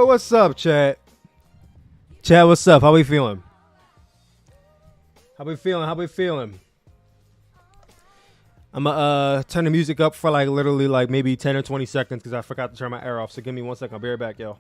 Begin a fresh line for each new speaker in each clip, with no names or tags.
Yo, what's up, Chad? Chad, what's up? How we feeling? How we feeling? I'm gonna turn the music up for like literally like maybe 10 or 20 seconds because I forgot to turn my air off. So give me 1 second. I'll be right back, yo.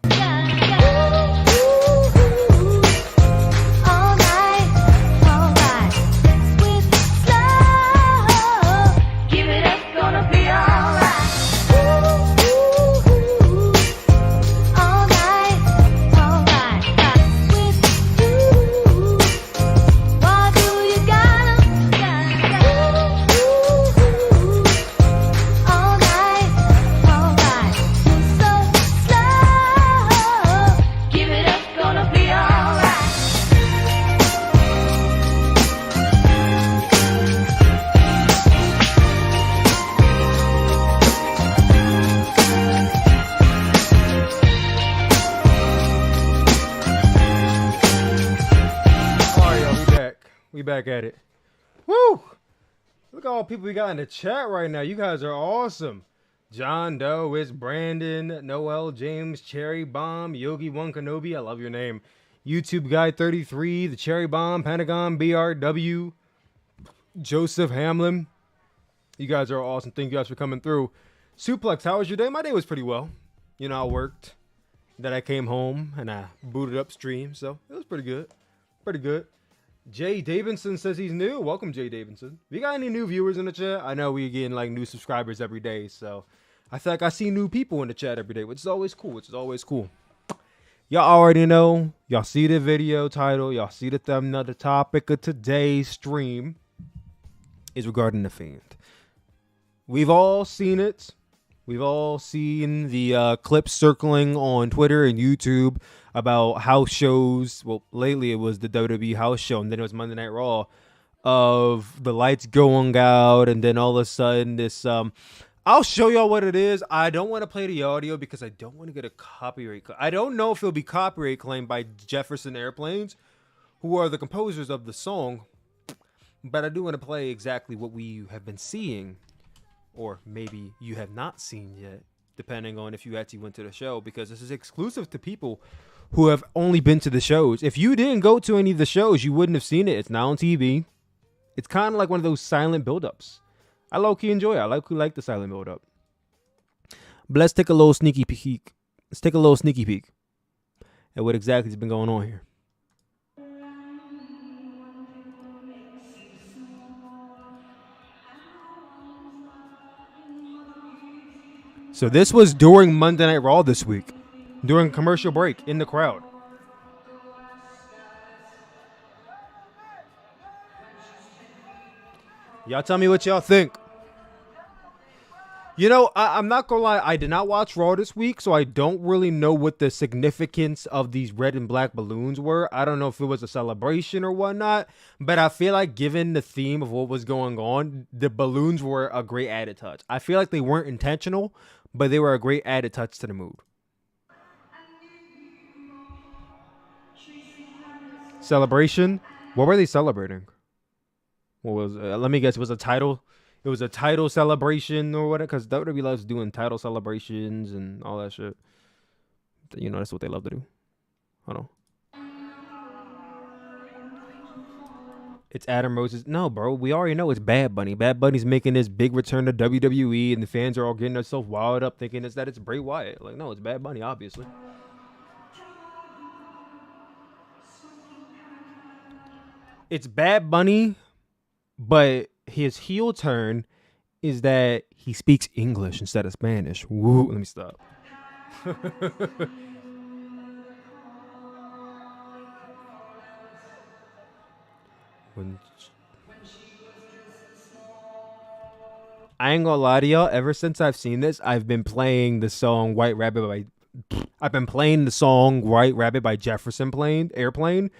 We back at it. Woo! Look at all the people we got in the chat right now. You guys are awesome. John Doe, it's Brandon, Noel, James, Cherry Bomb, Yogi One Kenobi. I love your name. YouTube Guy 33, the Cherry Bomb, Pentagon, BRW, Joseph Hamlin. You guys are awesome. Thank you guys for coming through. Sooplex, how was your day? My day was pretty well. You know, I worked. Then I came home and I booted up stream, so it was pretty good. Pretty good. Jay Davidson says he's new. Welcome, Jay Davidson. We got any new viewers in the chat? I know we're getting like new subscribers every day, so I feel like I see new people in the chat every day, which is always cool. Y'all already know. Y'all see the video title. Y'all see the thumbnail. The topic of today's stream is regarding the Fiend. We've all seen it. We've all seen the clips circling on Twitter and YouTube about house shows. Well, lately it was the WWE house show, and then it was Monday Night Raw, of the lights going out, and then all of a sudden this... I'll show y'all what it is. I don't want to play the audio because I don't want to get a copyright claim. I don't know if it'll be copyright claimed by Jefferson Airplanes, who are the composers of the song, but I do want to play exactly what we have been seeing. Or maybe you have not seen yet, depending on if you actually went to the show, because this is exclusive to people who have only been to the shows. If you didn't go to any of the shows, you wouldn't have seen it. It's not on TV. It's kind of like one of those silent build-ups. I low-key enjoy it. I like the silent build-up. But let's take a little sneaky peek. Let's take a little sneaky peek at what exactly has been going on here. So this was during Monday Night Raw this week, during commercial break in the crowd. Y'all tell me what y'all think. You know, I'm not gonna lie, I did not watch Raw this week, so I don't really know what the significance of these red and black balloons were. I don't know if it was a celebration or whatnot, but I feel like given the theme of what was going on, the balloons were a great added touch. I feel like they weren't intentional, but they were a great added touch to the mood. Celebration? What were they celebrating? What was? Let me guess. It was a title. It was a title celebration or whatever. Because WWE loves doing title celebrations and all that shit. You know, that's what they love to do. Hold on. It's Adam Rose's. No, bro. We already know it's Bad Bunny. Bad Bunny's making this big return to WWE, and the fans are all getting themselves wild up thinking it's Bray Wyatt. Like, no, it's Bad Bunny, obviously. It's Bad Bunny, but his heel turn is that he speaks English instead of Spanish. Woo, let me stop. I ain't gonna lie to y'all. Ever since I've seen this, I've been playing the song White Rabbit by Jefferson Airplane.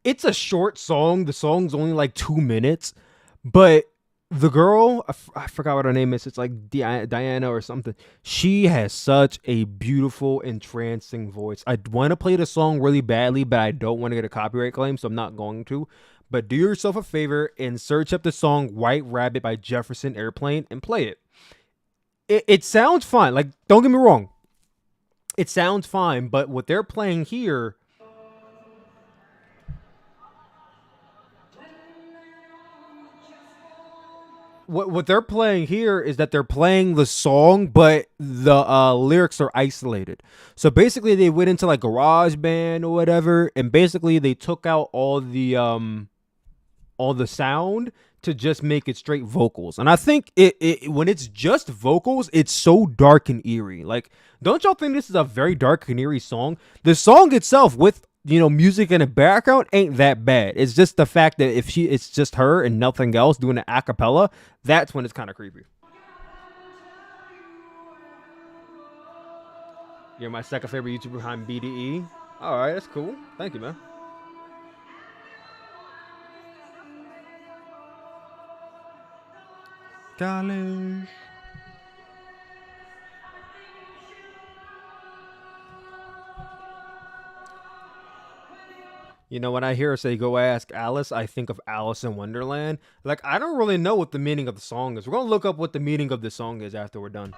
It's a short song. The song's only like 2 minutes, but the girl, I forgot what her name is. It's like Diana or something. She has such a beautiful, entrancing voice. I want to play the song really badly, but I don't want to get a copyright claim, so I'm not going to. But do yourself a favor and search up the song White Rabbit by Jefferson Airplane and play it. It sounds fun. Like, don't get me wrong. It sounds fine, but what they're playing here, what they're playing here is that they're playing the song, but the lyrics are isolated. So basically, they went into like Garage Band or whatever, and basically they took out all the sound to just make it straight vocals. And I think it when it's just vocals, it's so dark and eerie. Like, don't y'all think this is a very dark and eerie song? The song itself with music in the background ain't that bad. It's just the fact that if it's just her and nothing else doing an acapella, that's when it's kind of creepy. You're my second favorite YouTuber behind BDE. All right, that's cool. Thank you, man. College. When I hear her say "Go ask Alice," I think of Alice in Wonderland. Like, I don't really know what the meaning of the song is. We're gonna look up what the meaning of the song is after we're done.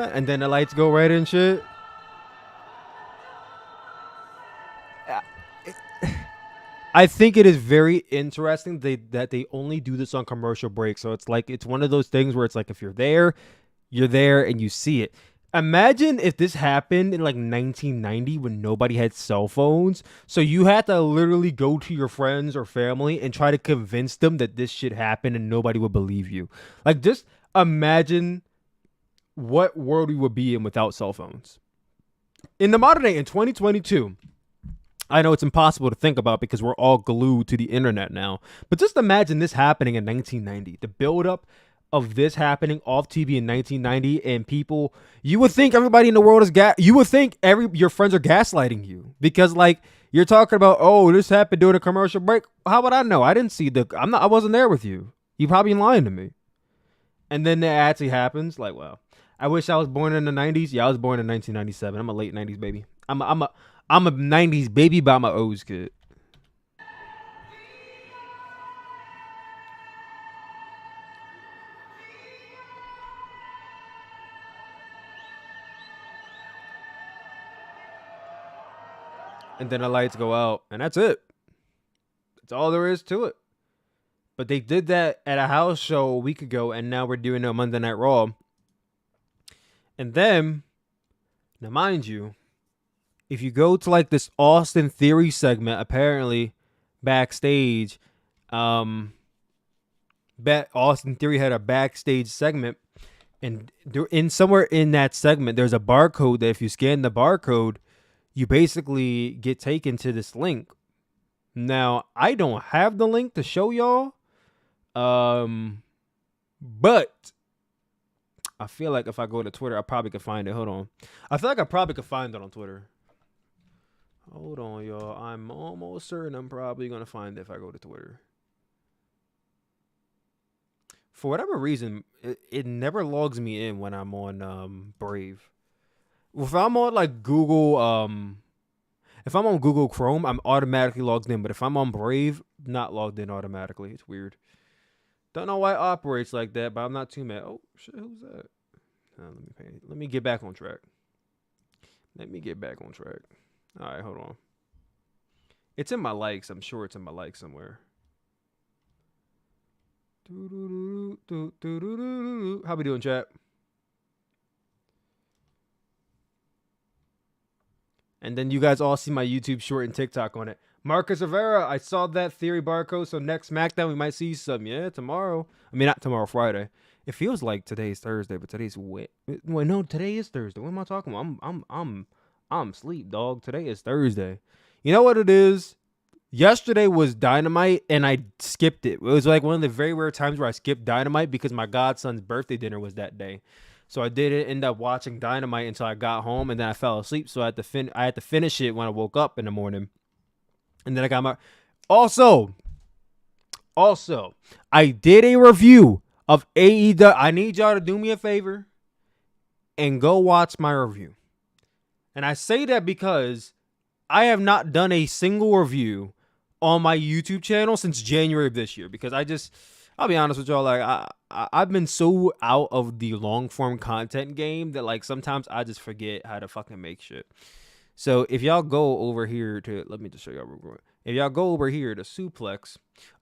And then the lights go red and shit. I think it is very interesting that they only do this on commercial breaks. So it's one of those things where it's like, if you're there and you see it. Imagine if this happened in like 1990 when nobody had cell phones. So you had to literally go to your friends or family and try to convince them that this shit happened and nobody would believe you. Like, just imagine what world we would be in without cell phones. In the modern day, in 2022, I know it's impossible to think about because we're all glued to the internet now. But just imagine this happening in 1990. The buildup of this happening off TV in 1990, and people, you would think everybody in the world is you would think your friends are gaslighting you because, like, you're talking about, oh, this happened during a commercial break. How would I know? I didn't see I wasn't there with you. You probably lying to me. And then that actually happens. Like, wow. I wish I was born in the 90s. Yeah, I was born in 1997. I'm a late 90s baby. I'm a 90s baby, but I'm a O's kid. And then the lights go out, and that's it. That's all there is to it. But they did that at a house show a week ago, and now we're doing it on Monday Night Raw. And then, now mind you, if you go to like this Austin Theory segment, apparently backstage, Austin Theory had a backstage segment, and somewhere in that segment, there's a barcode that if you scan the barcode, you basically get taken to this link. Now, I don't have the link to show y'all, but I feel like if I go to Twitter, I probably could find it. Hold on. I feel like I probably could find it on Twitter. Hold on, y'all. I'm almost certain I'm probably going to find it if I go to Twitter. For whatever reason, it never logs me in when I'm on Brave. If I'm on like Google, if I'm on Google Chrome, I'm automatically logged in. But if I'm on Brave, not logged in automatically. It's weird. Don't know why it operates like that, but I'm not too mad. Oh, shit, who's that? Let me get back on track. All right, hold on. It's in my likes. I'm sure it's in my likes somewhere. How we doing, chat? And then you guys all see my YouTube short and TikTok on it. Marcus Rivera, I saw that Theory barcode. So next SmackDown, we might see some. Yeah, tomorrow. I mean, not tomorrow, Friday. It feels like today's Thursday, but today's wait. Wait, no, today is Thursday. What am I talking about? I'm asleep, dog. Today is Thursday. You know what it is? Yesterday was Dynamite, and I skipped it. It was like one of the very rare times where I skipped Dynamite because my godson's birthday dinner was that day. So I didn't end up watching Dynamite until I got home, and then I fell asleep. So I had to finish it when I woke up in the morning. And then I got my... Also, I did a review of AEW. I need y'all to do me a favor. and go watch my review. And I say that because I have not done a single review on my YouTube channel since January of this year, because I'll be honest with y'all, like I've been so out of the long form content game that like sometimes I just forget how to fucking make shit. So if y'all go over here to, let me just show y'all real quick. If y'all go over here to Sooplex,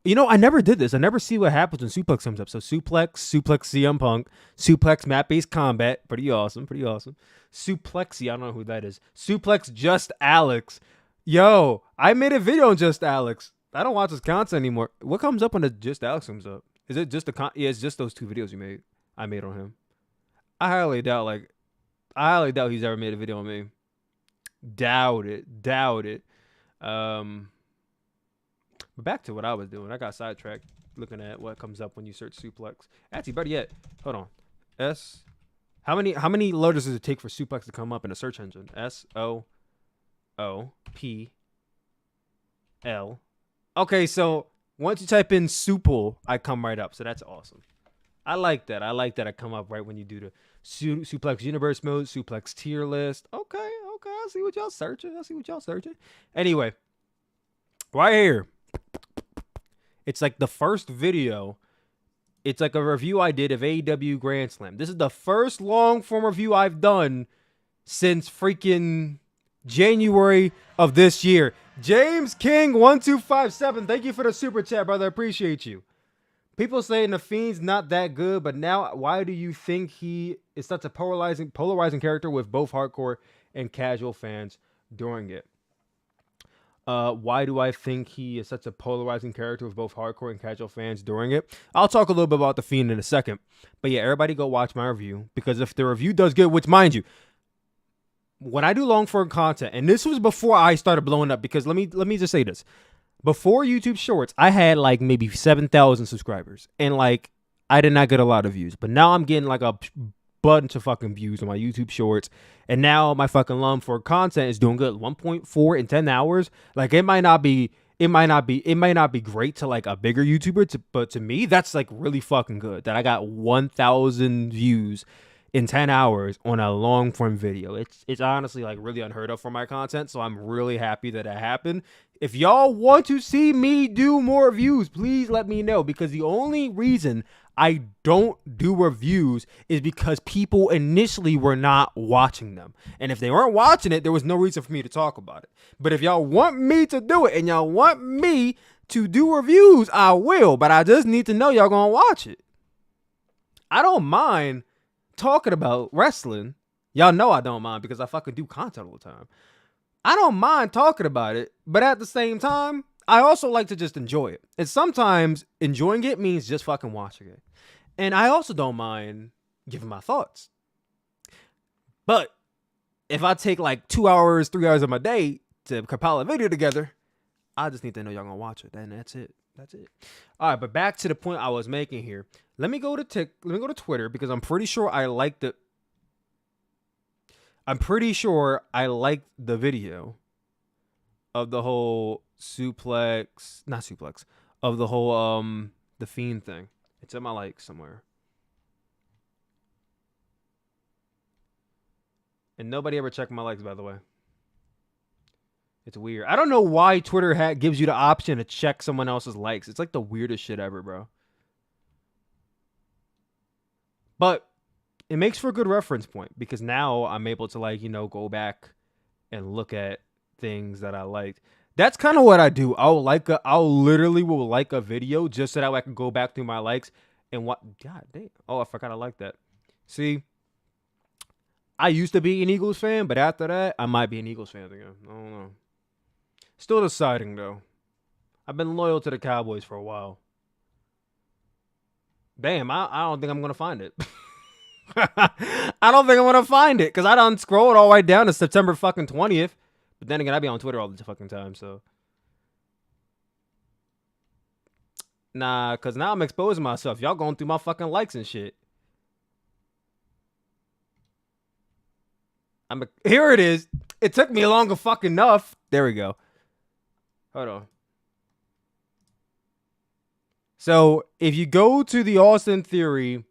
I never did this. I never see what happens when Sooplex comes up. So Sooplex CM Punk, Sooplex map-based combat, pretty awesome. Suplexy, I don't know who that is. Suplex Just Alex. Yo, I made a video on Just Alex. I don't watch his content anymore. What comes up when the Just Alex comes up? Is it just yeah, it's just those 2 videos I made on him. I highly doubt he's ever made a video on me. Doubt it. But back to what I was doing. I got sidetracked looking at what comes up when you search Sooplex. Actually, better yet, hold on. How many letters does it take for Sooplex to come up in a search engine? SOOPL. Okay, so once you type in Supple, I come right up. So that's awesome. I like that. I come up right when you do the Sooplex Universe mode, Sooplex tier list. Okay. I see what y'all searching. Anyway, right here. It's like the first video. It's like a review I did of AEW Grand Slam. This is the first long form review I've done since freaking January of this year. James King 1257. Thank you for the super chat, brother. I appreciate you. People saying the Fiend's not that good, but now why do you think he is such a polarizing character with both hardcore and casual fans during it? Why do I think he is such a polarizing character with both hardcore and casual fans during it? I'll talk a little bit about the Fiend in a second. But yeah, everybody go watch my review, because if the review does good, which mind you, when I do long form content, and this was before I started blowing up, because let me just say this. Before YouTube Shorts, I had like maybe 7,000 subscribers, and like I did not get a lot of views. But now I'm getting like a bunch of fucking views on my YouTube Shorts, and now my fucking long form content is doing good. 1.4 in 10 hours. Like it might not be great to like a bigger YouTuber, but to me that's like really fucking good. That I got 1,000 views in 10 hours on a long form video. It's honestly like really unheard of for my content, so I'm really happy that happened. If y'all want to see me do more reviews, please let me know, because the only reason I don't do reviews is because people initially were not watching them. And if they weren't watching it, there was no reason for me to talk about it. But if y'all want me to do it and y'all want me to do reviews, I will. But I just need to know y'all gonna watch it. I don't mind talking about wrestling. Y'all know I don't mind, because I fucking do content all the time. I don't mind talking about it, but at the same time, I also like to just enjoy it. And sometimes enjoying it means just fucking watching it. And I also don't mind giving my thoughts. But if I take like 2 hours, 3 hours of my day to compile a video together, I just need to know y'all gonna watch it. And that's it. All right, but back to the point I was making here. Let me go to Twitter, because I'm pretty sure I liked the video of the whole of the whole the Fiend thing. It's in my likes somewhere. And nobody ever checked my likes, by the way. It's weird. I don't know why Twitter gives you the option to check someone else's likes. It's like the weirdest shit ever, bro. But it makes for a good reference point, because now I'm able to like, go back and look at things that I liked. That's kind of what I do. I'll literally will like a video just so that I can go back through my likes and what. God damn. Oh, I forgot I like that. See, I used to be an Eagles fan, but after that, I might be an Eagles fan again. I don't know. Still deciding though. I've been loyal to the Cowboys for a while. Damn, I don't think I'm gonna find it. I don't think I'm gonna find it, because I done scrolled all the way down to September fucking 20th. But then again, I be on Twitter all the fucking time, so. Nah, because now I'm exposing myself. Y'all going through my fucking likes and shit. Here it is. It took me long fucking enough. There we go. Hold on. So, if you go to the Austin Theory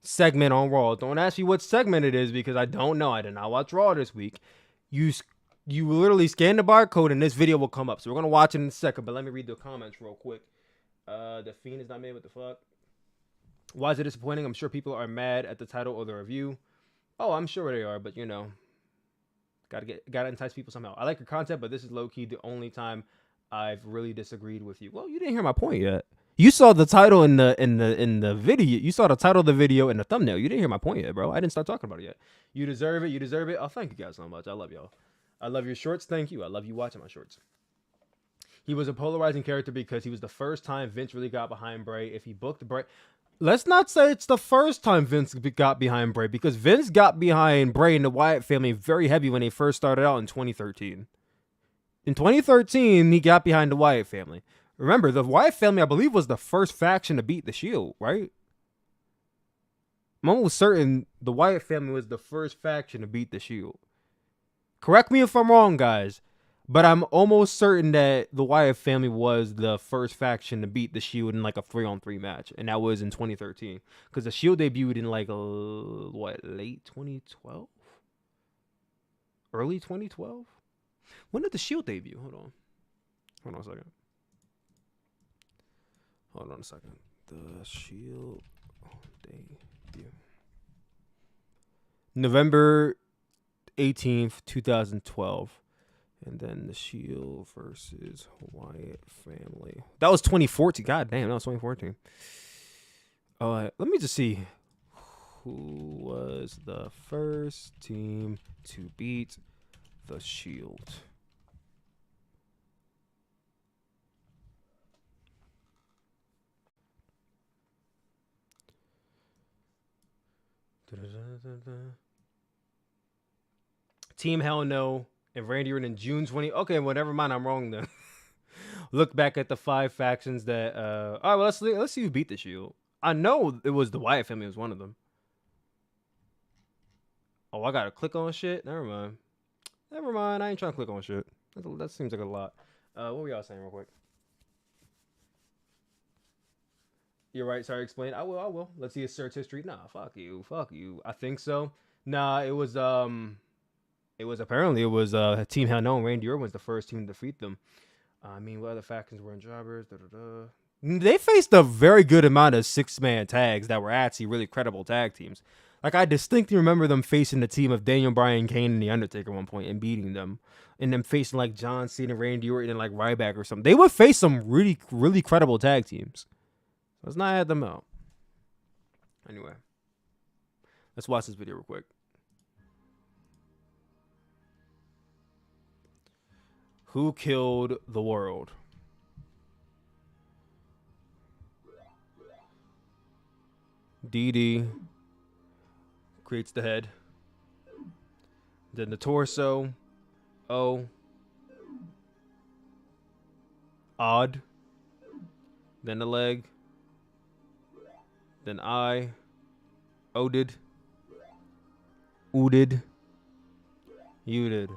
segment on Raw. Don't ask me what segment it is because I don't know. I did not watch Raw this week. You literally scan the barcode and this video will come up. So we're gonna watch it in a second. But let me read the comments real quick. The Fiend is not made. What the fuck? Why is it disappointing? I'm sure people are mad at the title or the review. Oh, I'm sure they are, but you know, gotta entice people somehow. I like your content, but this is low key the only time I've really disagreed with you. Well, you didn't hear my point yet. You saw the title in the video. You saw the title of the video in the thumbnail. You didn't hear my point yet, bro. I didn't start talking about it yet. You deserve it. You deserve it. Oh, thank you guys so much. I love y'all. I love your shorts. Thank you. I love you watching my shorts. He was a polarizing character because he was the first time Vince really got behind Bray. If he booked Bray, let's not say it's the first time Vince got behind Bray, because Vince got behind Bray and the Wyatt family very heavy when they first started out in 2013. In 2013, he got behind the Wyatt family. Remember, the Wyatt family, I believe, was the first faction to beat the Shield, right? I'm almost certain the Wyatt family was the first faction to beat the Shield. Correct me if I'm wrong, guys, but I'm almost certain that the Wyatt family was the first faction to beat the Shield in like a 3-on-3 match, and that was in 2013. Because the Shield debuted in like, late 2012? Early 2012? When did the Shield debut? Hold on a second. Hold on a second. The Shield debut. November 18th, 2012. And then the Shield versus Wyatt family. That was 2014. God damn, that was 2014. Let me just see. Who was the first team to beat the Shield? Team Hell No and Randy Orton in June 20. Okay, well, never mind. I'm wrong then. Look back at the 5 factions that. All right, well, let's see who beat the Shield. I know it was the Wyatt family was one of them. Oh, I gotta click on shit. Never mind. I ain't trying to click on shit. That seems like a lot. What were y'all saying real quick? You're right. Sorry, explain. I will. Let's see a search history. Nah, fuck you. I think so. Nah, it was Team Hell No and Randy Orton was the first team to defeat them. I mean, what other factions were in jobbers? They faced a very good amount of 6-man tags that were actually really credible tag teams. Like, I distinctly remember them facing the team of Daniel Bryan, Kane, and The Undertaker at one point and beating them. And them facing, like, John Cena, Randy Orton, and, like, Ryback or something. They would face some really, really credible tag teams. Let's not add them out. Anyway. Let's watch this video real quick. Who killed the world? DD creates the head. Then the torso. O. Odd. Then the leg. Then I. Odid. Oodid. You did.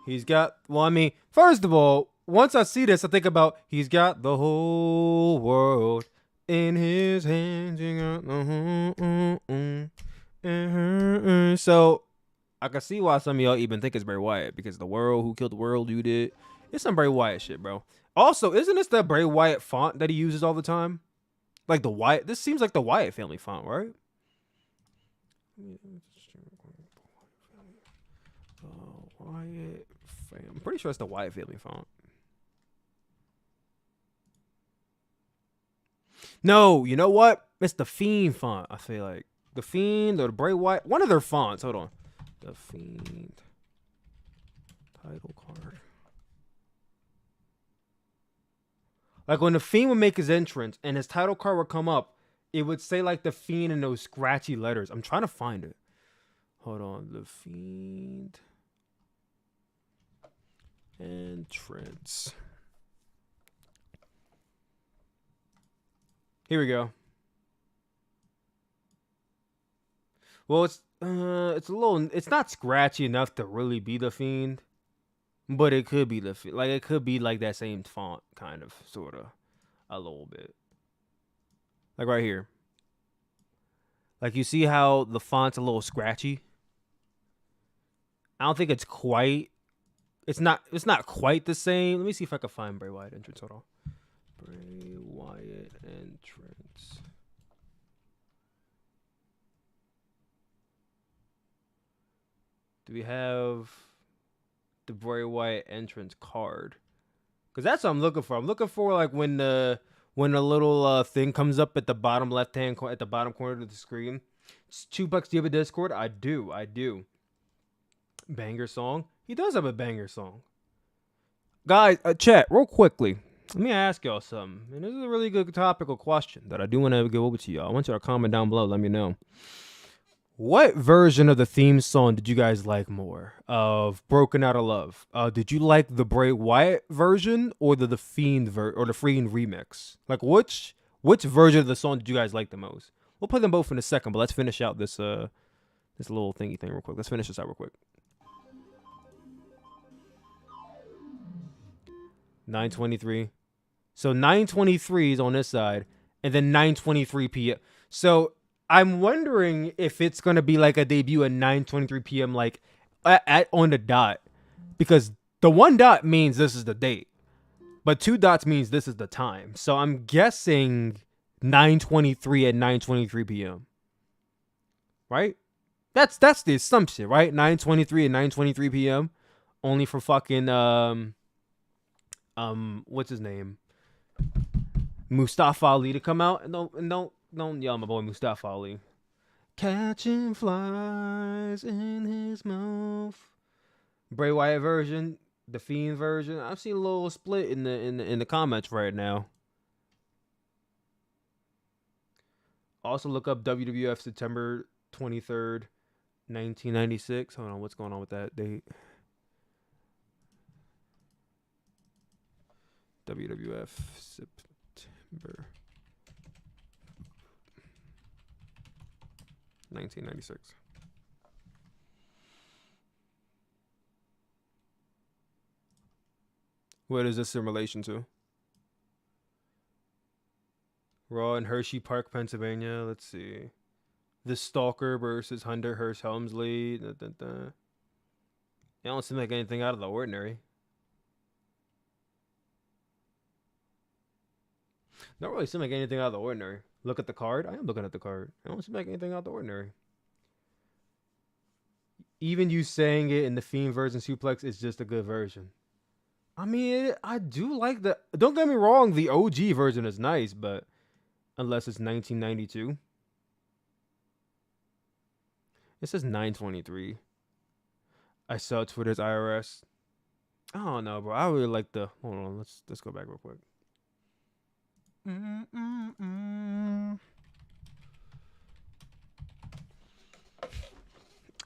He's got, well, I mean, first of all, once I see this, I think about he's got the whole world in his hands. So I can see why some of y'all even think it's Bray Wyatt, because the world, who killed the world, you did. It's some Bray Wyatt shit, bro. Also, isn't this the Bray Wyatt font that he uses all the time? Like the Wyatt, this seems like the Wyatt family font, right? Wyatt family. I'm pretty sure it's the Wyatt family font. No, you know what? It's the Fiend font, I feel like. The Fiend or the Bray Wyatt. One of their fonts. Hold on. The Fiend. Title card. Like when the Fiend would make his entrance and his title card would come up, it would say like the Fiend in those scratchy letters. I'm trying to find it. Hold on. The Fiend. Entrance. Here we go. Well, it's not scratchy enough to really be the Fiend, but it could be it could be like that same font, kind of, sort of, a little bit. Like right here. Like, you see how the font's a little scratchy? I don't think it's quite. It's not quite the same. Let me see if I can find Bray Wyatt entrance. Hold on. Bray Wyatt entrance. Do we have the Bray Wyatt entrance card? Because that's what I'm looking for. I'm looking for like when the little thing comes up at the bottom left hand at the bottom corner of the screen. Sooplex, do you have a Discord? I do. Banger song. He does have a banger song. Guys, chat real quickly. Let me ask y'all something. And this is a really good topical question that I do want to go over to y'all. I want y'all to comment down below. Let me know. What version of the theme song did you guys like more of Broken Out of Love? Did you like the Bray Wyatt version or the Fiend or the Fiend remix? Like which version of the song did you guys like the most? We'll play them both in a second, but let's finish out this little thingy thing real quick. Let's finish this out real quick. 9:23. So 9:23 is on this side, and then 9:23 p.m. So I'm wondering if it's gonna be like a debut at 9:23 p.m. like at on the dot, because the 1 dot means this is the date, but 2 dots means this is the time. So I'm guessing 9:23 at 9:23 p.m. Right? That's the assumption, right? 9:23 at 9:23 p.m. Only for fucking what's his name? Mustafa Ali to come out, and don't yell my boy Mustafa Ali. Catching flies in his mouth. Bray Wyatt version, the Fiend version. I've seen a little split in the comments right now. Also look up WWF September 23rd, 1996. Hold on, what's going on with that date? WWF September 1996. What is this in relation to? Raw in Hershey Park, Pennsylvania. Let's see. The Stalker versus Hunter Hearst Helmsley. It don't seem like anything out of the ordinary. Don't really seem like anything out of the ordinary. Look at the card. I am looking at the card. It don't seem like anything out of the ordinary. Even you saying it in the Fiend version Sooplex is just a good version. I mean, I do like the... Don't get me wrong, the OG version is nice, but... Unless it's 1992. It says 9:23. I saw Twitter's IRS. I don't know, bro. I really like the... Hold on, let's go back real quick. I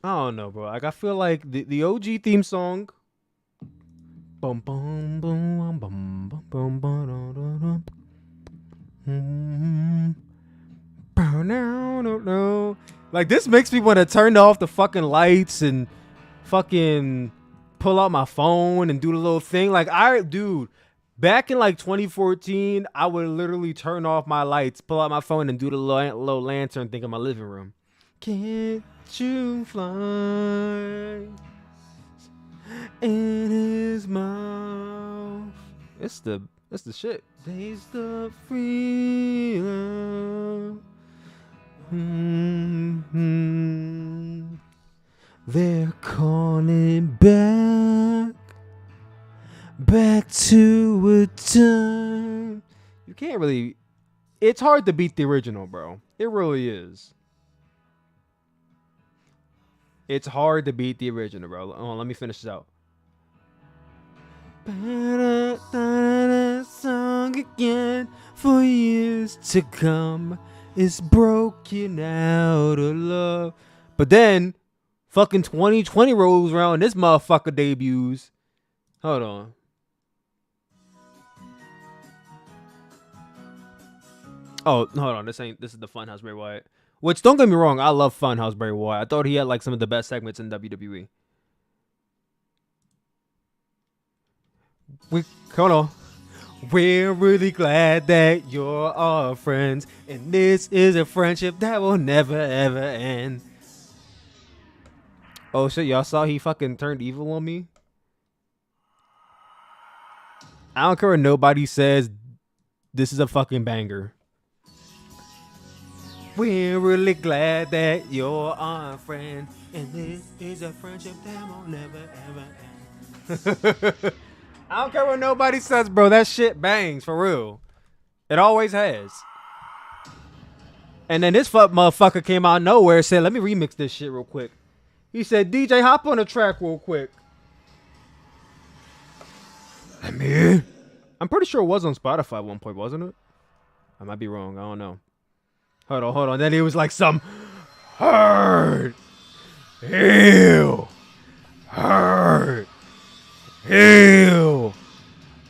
don't know, bro. Like, I feel like the OG theme song. Bum bum bum bum bum bum bum bum. Like, this makes me want to turn off the fucking lights and fucking pull out my phone and do the little thing. Like, dude, back in like 2014, I would literally turn off my lights, pull out my phone, and do the little lantern thing in my living room. Can't you fly in his mouth? It's the shit. Taste the freedom. They're calling back to a time. You can't really. It's hard to beat the original, bro. It really is. It's hard to beat the original, bro. Hold on, let me finish this out. Song again for years to come is broken out of love. But then fucking 2020 rolls around and this motherfucker debuts. Hold on. Oh, hold on. This is the Funhouse Bray Wyatt. Which, don't get me wrong, I love Funhouse Bray Wyatt. I thought he had like some of the best segments in WWE. Hold on. We're really glad that you're our friends, and this is a friendship that will never ever end. Oh shit, y'all saw he fucking turned evil on me? I don't care what nobody says, this is a fucking banger. We're really glad that you're our friend, and this is a friendship that will never ever end. I don't care what nobody says, bro. That shit bangs for real. It always has. And then this motherfucker came out of nowhere and said, let me remix this shit real quick. He said, DJ, hop on the track real quick. I'm pretty sure it was on Spotify at one point, wasn't it? I might be wrong. I don't know. Hold on. Then he was like some hurt. Heal. Hurt. Heal.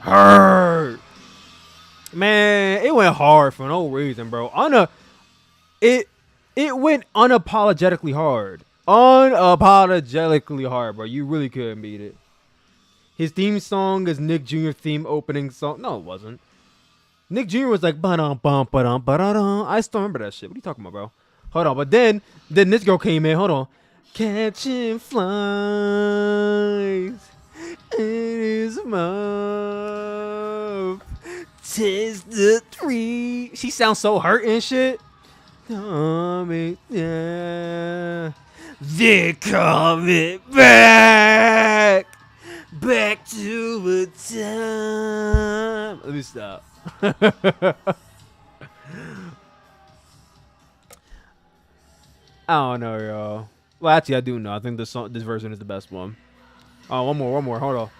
Hurt. Man, it went hard for no reason, bro. It went unapologetically hard. Unapologetically hard, bro. You really couldn't beat it. His theme song is Nick Jr. theme opening song. No, it wasn't. Nick Jr. was like, ba-dum, bum, ba-dum, ba-da-dum. I still remember that shit. What are you talking about, bro? Hold on. But then this girl came in. Hold on. Catching flies in his mouth. 'Tis the tree. She sounds so hurt and shit. Coming, yeah. They're coming back. Back to a time. Let me stop. I don't know, y'all. Well, actually, I do know. I think this version is the best one. Oh, one more. Hold on.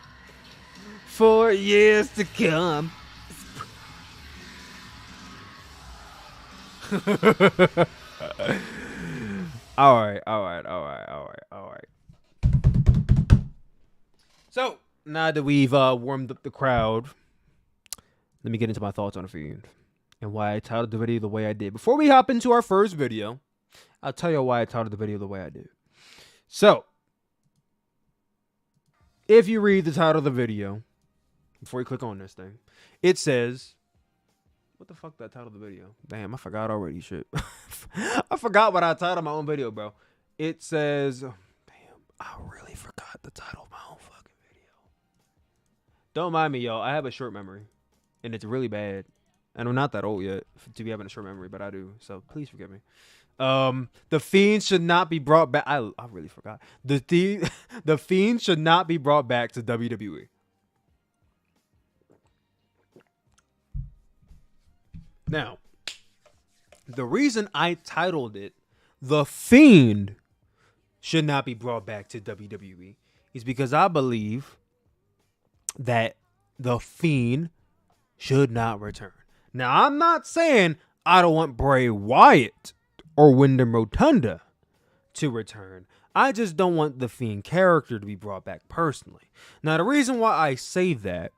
4 years to come. All right. So now that we've warmed up the crowd, let me get into my thoughts on the Fiend and why I titled the video the way I did. Before we hop into our first video, I'll tell you why I titled the video the way I did. So, if you read the title of the video, before you click on this thing, it says, what the fuck did I title the video? Damn, I forgot already, shit. I forgot what I titled my own video, bro. It says, damn, I really forgot the title of my own fucking video. Don't mind me, y'all. I have a short memory, and it's really bad. And I'm not that old yet to be having a short memory, but I do. So please forgive me. The Fiend should not be brought back. I really forgot. The Fiend should not be brought back to WWE. Now, the reason I titled it The Fiend should not be brought back to WWE is because I believe that The Fiend should not return. Now, I'm not saying I don't want Bray Wyatt or Wyndham Rotunda to return. I just don't want the Fiend character to be brought back personally. Now, the reason why I say that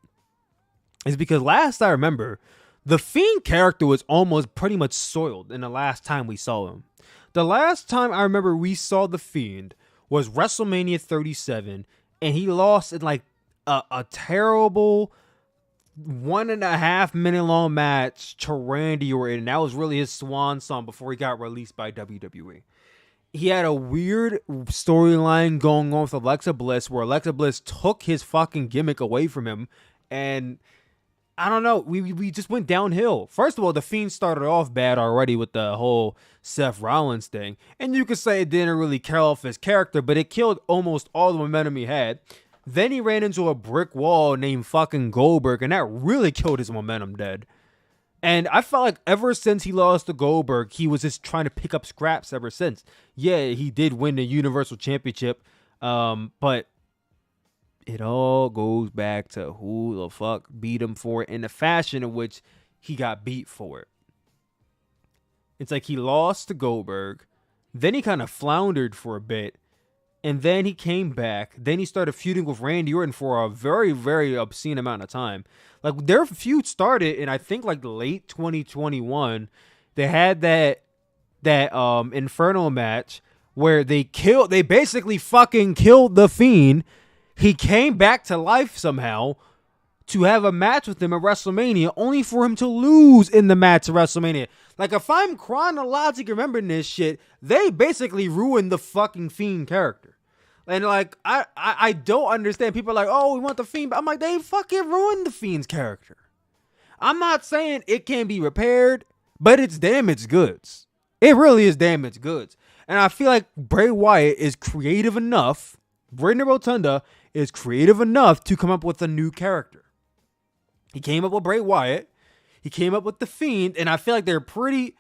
is because last I remember, the Fiend character was almost pretty much soiled in the last time we saw him. The last time I remember we saw the Fiend was WrestleMania 37, and he lost in like a terrible 1.5 minute long match to Randy Orton. That was really his swan song before he got released by WWE. He had a weird storyline going on with Alexa Bliss where Alexa Bliss took his fucking gimmick away from him, and I don't know, we just went downhill. First of all, the Fiend started off bad already with the whole Seth Rollins thing, and you could say it didn't really kill off his character, but it killed almost all the momentum he had. Then he ran into a brick wall named fucking Goldberg, and that really killed his momentum dead. And I felt like ever since he lost to Goldberg, he was just trying to pick up scraps ever since. Yeah, he did win the Universal Championship, but it all goes back to who the fuck beat him for it in the fashion in which he got beat for it. It's like he lost to Goldberg, then he kind of floundered for a bit, and then he came back. Then he started feuding with Randy Orton for a very, very obscene amount of time. Like, their feud started in, I think, like late 2021. They had that Inferno match where they basically fucking killed the Fiend. He came back to life somehow to have a match with him at WrestleMania, only for him to lose in the match at WrestleMania. Like, if I'm chronologically remembering this shit, they basically ruined the fucking Fiend character. And, like, I don't understand. People are like, oh, we want the Fiend. But I'm like, they fucking ruined the Fiend's character. I'm not saying it can be repaired, but it's damaged goods. It really is damaged goods. And I feel like Bray Wyatt is creative enough, Brandon Rotunda is creative enough to come up with a new character. He came up with Bray Wyatt. He came up with the Fiend. And I feel like they're pretty,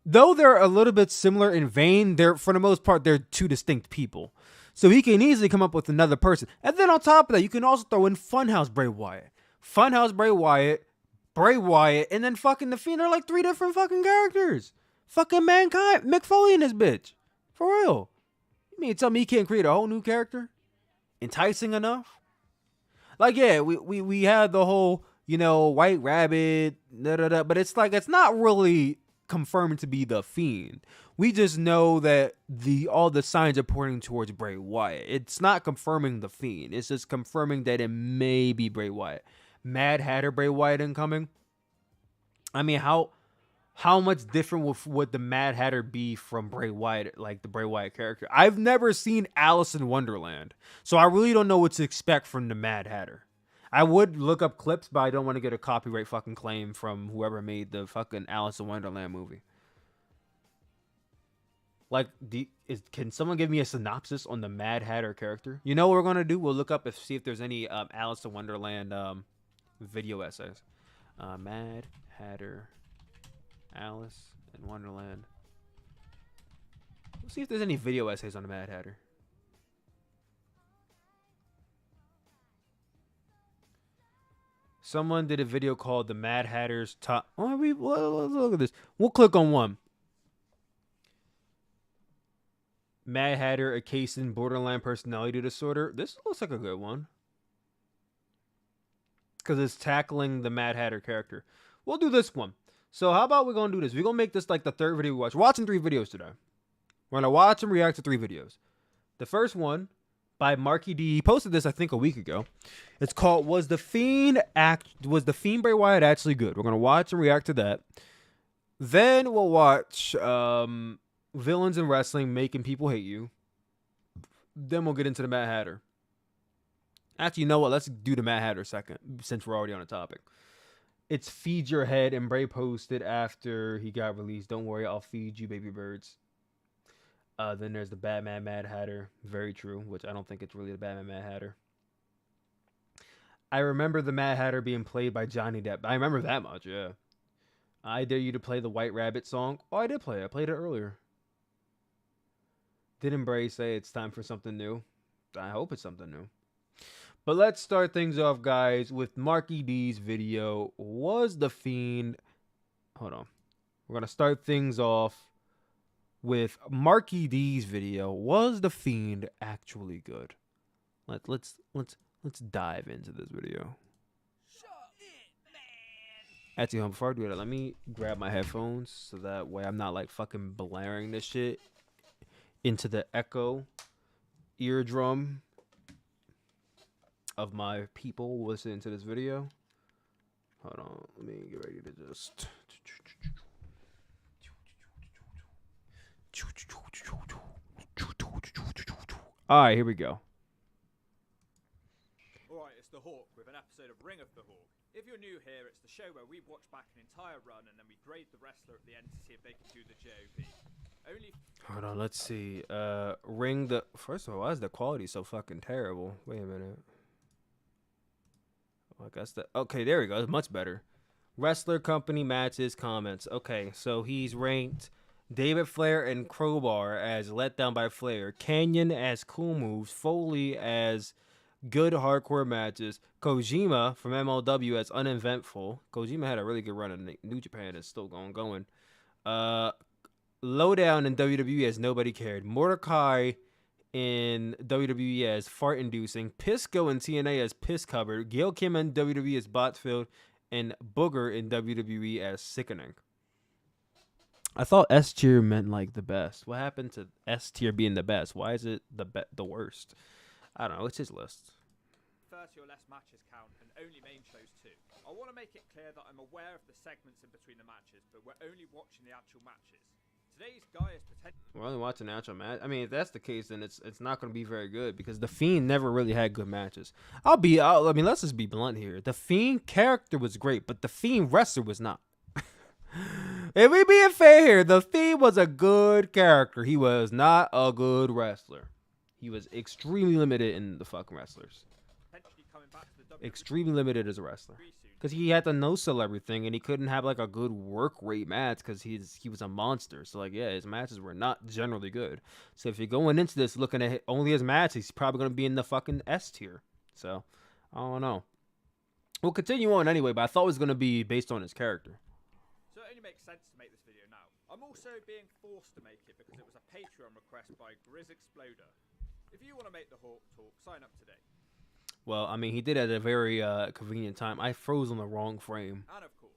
though they're a little bit similar in vein, they're, for the most part, they're two distinct people. So he can easily come up with another person. And then on top of that, you can also throw in Funhouse Bray Wyatt. Funhouse Bray Wyatt, and then fucking the Fiend are like three different fucking characters. Fucking Mankind, Mick Foley in this bitch. For real. You mean tell me he can't create a whole new character? Enticing enough? Like, yeah, we had the whole, you know, White Rabbit, but it's like, it's not really confirmed to be the Fiend. We just know that all the signs are pointing towards Bray Wyatt. It's not confirming the Fiend. It's just confirming that it may be Bray Wyatt. Mad Hatter Bray Wyatt incoming. I mean, how much different would the Mad Hatter be from Bray Wyatt, like the Bray Wyatt character? I've never seen Alice in Wonderland, so I really don't know what to expect from the Mad Hatter. I would look up clips, but I don't want to get a copyright fucking claim from whoever made the fucking Alice in Wonderland movie. Like, can someone give me a synopsis on the Mad Hatter character? You know what we're gonna do? We'll look up and see if there's any Alice in Wonderland video essays. Mad Hatter, Alice in Wonderland. We'll see if there's any video essays on the Mad Hatter. Someone did a video called "The Mad Hatter's Top." Oh, let's look at this. We'll click on one. Mad Hatter, a case in borderline personality disorder. This looks like a good one. Because it's tackling the Mad Hatter character. We'll do this one. So how about we're going to do this? We're going to make this like the third video we watch. We're watching 3 videos today. We're going to watch and react to 3 videos. The first one by Marky D. He posted this, I think, a week ago. It's called, Was the Fiend Bray Wyatt actually good? We're going to watch and react to that. Then we'll watch Villains in Wrestling, Making People Hate You. Then we'll get into the Mad Hatter. Actually, you know what? Let's do the Mad Hatter second, since we're already on the topic. It's Feed Your Head, and Bray posted after he got released. Don't worry, I'll feed you, baby birds. Then there's the Batman Mad Hatter. Very true, which I don't think it's really the Batman Mad Hatter. I remember the Mad Hatter being played by Johnny Depp. I remember that much, yeah. I dare you to play the White Rabbit song. Oh, I did play it. I played it earlier. Didn't Bray say it's time for something new? I hope it's something new. But let's start things off, guys, with Marky D's video. Was the Fiend... Hold on. We're going to start things off with Marky D's video. Was the Fiend actually good? Let's dive into this video. Actually, before I do that, let me grab my headphones so that way I'm not like fucking blaring this shit into the echo eardrum of my people listening to this video. Hold on, let me get ready to just... Alright, here we go.
Alright, it's The Hawk with an episode of Ring of the Hawk. If you're new here, it's the show where we watch back an entire run and then we grade the wrestler at the end to see if they can do the JOP. Hold
on, let's see. Ring the... First of all, why is the quality so fucking terrible? Wait a minute. I guess that... Okay, there we go. It's much better. Wrestler company matches comments. Okay, so he's ranked David Flair and Crowbar as let down by Flair. Canyon as cool moves. Foley as good hardcore matches. Kojima from MLW as uneventful. Kojima had a really good run in New Japan. It's still going. Lowdown in WWE as nobody cared. Mordecai in WWE as fart-inducing. Pisco in TNA as piss-covered. Gail Kim in WWE as bot-filled. And Booger in WWE as sickening. I thought S tier meant like the best. What happened to S tier being the best? Why is it the worst? I don't know. It's his list.
30 or less matches count, and only main shows too. I want to make it clear that I'm aware of the segments in between the matches, but we're only watching the actual matches. Today's guy is potentially...
We're only watching the actual match. I mean, if that's the case, then it's not going to be very good because the Fiend never really had good matches. I mean, let's just be blunt here. The Fiend character was great, but the Fiend wrestler was not. If we being fair here, the Fiend was a good character. He was not a good wrestler. He was extremely limited in the fucking wrestlers.
coming back to the WWE
Extremely limited as a wrestler. Because he had to no-sell everything, and he couldn't have, like, a good work rate match because he was a monster. So, like, yeah, his matches were not generally good. So, if you're going into this looking at only his matches, he's probably going to be in the fucking S tier. So, I don't know. We'll continue on anyway, but I thought it was going to be based on his character.
So it only makes sense to make this video now. I'm also being forced to make it because it was a Patreon request by Grizz Exploder. If you want to make the Hawk talk, sign up today.
Well, I mean, he did at a very convenient time. I froze on the wrong frame.
And of course,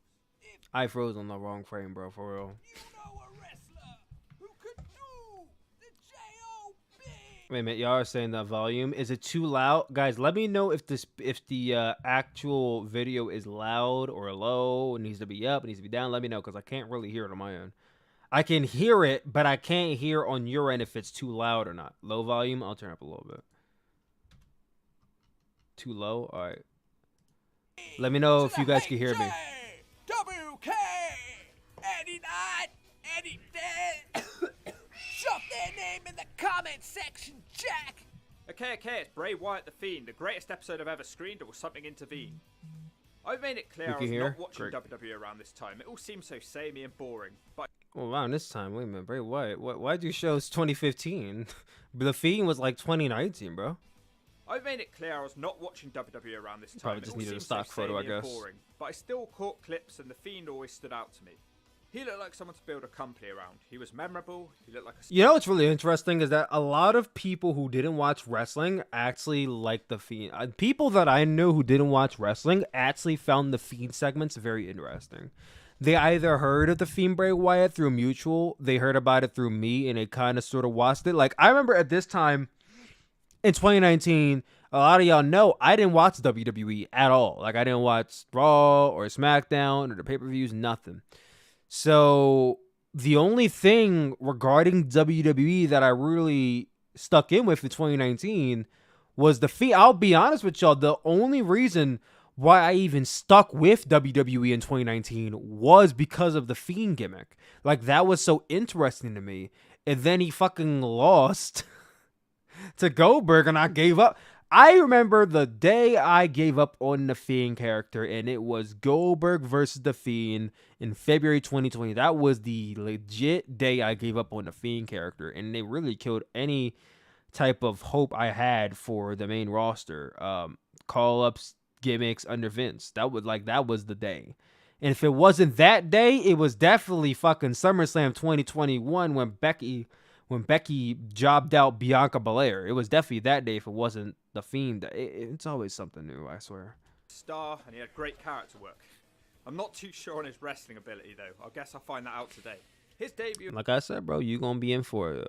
I froze on the wrong frame, bro, for real.
you know a wrestler who could do the J.O.B.
Wait a minute, y'all are saying that volume. Is it too loud? Guys, let me know if the actual video is loud or low. It needs to be up, it needs to be down. Let me know, because I can't really hear it on my end. I can hear it, but I can't hear on your end if it's too loud or not. Low volume, I'll turn up a little bit. Too low? All right. Let me know if you guys can hear me.
WK, any night, any day. Shove their name in the comment section, Jack. Okay, it's Bray Wyatt the Fiend, the greatest episode I've ever screened, or will something intervene? I've made it clear I was not watching WWE around this time. It all seems so samey and boring. But
well, around this time, wait a minute, Bray Wyatt. Why'd you show 2015? The Fiend was like 2019, bro.
I've made it clear I was not watching WWE around this time.
Probably just needed a stock photo, I guess.
Boring, but I still caught clips, and the Fiend always stood out to me. He looked like someone to build a company around. He was memorable. He looked like a...
You know what's really interesting is that a lot of people who didn't watch wrestling actually liked the Fiend. People that I know who didn't watch wrestling actually found the Fiend segments very interesting. They either heard of the Fiend Bray Wyatt through Mutual, they heard about it through me, and they kind of sort of watched it. Like, I remember at this time, in 2019, a lot of y'all know I didn't watch WWE at all. Like, I didn't watch Raw or SmackDown or the pay-per-views, nothing. So, the only thing regarding WWE that I really stuck in with in 2019 was the Fiend. I'll be honest with y'all, the only reason why I even stuck with WWE in 2019 was because of the Fiend gimmick. Like, that was so interesting to me. And then he fucking lost to Goldberg, and I gave up. I remember the day I gave up on the Fiend character, and it was Goldberg versus the Fiend in February 2020. That was the legit day I gave up on the Fiend character, and they really killed any type of hope I had for the main roster. Call-ups, gimmicks under Vince. That was the day. And if it wasn't that day, it was definitely fucking SummerSlam 2021 when Becky jobbed out Bianca Belair. It was definitely that day if it wasn't the Fiend. It's always something new, I swear.
Star, and he had great character work. I'm not too sure on his wrestling ability, though. I guess I'll find that out today. His debut...
Like I said, bro, you gonna be in for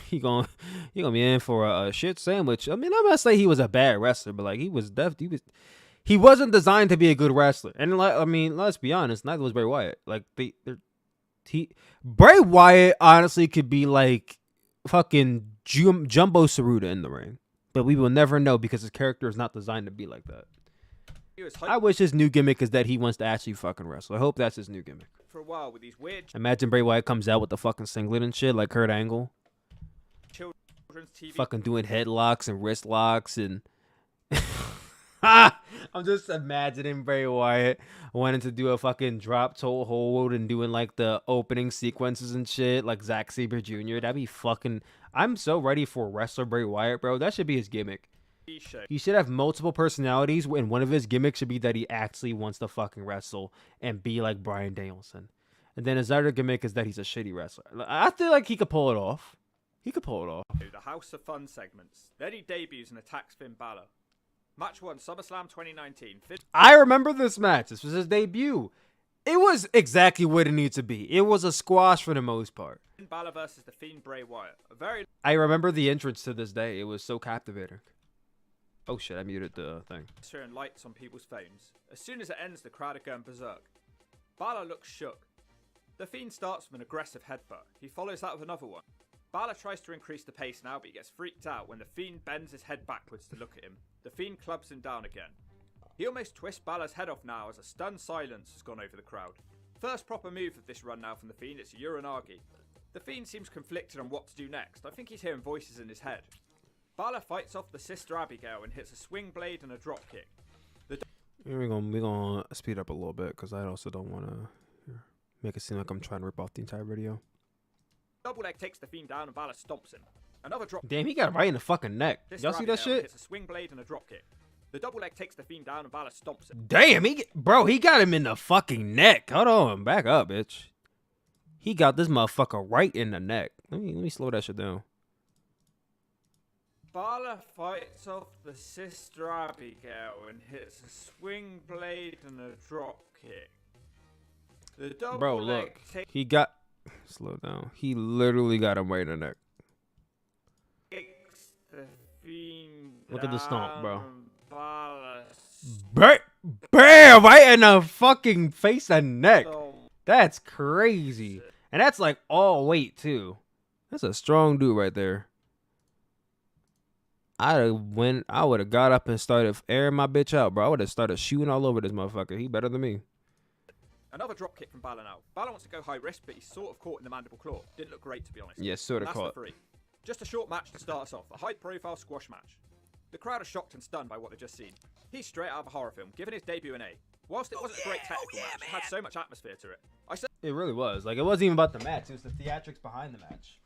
you gonna be in for a shit sandwich. I mean, I'm not saying he was a bad wrestler, but like he wasn't designed to be a good wrestler. And like, I mean, let's be honest, neither was Bray Wyatt. Like Bray Wyatt honestly could be like fucking Jumbo Saruta in the ring, but we will never know because his character is not designed to be like that. I wish his new gimmick is that he wants to actually fucking wrestle. I hope that's his new gimmick.
For a while with these weird...
Imagine Bray Wyatt comes out with the fucking singlet and shit like Kurt Angle.
Children's TV.
Fucking doing headlocks and wrist locks and... I'm just imagining Bray Wyatt wanting to do a fucking drop toe hold and doing like the opening sequences and shit like Zack Sabre Jr. That'd be fucking... I'm so ready for wrestler Bray Wyatt, bro. That should be his gimmick. He should have multiple personalities, and one of his gimmicks should be that he actually wants to fucking wrestle and be like Bryan Danielson. And then his other gimmick is that he's a shitty wrestler. I feel like he could pull it off.
The House of Fun segments. Then he debuts and attacks Finn Balor. Match 1, SummerSlam 2019.
I remember this match. This was his debut. It was exactly what it needed to be. It was a squash for the most part.
Finn Balor versus the Fiend Bray Wyatt.
I remember the entrance to this day. It was so captivating. Oh shit, I muted the thing.
And lights on people's phones. As soon as it ends, the crowd are going berserk. Balor looks shook. The Fiend starts with an aggressive headbutt. He follows that with another one. Balor tries to increase the pace now, but he gets freaked out when the Fiend bends his head backwards to look at him. The Fiend clubs him down again. He almost twists Balor's head off now as a stunned silence has gone over the crowd. First proper move of this run now from the Fiend, it's Uranagi. The Fiend seems conflicted on what to do next. I think he's hearing voices in his head. Balor fights off the Sister Abigail and hits a swing blade and a drop kick.
We're gonna speed up a little bit because I also don't want to make it seem like I'm trying to rip off the entire video.
Double leg takes the Fiend down and Balor stomps him. Another drop.
Damn, he got right in the fucking neck. Y'all see that shit?
Hits a swing blade and a drop kick. The double leg takes the Fiend down and Balor stomps him.
Damn, he got him in the fucking neck. Hold on, back up, bitch. He got this motherfucker right in the neck. Let me slow that shit down.
Balor fights off the Sister Abigail and hits a swing blade and a drop kick. The double
Bro,
leg
look. He got... Slow down. He literally got him right in the neck.
Takes the Fiend
Look at the stomp, bro.
Balor
Bam! Right in the fucking face and neck.
stomp.
That's crazy. And that's like all weight, too. That's a strong dude right there. I would have got up and started airing my bitch out, bro. I would have started shooting all over this motherfucker. He better than me.
Another drop kick from Balor now. Balor wants to go high risk, but he's sort of caught in the mandible claw. Didn't look great, to be honest.
Yes, sort of
That's
caught.
the three. Just a short match to start us off. A high-profile squash match. The crowd are shocked and stunned by what they've just seen. He's straight out of a horror film, given his debut in A. Whilst it wasn't a great technical match, it had so much atmosphere to it.
It really was. Like, it wasn't even about the match. It was the theatrics behind the match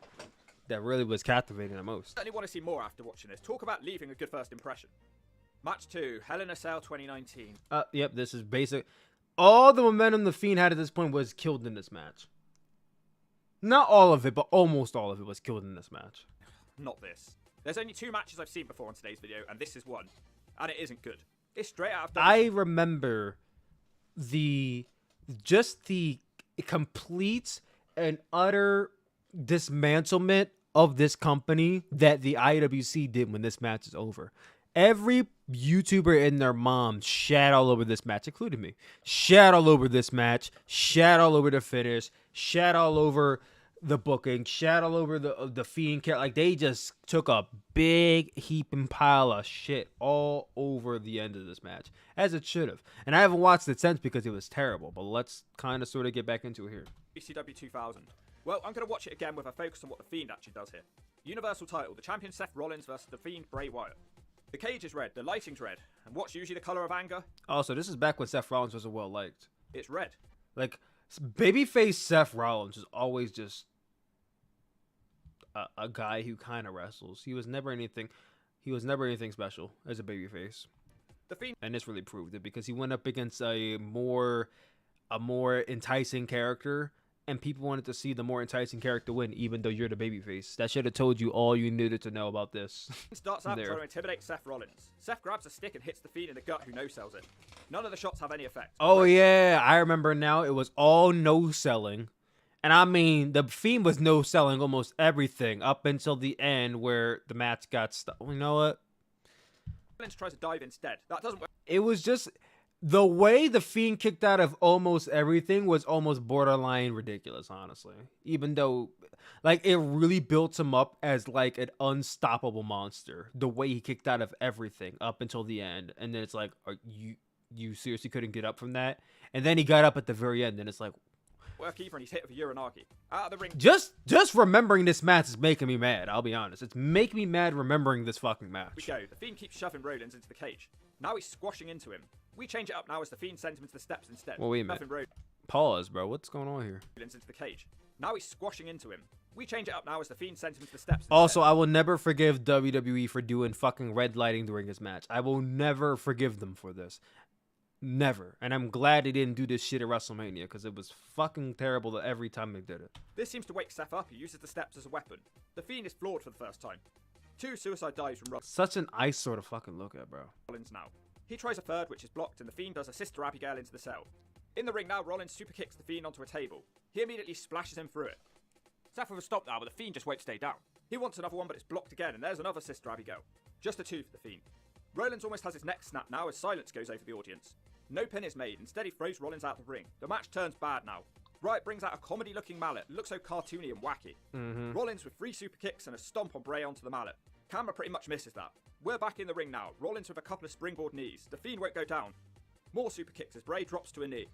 that really was captivating the most.
Certainly want to see more after watching this. Talk about leaving a good first impression. Match 2, Hell in a Cell 2019.
Yep, this is basic. All the momentum the Fiend had at this point was killed in this match. Not all of it, but almost all of it was killed in this match.
Not this. There's only 2 matches I've seen before on today's video, and this is one. And it isn't good. It's straight out of...
I remember the complete and utter dismantlement of this company that the IWC did when this match is over. Every YouTuber and their mom shat all over this match, including me. Shat all over this match, shat all over the finish, shat all over the booking, shat all over the Fiend character. Like, they just took a big heaping pile of shit all over the end of this match, as it should have. And I haven't watched it since because it was terrible, but let's kind of sort of get back into it here.
ECW 2000. Well, I'm going to watch it again with a focus on what the Fiend actually does here. Universal title, the champion Seth Rollins versus the Fiend Bray Wyatt. The cage is red, the lighting's red, and what's usually the colour of anger?
Also, this is back when Seth Rollins was well liked.
It's red.
Like, babyface Seth Rollins was always just a guy who kind of wrestles. He was never anything special as a babyface.
The Fiend,
and this really proved it because he went up against a more enticing character, and people wanted to see the more enticing character win, even though you're the babyface. That should have told you all you needed to know about this.
Starts out trying to intimidate Seth Rollins. Seth grabs a stick and hits the Fiend in the gut, who no-sells it. None of the shots have any effect.
Oh yeah, I remember now. It was all no-selling. And I mean, the Fiend was no-selling almost everything up until the end where the match got stuck. You know what?
Rollins tries to dive instead. That doesn't work.
It was just... The way the Fiend kicked out of almost everything was almost borderline ridiculous, honestly. Even though, like, it really built him up as, like, an unstoppable monster. The way he kicked out of everything up until the end. And then it's like, you seriously couldn't get up from that? And then he got up at the very end, and it's like...
Work either, and he's hit with a Uranagi. Out of the ring.
Just remembering this match is making me mad, I'll be honest. It's making me mad remembering this fucking match.
We go. The Fiend keeps shoving Rollins into the cage. Now he's squashing into him. We change it up now as the Fiend sends him into the steps instead.
Well, wait a minute. Pause, bro. What's going on here?
Into the cage. Now he's squashing into him. We change it up now as the Fiend sends him into the steps instead.
Also, I will never forgive WWE for doing fucking red lighting during this match. I will never forgive them for this. Never. And I'm glad they didn't do this shit at WrestleMania because it was fucking terrible every time they did it.
This seems to wake Seth up. He uses the steps as a weapon. The Fiend is floored for the first time. 2 suicide dives from Rollins.
Such an ice sort of fucking look at, bro.
Rollins now. He tries a third, which is blocked, and the Fiend does a Sister Abigail into the cell. In the ring now, Rollins super kicks the Fiend onto a table. He immediately splashes him through it. Seth with a stop now, but the Fiend just won't stay down. He wants another one, but it's blocked again, and there's another Sister Abigail. Just a 2 for the Fiend. Rollins almost has his neck snapped now as silence goes over the audience. No pin is made, instead he throws Rollins out the ring. The match turns bad now. Wright brings out a comedy-looking mallet, looks so cartoony and wacky. Rollins with 3 super kicks and a stomp on Bray onto the mallet. Camera pretty much misses that. We're back in the ring now, Rollins with a couple of springboard knees. The Fiend won't go down. More super kicks as Bray drops to a knee.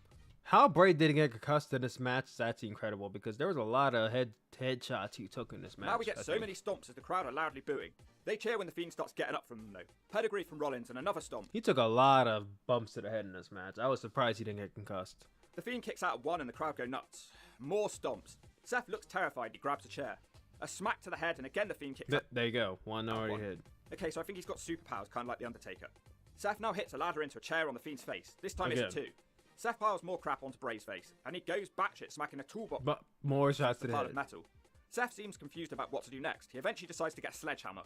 How Bray didn't get concussed in this match is actually incredible because there was a lot of headshots he took in this match.
Now we get so many stomps as the crowd are loudly booing. They cheer when the Fiend starts getting up from them though. Pedigree from Rollins and another stomp.
He took a lot of bumps to the head in this match. I was surprised he didn't get concussed.
The Fiend kicks out at 1 and the crowd go nuts. More stomps. Seth looks terrified, he grabs a chair. A smack to the head and again the Fiend kicks out.
There you go, one already hit.
Okay, so I think he's got superpowers, kind of like the Undertaker. Seth now hits a ladder into a chair on the Fiend's face. This time it's a 2. Seth piles more crap onto Bray's face, and he goes batshit, smacking a toolbox.
But more shots to the head.
Of metal. Seth seems confused about what to do next. He eventually decides to get a sledgehammer.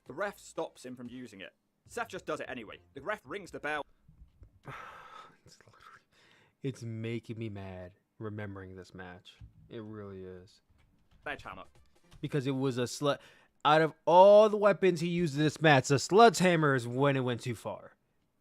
The ref stops him from using it. Seth just does it anyway. The ref rings the bell.
It's making me mad remembering this match. It really is.
Sledgehammer.
Because it was a out of all the weapons he used in this match, the sledgehammer is when it went too far.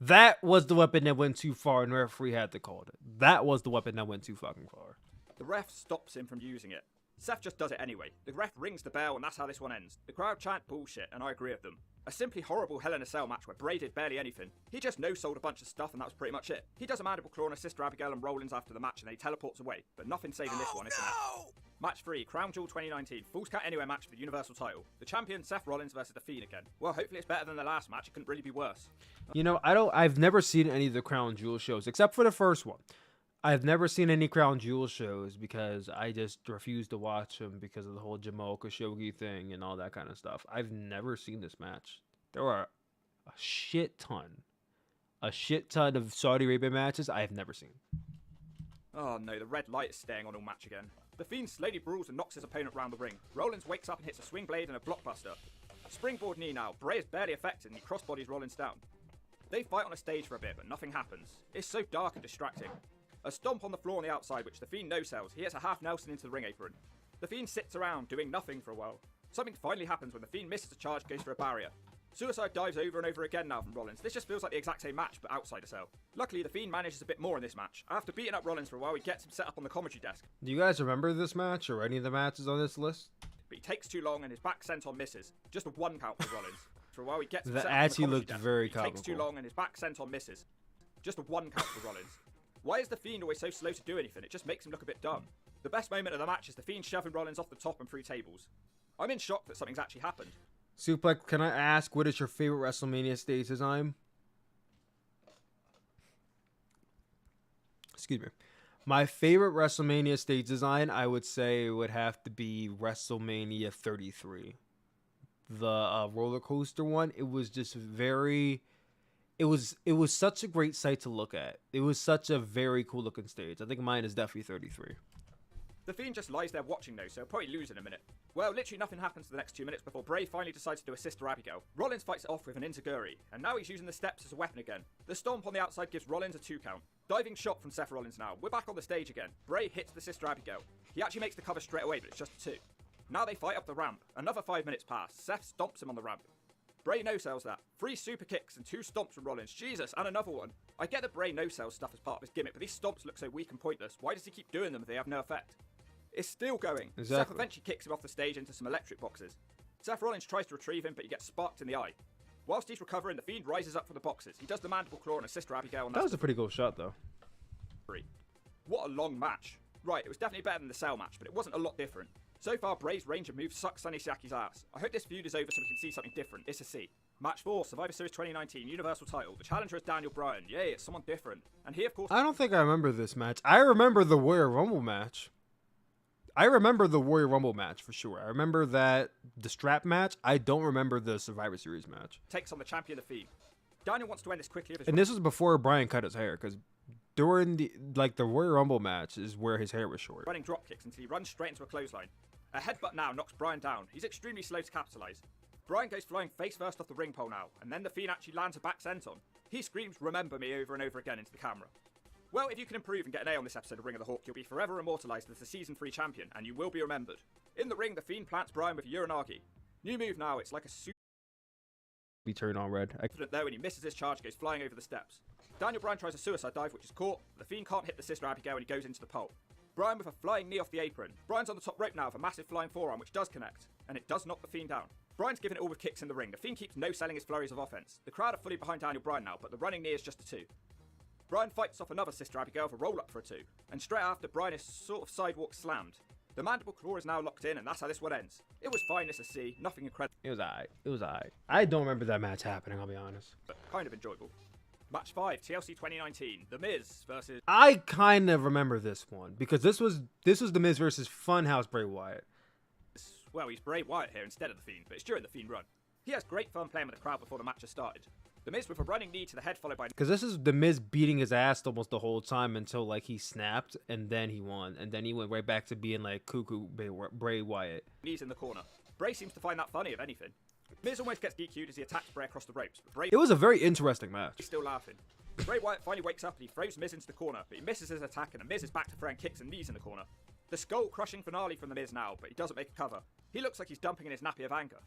That was the weapon that went too far and the referee had to call it. That was the weapon that went too fucking far.
The ref stops him from using it. Seth just does it anyway. The ref rings the bell and that's how this one ends. The crowd chant bullshit and I agree with them. A simply horrible Hell in a Cell match where Bray did barely anything. He just no-sold a bunch of stuff and that was pretty much it. He does a mandible claw on his sister Abigail and Rollins after the match and then he teleports away. But nothing saving this one, isn't it? Match 3, Crown Jewel 2019, Falls Count Anywhere match for the Universal title. The champion, Seth Rollins versus The Fiend again. Well, hopefully it's better than the last match, it couldn't really be worse.
You know, I've never seen any of the Crown Jewel shows, except for the first one. I've never seen any Crown Jewel shows because I just refuse to watch them because of the whole Jamal Khashoggi thing and all that kind of stuff. I've never seen this match. There are a shit ton of Saudi Arabia matches I have never seen.
Oh no, the red light is staying on all match again. The Fiend slowly brawls and knocks his opponent round the ring. Rollins wakes up and hits a swing blade and a blockbuster. Springboard knee now. Bray is barely affected and he crossbodies Rollins down. They fight on a stage for a bit, but nothing happens. It's so dark and distracting. A stomp on the floor on the outside, which the Fiend no-sells. He hits a half Nelson into the ring apron. The Fiend sits around, doing nothing for a while. Something finally happens when the Fiend misses a charge, goes for a barrier. Suicide dives over and over again now from Rollins. This just feels like the exact same match, but outside a cell. Luckily, the Fiend manages a bit more in this match. After beating up Rollins for a while, he gets him set up on the commentary desk.
Do you guys remember this match or any of the matches on this list?
But he takes too long and his back senton misses. Just a 1 count for Rollins. For a while, he gets him
that
set up on the
actually
commentary
looked
desk.
very
He
comical.
takes too long and his back senton misses. Just a 1 count for Rollins. Why is the Fiend always so slow to do anything? It just makes him look a bit dumb. The best moment of the match is the Fiend shoving Rollins off the top and through tables. I'm in shock that something's actually happened.
Sooplex, can I ask what is your favorite WrestleMania stage design? Excuse me. My favorite WrestleMania stage design, I would say, would have to be WrestleMania 33. The roller coaster one. It was just very... It was such a great sight to look at. It was such a very cool looking stage. I think mine is definitely 33.
The Fiend just lies there watching though, so he'll probably lose in a minute. Well, literally nothing happens for the next 2 minutes before Bray finally decides to do a Sister Abigail. Rollins fights it off with an enziguri, and now he's using the steps as a weapon again. The stomp on the outside gives Rollins a 2 count. Diving shot from Seth Rollins now. We're back on the stage again. Bray hits the Sister Abigail. He actually makes the cover straight away, but it's just a 2. Now they fight up the ramp. Another 5 minutes pass. Seth stomps him on the ramp. Bray no-sells that. 3 super kicks and 2 stomps from Rollins. Jesus, and another one. I get that Bray no-sells stuff as part of his gimmick, but these stomps look so weak and pointless. Why does he keep doing them if they have no effect? It's still going.
Exactly.
Seth eventually kicks him off the stage into some electric boxes. Seth Rollins tries to retrieve him, but he gets sparked in the eye. Whilst he's recovering, the Fiend rises up from the boxes. He does the mandible claw on his sister Abigail. And
that was a pretty cool shot, though.
What a long match. Right, it was definitely better than the Cell match, but it wasn't a lot different. So far, Bray's range of moves sucks Sonny Siaki's ass. I hope this feud is over so we can see something different. It's a C. Match 4, Survivor Series 2019, Universal title. The challenger is Daniel Bryan. Yay, it's someone different. And he, of course...
I don't think I remember this match. I remember the Royal Rumble match. I remember the Royal Rumble match for sure. I remember the strap match. I don't remember the Survivor Series match.
Takes on the champion, The Fiend. Daniel wants to end this quickly.
And this was before Bryan cut his hair, because during the Royal Rumble match is where his hair was short.
Running drop kicks until he runs straight into a clothesline. A headbutt now knocks Bryan down. He's extremely slow to capitalise. Bryan goes flying face first off the ring pole now, and then the Fiend actually lands a back senton. He screams, "Remember me," over and over again into the camera. Well, if you can improve and get an A on this episode of Ring of the Hawk, you'll be forever immortalised as the Season 3 champion, and you will be remembered. In the ring, the Fiend plants Bryan with Uranagi. New move now, it's like a super
be turned on red.
There when he misses his charge, goes flying over the steps. Daniel Bryan tries a suicide dive, which is caught. The Fiend can't hit the Sister Abigail and he goes into the pole. Bryan with a flying knee off the apron. Bryan's on the top rope now with a massive flying forearm, which does connect, and it does knock the Fiend down. Bryan's giving it all with kicks in the ring. The Fiend keeps no-selling his flurries of offense. The crowd are fully behind Daniel Bryan now, but the running knee is just a 2. Bryan fights off another Sister Abigail with a roll-up for a 2, and straight after, Bryan is sort of sidewalk slammed. The mandible claw is now locked in, and that's how this one ends. It was fine as a C, nothing incredible.
It was alright. It was alright. I don't remember that match happening, I'll be honest.
But kind of enjoyable. Match 5, TLC 2019, The Miz versus...
I kind of remember this one, because this was The Miz versus Funhouse Bray Wyatt.
Well, he's Bray Wyatt here instead of The Fiend, but it's during the Fiend run. He has great fun playing with the crowd before the match has started. The Miz with a running knee to the head followed by...
Because this is The Miz beating his ass almost the whole time until, like, he snapped, and then he won. And then he went right back to being, like, cuckoo Bray Wyatt.
Knees in the corner. Bray seems to find that funny, if anything. Miz almost gets DQ'd as he attacks Bray across the ropes, but Bray...
It was a very interesting match.
He's still laughing. Bray Wyatt finally wakes up and he throws Miz into the corner, but he misses his attack and the Miz is back to throwing kicks and knees in the corner. The skull-crushing finale from the Miz now, but he doesn't make a cover. He looks like he's dumping in his nappy of anger.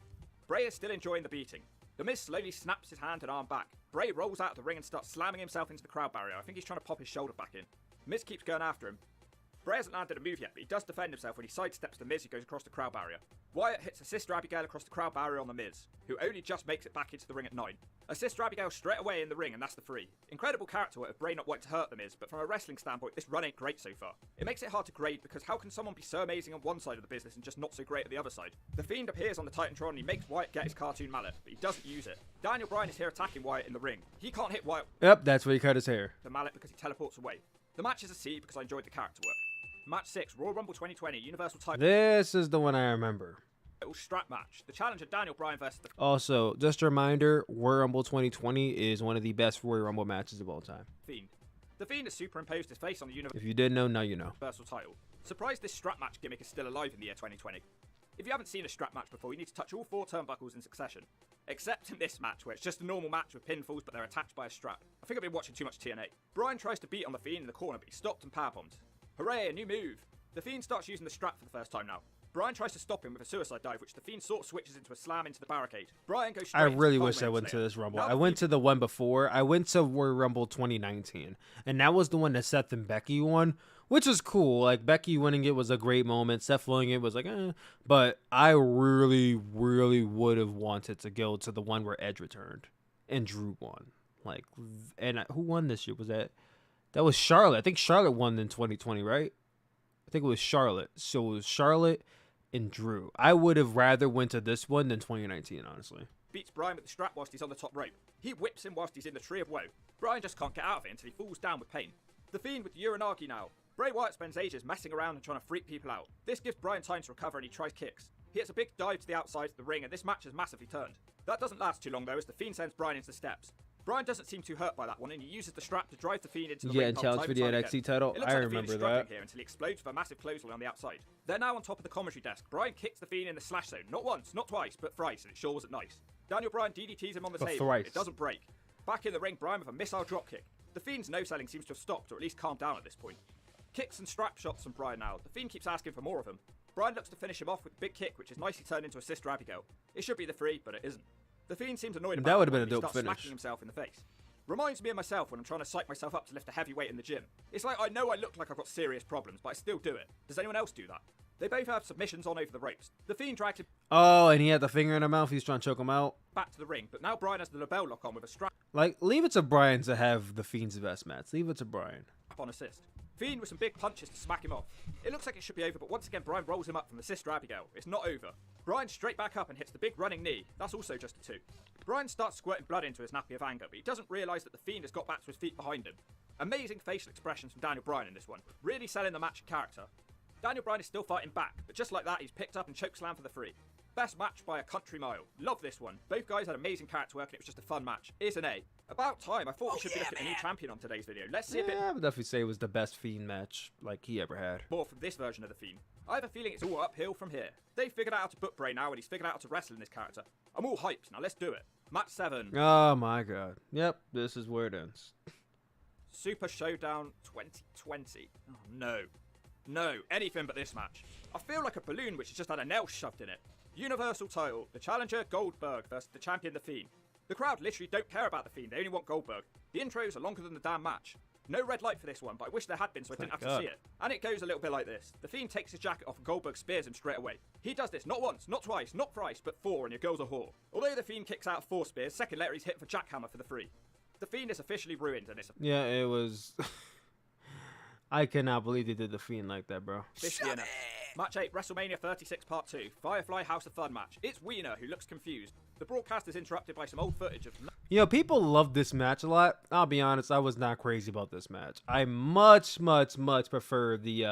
Bray is still enjoying the beating. The Miz slowly snaps his hand and arm back. Bray rolls out of the ring and starts slamming himself into the crowd barrier. I think he's trying to pop his shoulder back in. Miz keeps going after him. Bray hasn't landed a move yet, but he does defend himself when he sidesteps the Miz who goes across the crowd barrier. Wyatt hits a Sister Abigail across the crowd barrier on the Miz, who only just makes it back into the ring at 9. A Sister Abigail straight away in the ring, and that's the 3. Incredible character work of Bray not wanting to hurt the Miz, but from a wrestling standpoint, this run ain't great so far. It makes it hard to grade because how can someone be so amazing on one side of the business and just not so great at the other side? The Fiend appears on the Titantron and he makes Wyatt get his cartoon mallet, but he doesn't use it. Daniel Bryan is here attacking Wyatt in the ring. He can't hit Wyatt.
Yep, that's where he cut his hair.
The mallet because he teleports away. The match is a C because I enjoyed the character work. Match 6, Royal Rumble 2020, Universal Title.
This is the one I remember.
Strap match. The challenger Daniel Bryan versus the...
Also, just a reminder, Royal Rumble 2020 is one of the best Royal Rumble matches of all time.
Fiend. The Fiend has superimposed his face on the
If you didn't know, now you know.
Universal title. Surprised this strap match gimmick is still alive in the year 2020. If you haven't seen a strap match before, you need to touch all 4 turnbuckles in succession. Except in this match, where it's just a normal match with pinfalls, but they're attached by a strap. I think I've been watching too much TNA. Bryan tries to beat on the Fiend in the corner, but he's stopped and powerbombed. Hooray, a new move! The Fiend starts using the strap for the first time now. Bryan tries to stop him with a suicide dive, which the Fiend sort of switches into a slam into the barricade. Bryan goes straight
I
into
really
the
wish I
Conway
went to
Slayer.
this Rumble.
Now
I went to the one before. I went to Royal Rumble 2019. And that was the one that Seth and Becky won, which was cool. Like, Becky winning it was a great moment. Seth winning it was like, eh. But I really, really would have wanted to go to the one where Edge returned and Drew won. Like, and who won this year? Was that was Charlotte. I think Charlotte won in 2020, right? I think it was Charlotte. So it was Charlotte and Drew. I would have rather went to this one than 2019, honestly.
Beats Bryan with the strap whilst he's on the top rope. He whips him whilst he's in the Tree of Woe. Bryan just can't get out of it until he falls down with pain. The Fiend with Uranagi now. Bray Wyatt spends ages messing around and trying to freak people out. This gives Bryan time to recover and he tries kicks. He hits a big dive to the outside of the ring and this match has massively turned. That doesn't last too long though as the Fiend sends Bryan into the steps. Bryan doesn't seem too hurt by that one and he uses the strap to drive the Fiend into the ring.
And challenge for the NXT title. I remember that.
Here until he explodes with a massive clothesline on the outside. They're now on top of the commentary desk. Bryan kicks the Fiend in the slash zone. Not once, not twice, but thrice, and it sure wasn't nice. Daniel Bryan DDTs him on the table.
Thrice.
It doesn't break. Back in the ring, Bryan with a missile dropkick. The Fiend's no-selling seems to have stopped, or at least calmed down at this point. Kicks and strap shots from Bryan now. The Fiend keeps asking for more of them. Bryan looks to finish him off with a big kick, which is nicely turned into a Sister Abigail. It should be the 3, but it isn't. The Fiend seems annoyed about
that would have been
when
a
he
dope
starts
finish.
smacking himself in the face. Reminds me of myself when I'm trying to psych myself up to lift a heavy weight in the gym. It's like I know I look like I've got serious problems, but I still do it. Does anyone else do that? They both have submissions on over the ropes. The Fiend drags him
Oh, and he had the finger in her mouth. He's trying to choke him out.
back to the ring, but now Bryan has the label lock on with a strap
Like, leave it to Bryan to have the Fiend's best match. Leave it to Bryan.
on assist. Fiend with some big punches to smack him off. It looks like it should be over, but once again Bryan rolls him up from the Sister Abigail. It's not over. Bryan straight back up and hits the big running knee. That's also just a 2. Bryan starts squirting blood into his nappy of anger, but he doesn't realise that the Fiend has got back to his feet behind him. Amazing facial expressions from Daniel Bryan in this one, really selling the match and character. Daniel Bryan is still fighting back, but just like that he's picked up and chokeslammed for the 3. Best match by a country mile. Love this one. Both guys had amazing character work and it was just a fun match. Here's an A. About time. I thought we should be looking at a new champion on today's video. Let's see a bit
Yeah, I would definitely say it was the best Fiend match like he ever had.
more from this version of the Fiend. I have a feeling it's all uphill from here. They've figured out how to book Bray now and he's figured out how to wrestle in this character. I'm all hyped. Now let's do it. Match 7.
Oh my god. Yep, this is where it ends.
Super Showdown 2020. Oh no. No, anything but this match. I feel like a balloon which has just had a nail shoved in it. Universal title, the challenger Goldberg versus the champion The Fiend. The crowd literally don't care about the Fiend, they only want Goldberg. The intros are longer than the damn match. No red light for this one, but I wish there had been so I didn't have to see it. And it goes a little bit like this. The Fiend takes his jacket off and Goldberg spears him straight away. He does this not once, not twice, not thrice, but 4, and your girl's a whore. Although the Fiend kicks out 4 spears, second later he's hit for jackhammer for the 3. The Fiend is officially ruined, and it's
Yeah, it was... I cannot believe they did the Fiend like that, bro.
Match 8, WrestleMania 36 Part 2, Firefly House of Fun match. It's Wiener who looks confused. The broadcast is interrupted by some old footage of...
You know, people love this match a lot. I'll be honest, I was not crazy about this match. I much prefer the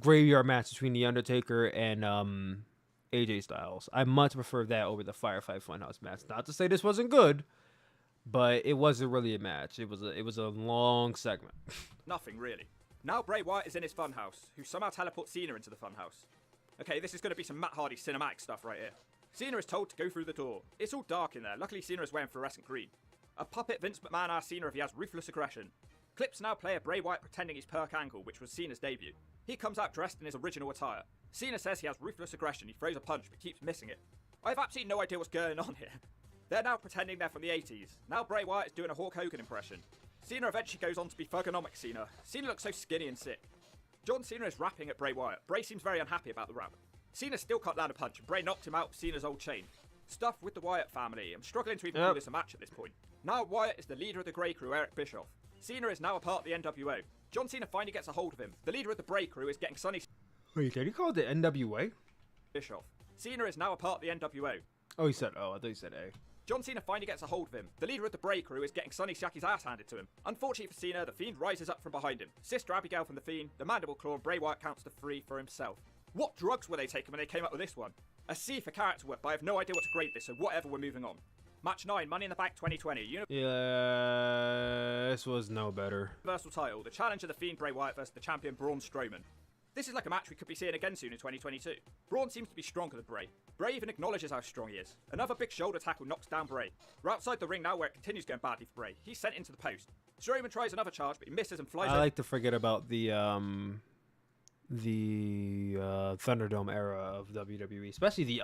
graveyard match between The Undertaker and AJ Styles. I much prefer that over the Firefly Funhouse match. Not to say this wasn't good, but it wasn't really a match. It was a long segment.
Nothing really. Now Bray Wyatt is in his funhouse, who somehow teleports Cena into the funhouse. Okay, this is going to be some Matt Hardy cinematic stuff right here. Cena is told to go through the door. It's all dark in there. Luckily, Cena is wearing fluorescent green. A puppet Vince McMahon asks Cena if he has ruthless aggression. Clips now play a Bray Wyatt pretending he's Perk Angle, which was Cena's debut. He comes out dressed in his original attire. Cena says he has ruthless aggression. He throws a punch, but keeps missing it. I have absolutely no idea what's going on here. They're now pretending they're from the 80s. Now Bray Wyatt is doing a Hulk Hogan impression. Cena eventually goes on to be Thugonomic Cena. Cena looks so skinny and sick. John Cena is rapping at Bray Wyatt. Bray seems very unhappy about the rap. Cena still can't land a punch, and Bray knocked him out with Cena's old chain. Stuff with the Wyatt family. I'm struggling to even call this a match at this point. Now Wyatt is the leader of the Grey Crew, Eric Bischoff. Cena is now a part of the NWO. John Cena finally gets a hold of him. The leader of the Bray Crew is getting Sonny
Wait, did he call it the NWA?
Bischoff. Cena is now a part of the NWO.
Oh, he said O. I thought he said A.
John Cena finally gets a hold of him. The leader of the Bray Crew is getting Sonny Shaki's ass handed to him. Unfortunately for Cena, the Fiend rises up from behind him. Sister Abigail from the Fiend, the Mandible Claw, and Bray Wyatt counts to 3 for himself. What drugs were they taking when they came up with this one? A C for character work, but I have no idea what to grade this, so whatever, we're moving on. Match 9, Money in the Bank 2020.
Yeah, this was no better.
Universal title, the challenge of the Fiend Bray Wyatt versus the champion Braun Strowman. This is like a match we could be seeing again soon in 2022. Braun seems to be stronger than Bray. Bray even acknowledges how strong he is. Another big shoulder tackle knocks down Bray. We're outside the ring now where it continues going badly for Bray. He's sent into the post. Strowman tries another charge, but he misses and flies
I like to forget about the Thunderdome era of WWE, especially the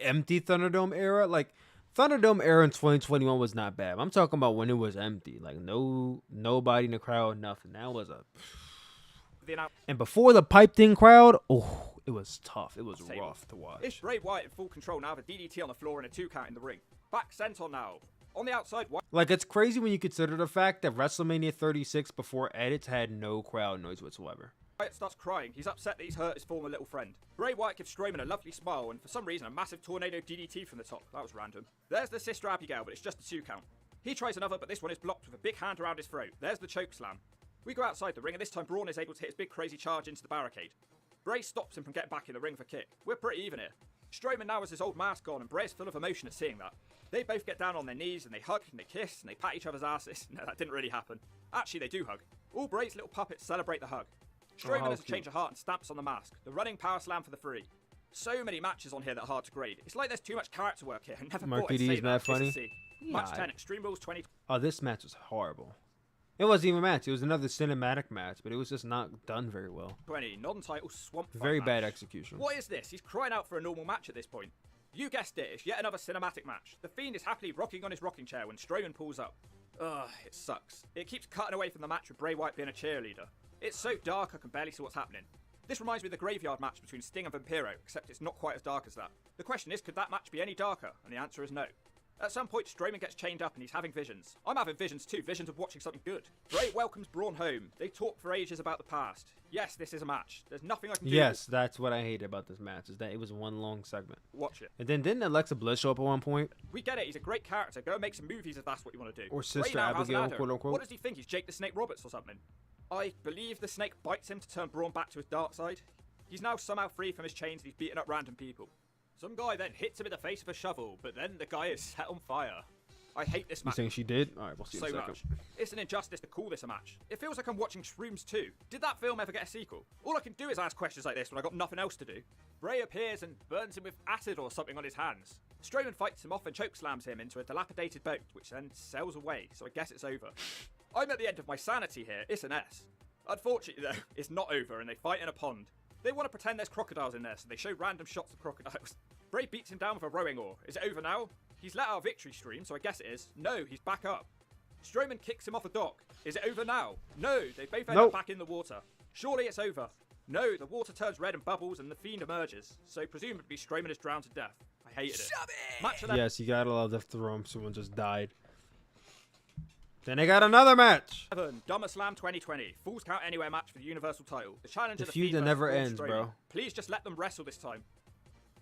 empty Thunderdome era. Like, Thunderdome era in 2021 was not bad. I'm talking about when it was empty, like nobody in the crowd, nothing. That was a... And before the piped in crowd, oh, it was tough. It was rough to watch.
It's Bray Wyatt in full control now, with a DDT on the floor and a 2 count in the ring. Back center now. On the outside,
like, it's crazy when you consider the fact that WrestleMania 36 before edits had no crowd noise whatsoever.
Wyatt starts crying. He's upset that he's hurt his former little friend. Bray Wyatt gives Strowman a lovely smile, and for some reason a massive tornado DDT from the top. That was random. There's the Sister Abigail, but it's just a 2 count. He tries another, but this one is blocked with a big hand around his throat. There's the choke slam. We go outside the ring, and this time Braun is able to hit his big crazy charge into the barricade. Bray stops him from getting back in the ring for a kick. We're pretty even here. Strowman now has his old mask on, and Bray is full of emotion at seeing that. They both get down on their knees, and they hug, and they kiss, and they pat each other's asses. No, that didn't really happen. Actually, they do hug. All Bray's little puppets celebrate the hug. Strowman has a change of heart and stamps on the mask. The running power slam for the 3. So many matches on here that are hard to grade. It's like there's too much character work here. Never thought I'd say that.
Funny.
Match 10, Extreme Rules 20.
Oh, this match was horrible. It wasn't even a match. It was another cinematic match, but it was just not done very well.
20, non-title swamp fight
Very
match.
bad execution.
What is this? He's crying out for a normal match at this point. You guessed it, it's yet another cinematic match. The Fiend is happily rocking on his rocking chair when Strowman pulls up. Ugh, it sucks. It keeps cutting away from the match with Bray Wyatt being a cheerleader. It's so dark I can barely see what's happening. This reminds me of the graveyard match between Sting and Vampiro, except it's not quite as dark as that. The question is, could that match be any darker? And the answer is no. At some point, Strowman gets chained up and he's having visions. I'm having visions too, visions of watching something good. Bray welcomes Braun home. They talk for ages about the past. Yes, this is a match. There's nothing I can do.
Yes, that's what I hated about this match, is that it was one long segment.
Watch it.
And then didn't Alexa Bliss show up at one point?
We get it, he's a great character. Go and make some movies if that's what you want to do.
Or Sister Abigail, quote unquote.
What does he think? He's Jake the Snake Roberts or something? I believe the snake bites him to turn Braun back to his dark side. He's now somehow free from his chains and he's beating up random people. Some guy then hits him in the face with a shovel, but then the guy is set on fire. I hate this match.
You saying she did? Alright, we'll see in a second.
Much. It's an injustice to call this a match. It feels like I'm watching Shrooms 2. Did that film ever get a sequel? All I can do is ask questions like this when I got nothing else to do. Bray appears and burns him with acid or something on his hands. Strowman fights him off and chokeslams him into a dilapidated boat, which then sails away, so I guess it's over. I'm at the end of my sanity here. It's an S. Unfortunately though, it's not over and they fight in a pond. They want to pretend there's crocodiles in there, so they show random shots of crocodiles. Bray beats him down with a rowing oar. Is it over now? He's let out a victory stream, so I guess it is. No, he's back up. Strowman kicks him off a dock. Is it over now? No, they both end up back in the water. Surely it's over. No, the water turns red and bubbles and the Fiend emerges. So presumably Strowman is drowned to death. I hated it. Match of
Yes, you gotta love the throw. Someone just died. Then they got another match.
SummerSlam 2020. Falls Count Anywhere match for the Universal title. The challenge
The
of the
feud
Fiend
that never
versus
ends,
Strowman.
bro.
Please just let them wrestle this time.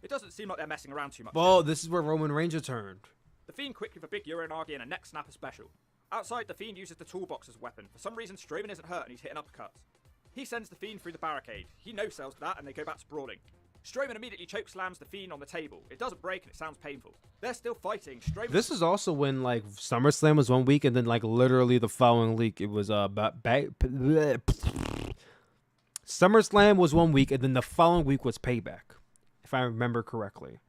It doesn't seem like they're messing around too much.
Well, this is where Roman Reigns returned.
The Fiend quickly with a big Uranagi and a neck snapper special. Outside, the Fiend uses the toolbox as a weapon. For some reason, Strowman isn't hurt and he's hitting uppercuts. He sends the Fiend through the barricade. He no-sells that and they go back to brawling. Strowman immediately chokeslams the Fiend on the table. It doesn't break and it sounds painful. They're still fighting. Strowman.
This is also when like SummerSlam was 1 week and then like literally the following week it was SummerSlam was 1 week and then the following week was Payback, if I remember correctly.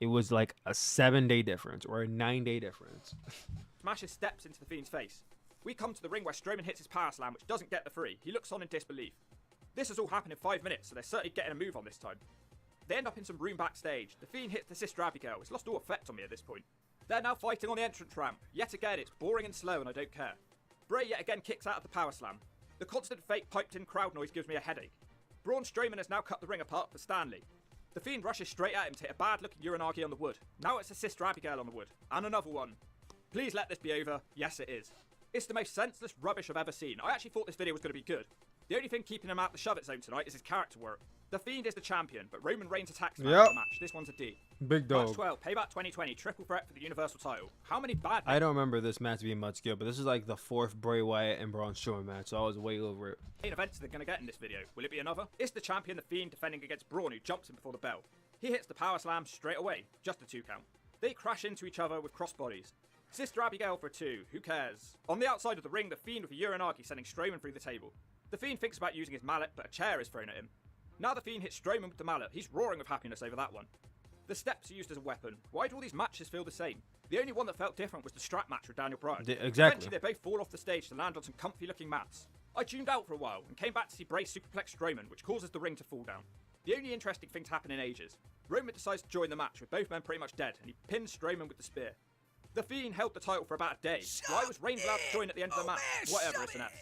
It was like a 7-day difference or a 9-day difference.
Smashes steps into the Fiend's face. We come to the ring where Strowman hits his power slam, which doesn't get the free. He looks on in disbelief. This has all happened in 5 minutes, so they're certainly getting a move on this time. They end up in some room backstage. The Fiend hits the Sister Abigail. It's lost all effect on me at this point. They're now fighting on the entrance ramp. Yet again, it's boring and slow and I don't care. Bray yet again kicks out of the power slam. The constant fake piped in crowd noise gives me a headache. Braun Strowman has now cut the ring apart for Stanley. The Fiend rushes straight at him to hit a bad looking Uranagi on the wood. Now it's the Sister Abigail on the wood. And another one. Please let this be over. Yes, it is. It's the most senseless rubbish I've ever seen. I actually thought this video was going to be good. The only thing keeping him out the shove-it zone tonight is his character work. The Fiend is the champion, but Roman Reigns attacks the match. This one's a D.
Big dog.
Match 12, Payback 2020, triple threat for the Universal title. How many bad...
I don't remember this match being much good, but this is like the 4th Bray Wyatt and Braun Strowman match, so I was way over it.
main events they're going to get in this video. Will it be another? It's the champion, the Fiend, defending against Braun, who jumps him before the bell. He hits the power slam straight away, just a 2 count. They crash into each other with crossbodies. Sister Abigail for 2, who cares? On the outside of the ring, the Fiend with a Uranagi sending Strowman through the table. The Fiend thinks about using his mallet, but a chair is thrown at him. Now the Fiend hits Strowman with the mallet. He's roaring with happiness over that one. The steps are used as a weapon. Why do all these matches feel the same? The only one that felt different was the strap match with Daniel Bryan.
Exactly.
Eventually they both fall off the stage to land on some comfy looking mats. I tuned out for a while and came back to see Bray superplex Strowman, which causes the ring to fall down. The only interesting thing to happen in ages. Roman decides to join the match with both men pretty much dead, and he pins Strowman with the spear. The Fiend held the title for about a day. Why was Reigns allowed to join at the end of the match? Whatever, it's an F.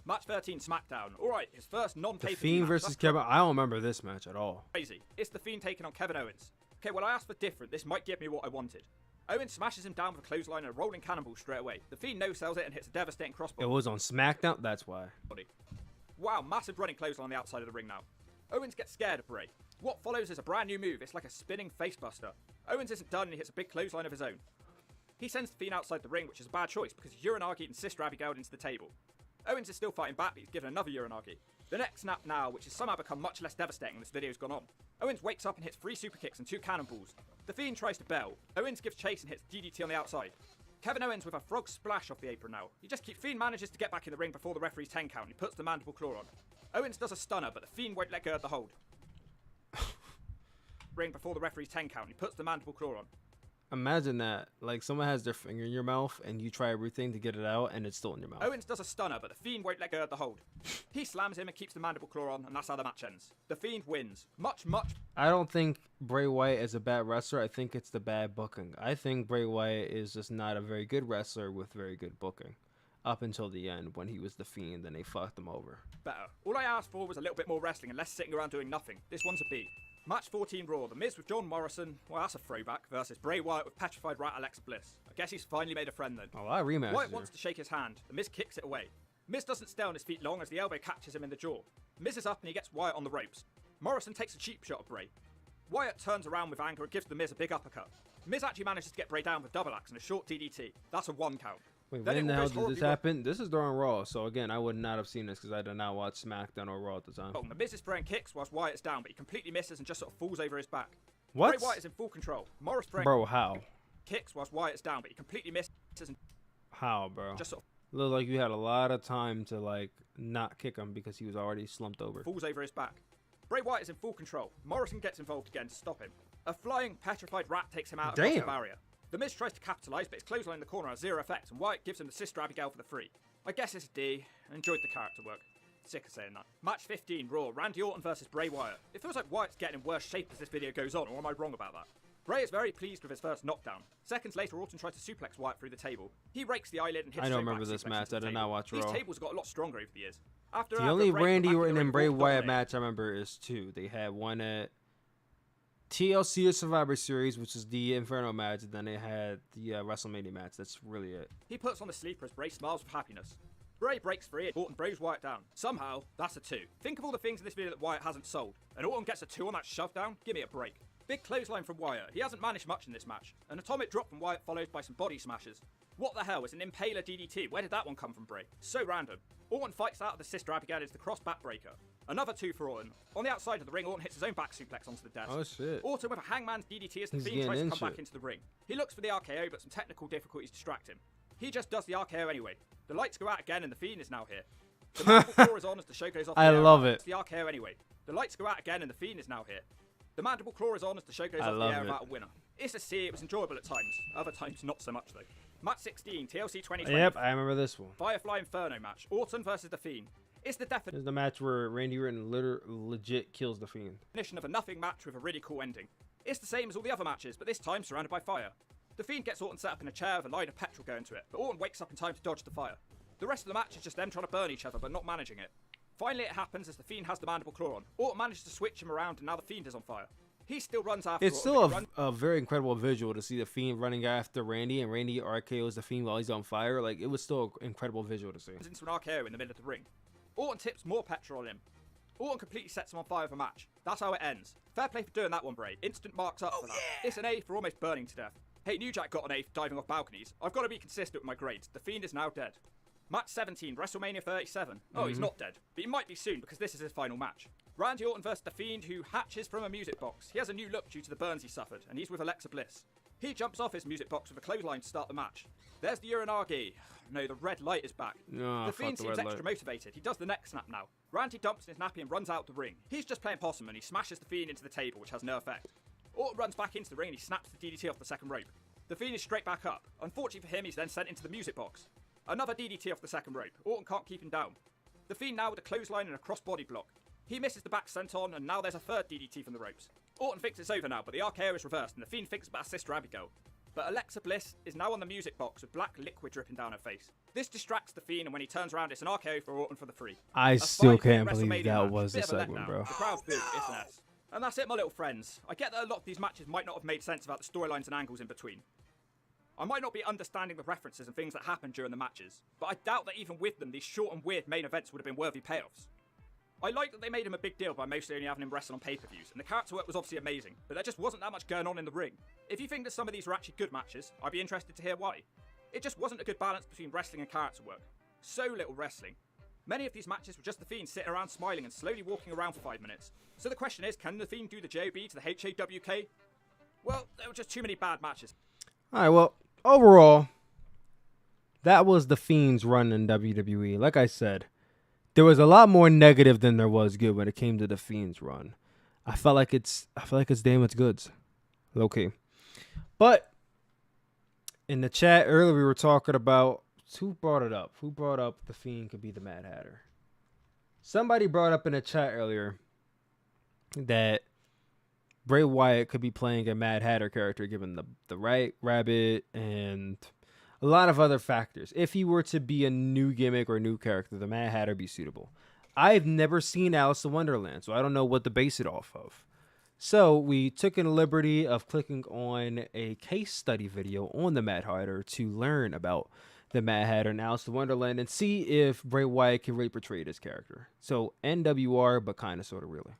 Match 13, SmackDown. Alright, his first non-pay-per-view
The Fiend
match.
versus Kevin. I don't remember this match at all.
Crazy. It's the Fiend taking on Kevin Owens. Okay, well I asked for different. This might give me what I wanted. Owens smashes him down with a clothesline and a rolling cannonball straight away. The Fiend no-sells it and hits a devastating crossbody.
It was on SmackDown, that's why.
Wow, massive running clothesline on the outside of the ring now. Owens gets scared of Bray. What follows is a brand new move. It's like a spinning facebuster. Owens isn't done and he hits a big clothesline of his own. He sends the Fiend outside the ring, which is a bad choice because Uranagi and Sister Abigail into the table. Owens is still fighting back, but he's given another Uranagi. The neck snap now, which has somehow become much less devastating as this video's gone on. Owens wakes up and hits 3 super kicks and 2 cannonballs. The Fiend tries to bail. Owens gives chase and hits DDT on the outside. Kevin Owens with a frog splash off the apron now. Fiend manages to get back in the ring before the referee's 10 count. He puts the mandible claw on. Owens does a stunner, but the Fiend won't let go of the hold. Ring before the referee's 10 count. He puts the mandible claw on.
Imagine that. Like, someone has their finger in your mouth, and you try everything to get it out, and it's still in your mouth.
Owens does a stunner, but the Fiend won't let go of the hold. He slams him and keeps the mandible claw on, and that's how the match ends. The Fiend wins. Much.
I don't think Bray Wyatt is a bad wrestler. I think it's the bad booking. I think Bray Wyatt is just not a very good wrestler with very good booking. Up until the end, when he was the Fiend, and they fucked him over.
Better. All I asked for was a little bit more wrestling and less sitting around doing nothing. This one's a B. Match 14 Raw, The Miz with John Morrison, well that's a throwback, versus Bray Wyatt with petrified rat Alexa Bliss. I guess he's finally made a friend then.
A lot of rematches.
Wyatt wants to shake his hand, The Miz kicks it away. Miz doesn't stay on his feet long as the elbow catches him in the jaw. Miz is up and he gets Wyatt on the ropes. Morrison takes a cheap shot of Bray. Wyatt turns around with anger and gives The Miz a big uppercut. Miz actually manages to get Bray down with double axe and a short DDT. That's a 1 count.
Wait, when the hell did this happen? This is during Raw, so again, I would not have seen this because I did not watch SmackDown or Raw at the time.
Oh, the Miz is throwing kicks whilst Wyatt is down, but he completely misses and just sort of falls over his back.
What?
Bray Wyatt is in full control. Morris throwing
how?
Kicks whilst Wyatt is down, but he completely misses and
how, bro?
Just sort of
looked like you had a lot of time to like not kick him because he was already slumped over.
Falls over his back. Bray Wyatt is in full control. Morrison gets involved again to stop him. A flying petrified rat takes him out across the barrier. The Miz tries to capitalise, but his clothesline in the corner has 0 effect, and Wyatt gives him the Sister Abigail for the free. I guess it's a D. I enjoyed the character work. sick of saying that. Match 15, Raw, Randy Orton versus Bray Wyatt. It feels like Wyatt's getting in worse shape as this video goes on, or am I wrong about that? Bray is very pleased with his first knockdown. Seconds later, Orton tries to suplex Wyatt through the table. He rakes the eyelid and hits.
I don't remember this match. I did not watch Raw.
These tables got a lot stronger over the years.
The only Randy Orton and Bray Wyatt match I remember is two. They had one at TLC or Survivor Series, which is the Inferno match, and then they had the WrestleMania match. That's really it.
He puts on the sleeper as Bray smiles with happiness. Bray breaks free and Orton blows Wyatt down. Somehow, that's a 2. Think of all the things in this video that Wyatt hasn't sold, and Orton gets a 2 on that shove down? Give me a break. Big clothesline from Wyatt. He hasn't managed much in this match. An atomic drop from Wyatt followed by some body smashes. What the hell is an Impaler DDT? Where did that one come from, Bray? So random. Orton fights out of the Sister Abigail into the cross backbreaker. Another 2 for Orton. On the outside of the ring, Orton hits his own back suplex onto the desk.
Oh shit.
Orton with a hangman's DDT as the Fiend tries to come back into the ring. He looks for the RKO, but some technical difficulties distract him. He just does the RKO anyway. The lights go out again and the Fiend is now here. The mandible claw is on as the show goes off the air.
I love it.
The RKO anyway. The lights go out again and the Fiend is now here. The mandible claw is on as the show goes off the air without a winner. It's a C, it was enjoyable at times. Other times, not so much though. Match 16, TLC 2020.
Yep, I remember this one.
Firefly Inferno match. Orton versus The Fiend. It's the
This is the match where Randy Orton legit kills The Fiend.
definition of a nothing match with a really cool ending. It's the same as all the other matches, but this time surrounded by fire. The Fiend gets Orton set up in a chair with a line of petrol going to it, but Orton wakes up in time to dodge the fire. The rest of the match is just them trying to burn each other, but not managing it. Finally it happens as the Fiend has the mandible claw on. Orton manages to switch him around and now the Fiend is on fire. He still runs after
It's
Orton,
still a very incredible visual to see the Fiend running after Randy, and Randy RKO's the Fiend while he's on fire. Like, it was still an incredible visual to see.
Into an RKO in the middle of the ring. Orton tips more petrol on him. Orton completely sets him on fire with a match. That's how it ends. Fair play for doing that one, Bray. Instant marks up for that. It's an A for almost burning to death. Hey, New Jack got an A for diving off balconies. I've got to be consistent with my grades. The Fiend is now dead. Match 17, WrestleMania 37. Oh, he's not dead, but he might be soon because this is his final match. Randy Orton versus The Fiend, who hatches from a music box. He has a new look due to the burns he suffered, and he's with Alexa Bliss. He jumps off his music box with a clothesline to start the match. There's the Uranagi. No, the red light is back.
No,
the Fiend seems extra motivated. He does the neck snap now. Randy dumps in his nappy and runs out the ring. He's just playing possum and he smashes the Fiend into the table, which has no effect. Orton runs back into the ring and he snaps the DDT off the second rope. The Fiend is straight back up. Unfortunately for him, he's then sent into the music box. Another DDT off the second rope. Orton can't keep him down. The Fiend now with a clothesline and a cross-body block. He misses the back senton, and now there's a third DDT from the ropes. Orton thinks it's over now, but the RKO is reversed, and the Fiend thinks about Sister Abigail. But Alexa Bliss is now on the music box with black liquid dripping down her face. This distracts the Fiend, and when he turns around, it's an RKO for Orton for the free.
I still can't believe that was the segment, bro.
The crowd booed, it's an S. And that's it, my little friends. I get that a lot of these matches might not have made sense about the storylines and angles in between. I might not be understanding the references and things that happened during the matches, but I doubt that even with them, these short and weird main events would have been worthy payoffs. I like that they made him a big deal by mostly only having him wrestle on pay-per-views, and the character work was obviously amazing, but there just wasn't that much going on in the ring. If you think that some of these were actually good matches, I'd be interested to hear why. It just wasn't a good balance between wrestling and character work. So little wrestling. Many of these matches were just the Fiend sitting around smiling and slowly walking around for 5 minutes. So the question is, can the Fiend do the JOB to the HAWK? Well, there were just too many bad matches.
Alright, well, overall, that was the Fiend's run in WWE. Like I said, there was a lot more negative than there was good when it came to the Fiend's run. I feel like it's damaged goods. Low key. But in the chat earlier we were talking about who brought it up? Who brought up the Fiend could be the Mad Hatter? Somebody brought up in the chat earlier that Bray Wyatt could be playing a Mad Hatter character given the right rabbit and a lot of other factors. If he were to be a new gimmick or a new character, the Mad Hatter be suitable. I've never seen Alice in Wonderland, so I don't know what to base it off of. So we took a liberty of clicking on a case study video on the Mad Hatter to learn about the Mad Hatter and Alice in Wonderland and see if Bray Wyatt can really portray this character. So NWR, but kind of sort of really.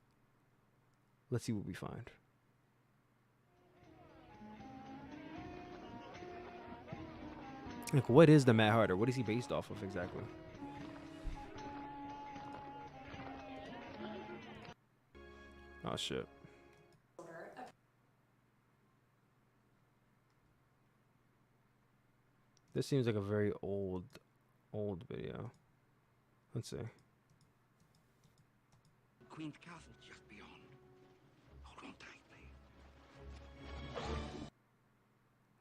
Let's see what we find. Like, what is the Mad Hatter? What is he based off of exactly? Oh, shit. This seems like a very old video. Let's see.
Queen's Castle just beyond. Hold on tightly.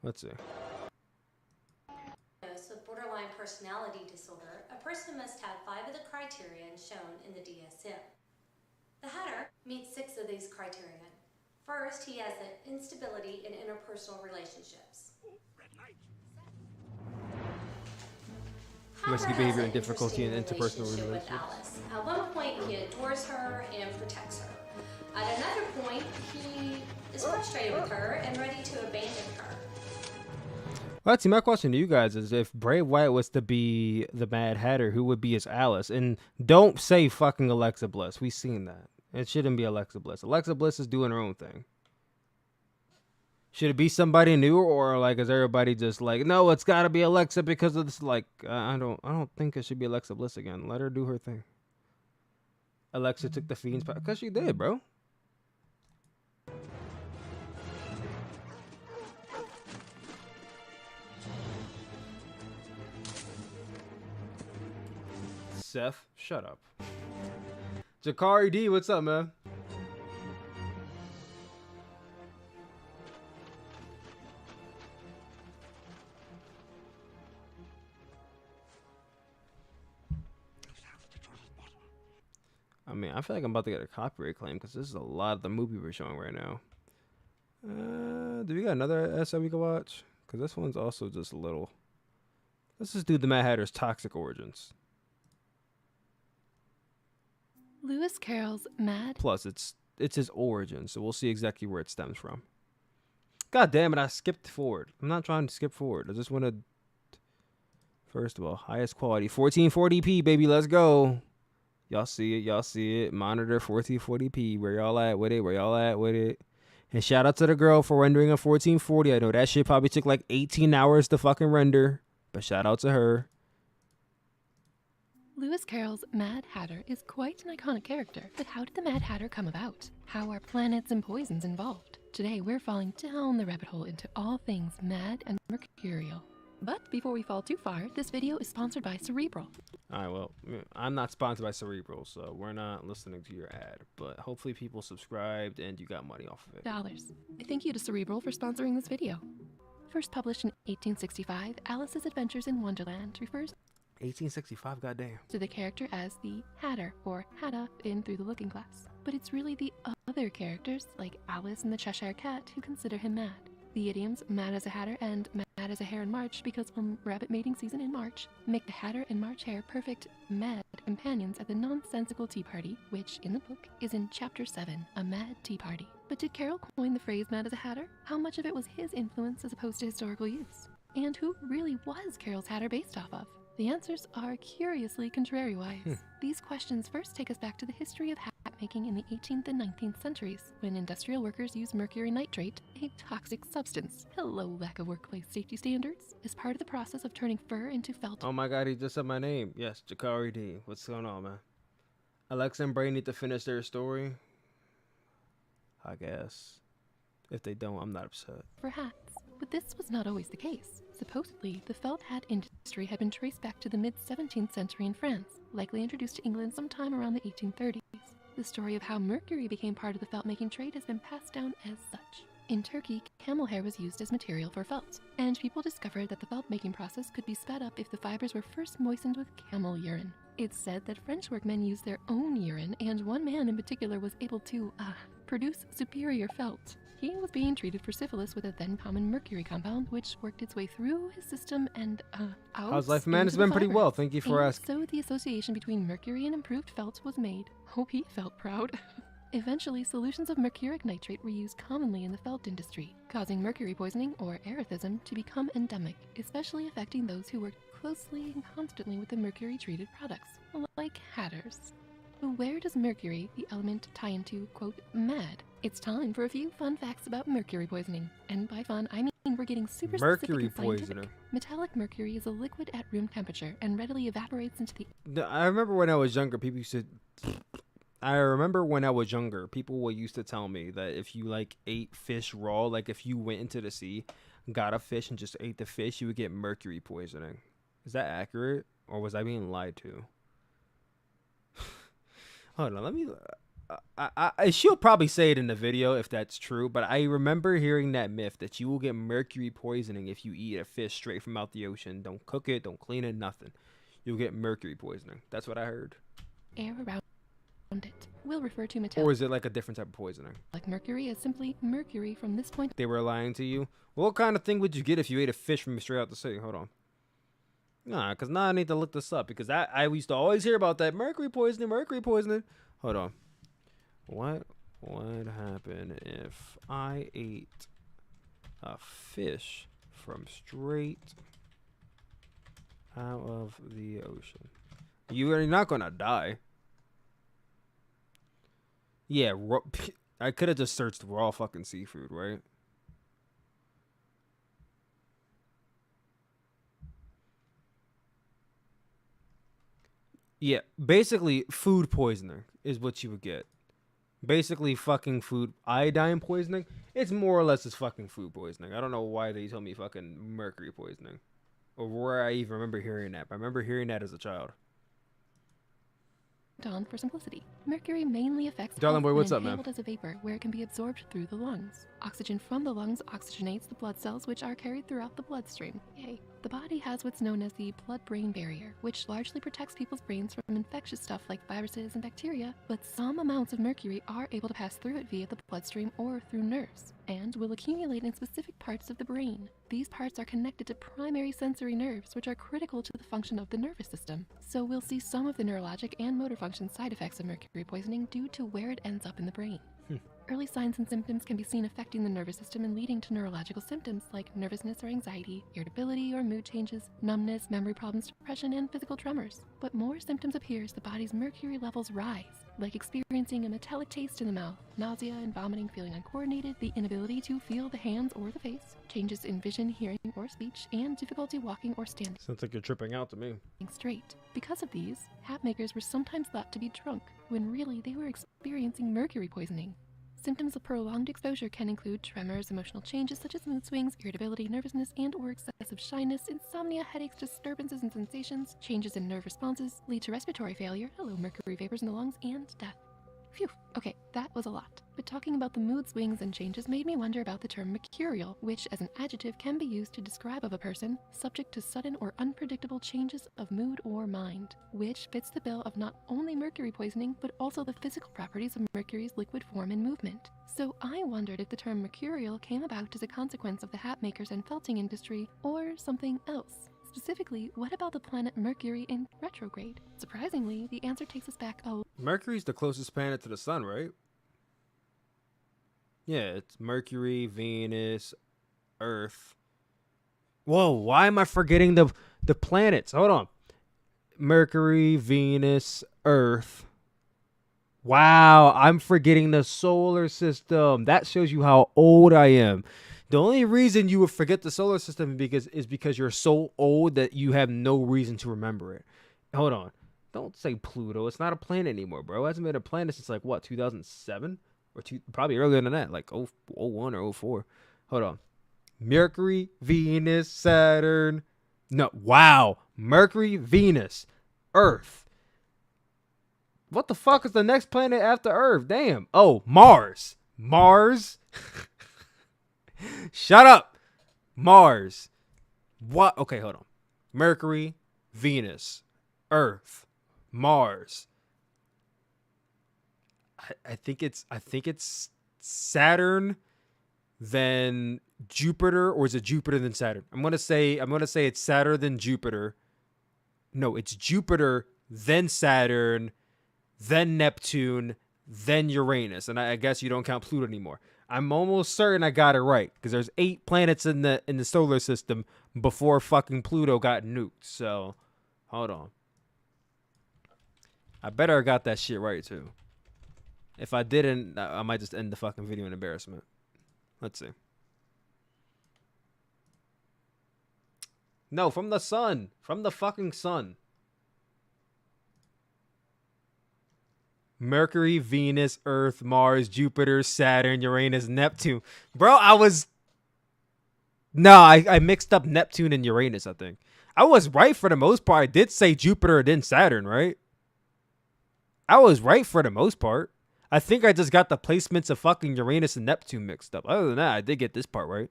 Let's see.
So borderline personality disorder, a person must have 5 of the criterion shown in the DSM. The Hatter meets 6 of these criterion. First, he has an instability in interpersonal relationships.
Risky
Hatter
behavior
has
and
an
difficulty in
interesting
interpersonal
relationship with
relationships.
Alice. At one point, he adores her and protects her. At another point, he is frustrated with her and ready to abandon her.
Well, see, my question to you guys is, if Bray Wyatt was to be the Mad Hatter, who would be his Alice? And don't say fucking Alexa Bliss. We've seen that. It shouldn't be Alexa Bliss. Alexa Bliss is doing her own thing. Should it be somebody new, or like is everybody just like, no, it's got to be Alexa because of this? Like, I don't think it should be Alexa Bliss again. Let her do her thing. Alexa took the Fiend's part because she did, bro. Seth, shut up. Jakari D, what's up, man? I mean, I feel like I'm about to get a copyright claim because this is a lot of the movie we're showing right now. Do we got another S that we can watch? Because this one's also just a little. Let's just do the Mad Hatter's Toxic Origins.
Lewis Carroll's Mad.
Plus, it's his origin, so we'll see exactly where it stems from. God damn it, I skipped forward. I'm not trying to skip forward. I just want to. First of all, highest quality, 1440p, baby. Let's go. Y'all see it. Y'all see it. Monitor 1440p. Where y'all at with it? Where y'all at with it? And shout out to the girl for rendering a 1440. I know that shit probably took like 18 hours to fucking render, but shout out to her.
Lewis Carroll's Mad Hatter is quite an iconic character, but how did the Mad Hatter come about? How are planets and poisons involved? Today we're falling down the rabbit hole into all things mad and mercurial. But before we fall too far, this video is sponsored by Cerebral.
Alright, well, I'm not sponsored by Cerebral, so we're not listening to your ad. But hopefully people subscribed and you got money off of it.
Dollars. Thank you to Cerebral for sponsoring this video. First published in 1865, Alice's Adventures in Wonderland refers
1865, goddamn.
to the character as the Hatter, or Hatta in Through the Looking Glass. But it's really the other characters, like Alice and the Cheshire Cat, who consider him mad. The idioms mad as a hatter and mad as a hare in March, because from rabbit mating season in March, make the Hatter and March Hare perfect mad companions at the nonsensical tea party, which in the book is in chapter 7, A Mad Tea Party. But did Carroll coin the phrase mad as a hatter? How much of it was his influence as opposed to historical use? And who really was Carroll's Hatter based off of? The answers are curiously contrary-wise. These questions first take us back to the history of hat making in the 18th and 19th centuries, when industrial workers used mercury nitrate, a toxic substance, hello lack of workplace safety standards, as part of the process of turning fur into felt.
Oh my god, he just said my name. Yes, Jakari D. What's going on, man? Alexa and Bray need to finish their story. I guess. If they don't, I'm not upset.
For hats. But this was not always the case. Supposedly, the felt hat industry had been traced back to the mid-17th century in France, likely introduced to England sometime around the 1830s. The story of how mercury became part of the felt-making trade has been passed down as such. In Turkey, camel hair was used as material for felt, and people discovered that the felt-making process could be sped up if the fibers were first moistened with camel urine. It's said that French workmen used their own urine, and one man in particular was able to, produce superior felt. He was being treated for syphilis with a then common mercury compound, which worked its way through his system and, out.
How's life, man? It's been pretty well. Thank you for asking.
So the association between mercury and improved felt was made. Hope he felt proud. Eventually, solutions of mercuric nitrate were used commonly in the felt industry, causing mercury poisoning, or erethism, to become endemic, especially affecting those who worked closely and constantly with the mercury-treated products, like hatters. But where does mercury, the element, tie into, quote, mad? It's time for a few fun facts about mercury poisoning. And by fun, I mean we're getting super
Mercury
specific and scientific.
poisoning.
Metallic mercury is a liquid at room temperature and readily evaporates into the...
I remember when I was younger, people used to... people would used to tell me that if you, like, ate fish raw, like, if you went into the sea, got a fish and just ate the fish, you would get mercury poisoning. Is that accurate? Or was I being lied to? Hold on, let me... she'll probably say it in the video if that's true, but I remember hearing that myth that you will get mercury poisoning if you eat a fish straight from out the ocean. Don't cook it, don't clean it, nothing. You'll get mercury poisoning. That's what I heard.
Air around it will refer to metallic.
Or is it like a different type of poisoning?
Like mercury is simply mercury from this point.
They were lying to you. What kind of thing would you get if you ate a fish from straight out the sea? Hold on. Nah, because now I need to look this up because I used to always hear about that mercury poisoning, mercury poisoning. Hold on. What would happen if I ate a fish from straight out of the ocean? You are not going to die. Yeah, I could have just searched raw fucking seafood, right? Yeah, basically food poisoning is what you would get. Basically fucking food iodine poisoning. It's more or less as fucking food poisoning. I don't know why they told me fucking mercury poisoning. Or where I even remember hearing that. But I remember hearing that as a child.
On for simplicity. Mercury mainly affects
Darling boy,
health
what's
when
up, man?
inhaled as a vapor where it can be absorbed through the lungs. Oxygen from the lungs oxygenates the blood cells which are carried throughout the bloodstream. Yay. The body has what's known as the blood-brain barrier, which largely protects people's brains from infectious stuff like viruses and bacteria, but some amounts of mercury are able to pass through it via the bloodstream or through nerves, and will accumulate in specific parts of the brain. These parts are connected to primary sensory nerves, which are critical to the function of the nervous system. So we'll see some of the neurologic and motor function side effects of mercury poisoning due to where it ends up in the brain. Early signs and symptoms can be seen affecting the nervous system and leading to neurological symptoms like nervousness or anxiety, irritability or mood changes, numbness, memory problems, depression, and physical tremors. But more symptoms appear as the body's mercury levels rise, like experiencing a metallic taste in the mouth, nausea and vomiting feeling uncoordinated, the inability to feel the hands or the face, changes in vision, hearing, or speech, and difficulty walking or standing
Sounds like you're tripping out to me.
straight. Because of these, hat makers were sometimes thought to be drunk, when really they were experiencing mercury poisoning. Symptoms of prolonged exposure can include tremors, emotional changes such as mood swings, irritability, nervousness, and or excessive shyness, insomnia, headaches, disturbances in sensations, changes in nerve responses, lead to respiratory failure, hello mercury vapors in the lungs, and death. Phew, okay, that was a lot. But talking about the mood swings and changes made me wonder about the term mercurial, which as an adjective can be used to describe of a person subject to sudden or unpredictable changes of mood or mind, which fits the bill of not only mercury poisoning, but also the physical properties of mercury's liquid form and movement. So I wondered if the term mercurial came about as a consequence of the hat makers and felting industry, or something else. Specifically, what about the planet Mercury in retrograde? Surprisingly, the answer takes us back
Mercury's the closest planet to the sun, right? Yeah, it's Mercury, Venus, Earth. Whoa, why am I forgetting the planets? Hold on. Mercury, Venus, Earth. Wow, I'm forgetting the solar system. That shows you how old I am. The only reason you would forget the solar system is because you're so old that you have no reason to remember it. Hold on. Don't say Pluto. It's not a planet anymore, bro. It hasn't been a planet since like what, 2007? Or probably earlier than that, like 01 or 04. Hold on. Mercury, Venus, Saturn. No, wow. Mercury, Venus, Earth. What the fuck is the next planet after Earth? Damn. Oh, Mars. Mars. Shut up. Mars. What? Okay, hold on. Mercury, Venus, Earth, Mars. I think it's Saturn, then Jupiter, or is it Jupiter then Saturn? I'm gonna say it's Saturn then Jupiter. No, it's Jupiter then Saturn, then Neptune, then Uranus, and I guess you don't count Pluto anymore. I'm almost certain I got it right because there's 8 planets in the solar system before fucking Pluto got nuked. So, hold on. I better have got that shit right too. If I didn't, I might just end the fucking video in embarrassment. Let's see. No, from the sun. From the fucking sun. Mercury, Venus, Earth, Mars, Jupiter, Saturn, Uranus, Neptune. Bro, I mixed up Neptune and Uranus, I think. I was right for the most part. I did say Jupiter then Saturn, right? I was right for the most part. I think I just got the placements of fucking Uranus and Neptune mixed up. Other than that, I did get this part right.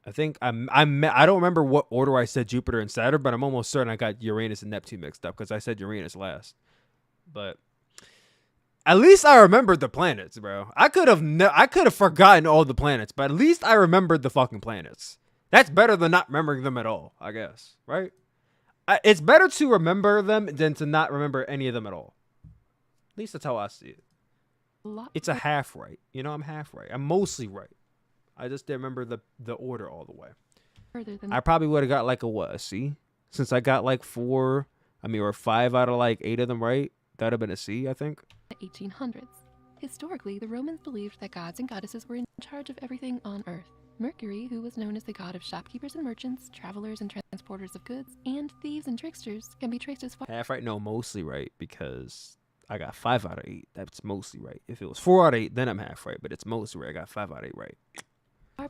I think I don't remember what order I said Jupiter and Saturn, but I'm almost certain I got Uranus and Neptune mixed up because I said Uranus last. But at least I remembered the planets, bro. I could have forgotten all the planets, but at least I remembered the fucking planets. That's better than not remembering them at all, I guess, right? It's better to remember them than to not remember any of them at all. At least that's how I see it. It's a half right. You know, I'm half right. I'm mostly right. I just didn't remember the order all the way. I probably would have got like a C? Since I got like 4, or 5 out of like 8 of them right. That would have been a C, I think.
The 1800s. Historically, the Romans believed that gods and goddesses were in charge of everything on Earth. Mercury, who was known as the god of shopkeepers and merchants, travelers and transporters of goods, and thieves and tricksters, can be traced as far
half right? No, mostly right, because I got 5 out of 8. That's mostly right. If it was 4 out of 8, then I'm half right, but it's mostly right. I got 5 out of 8 right.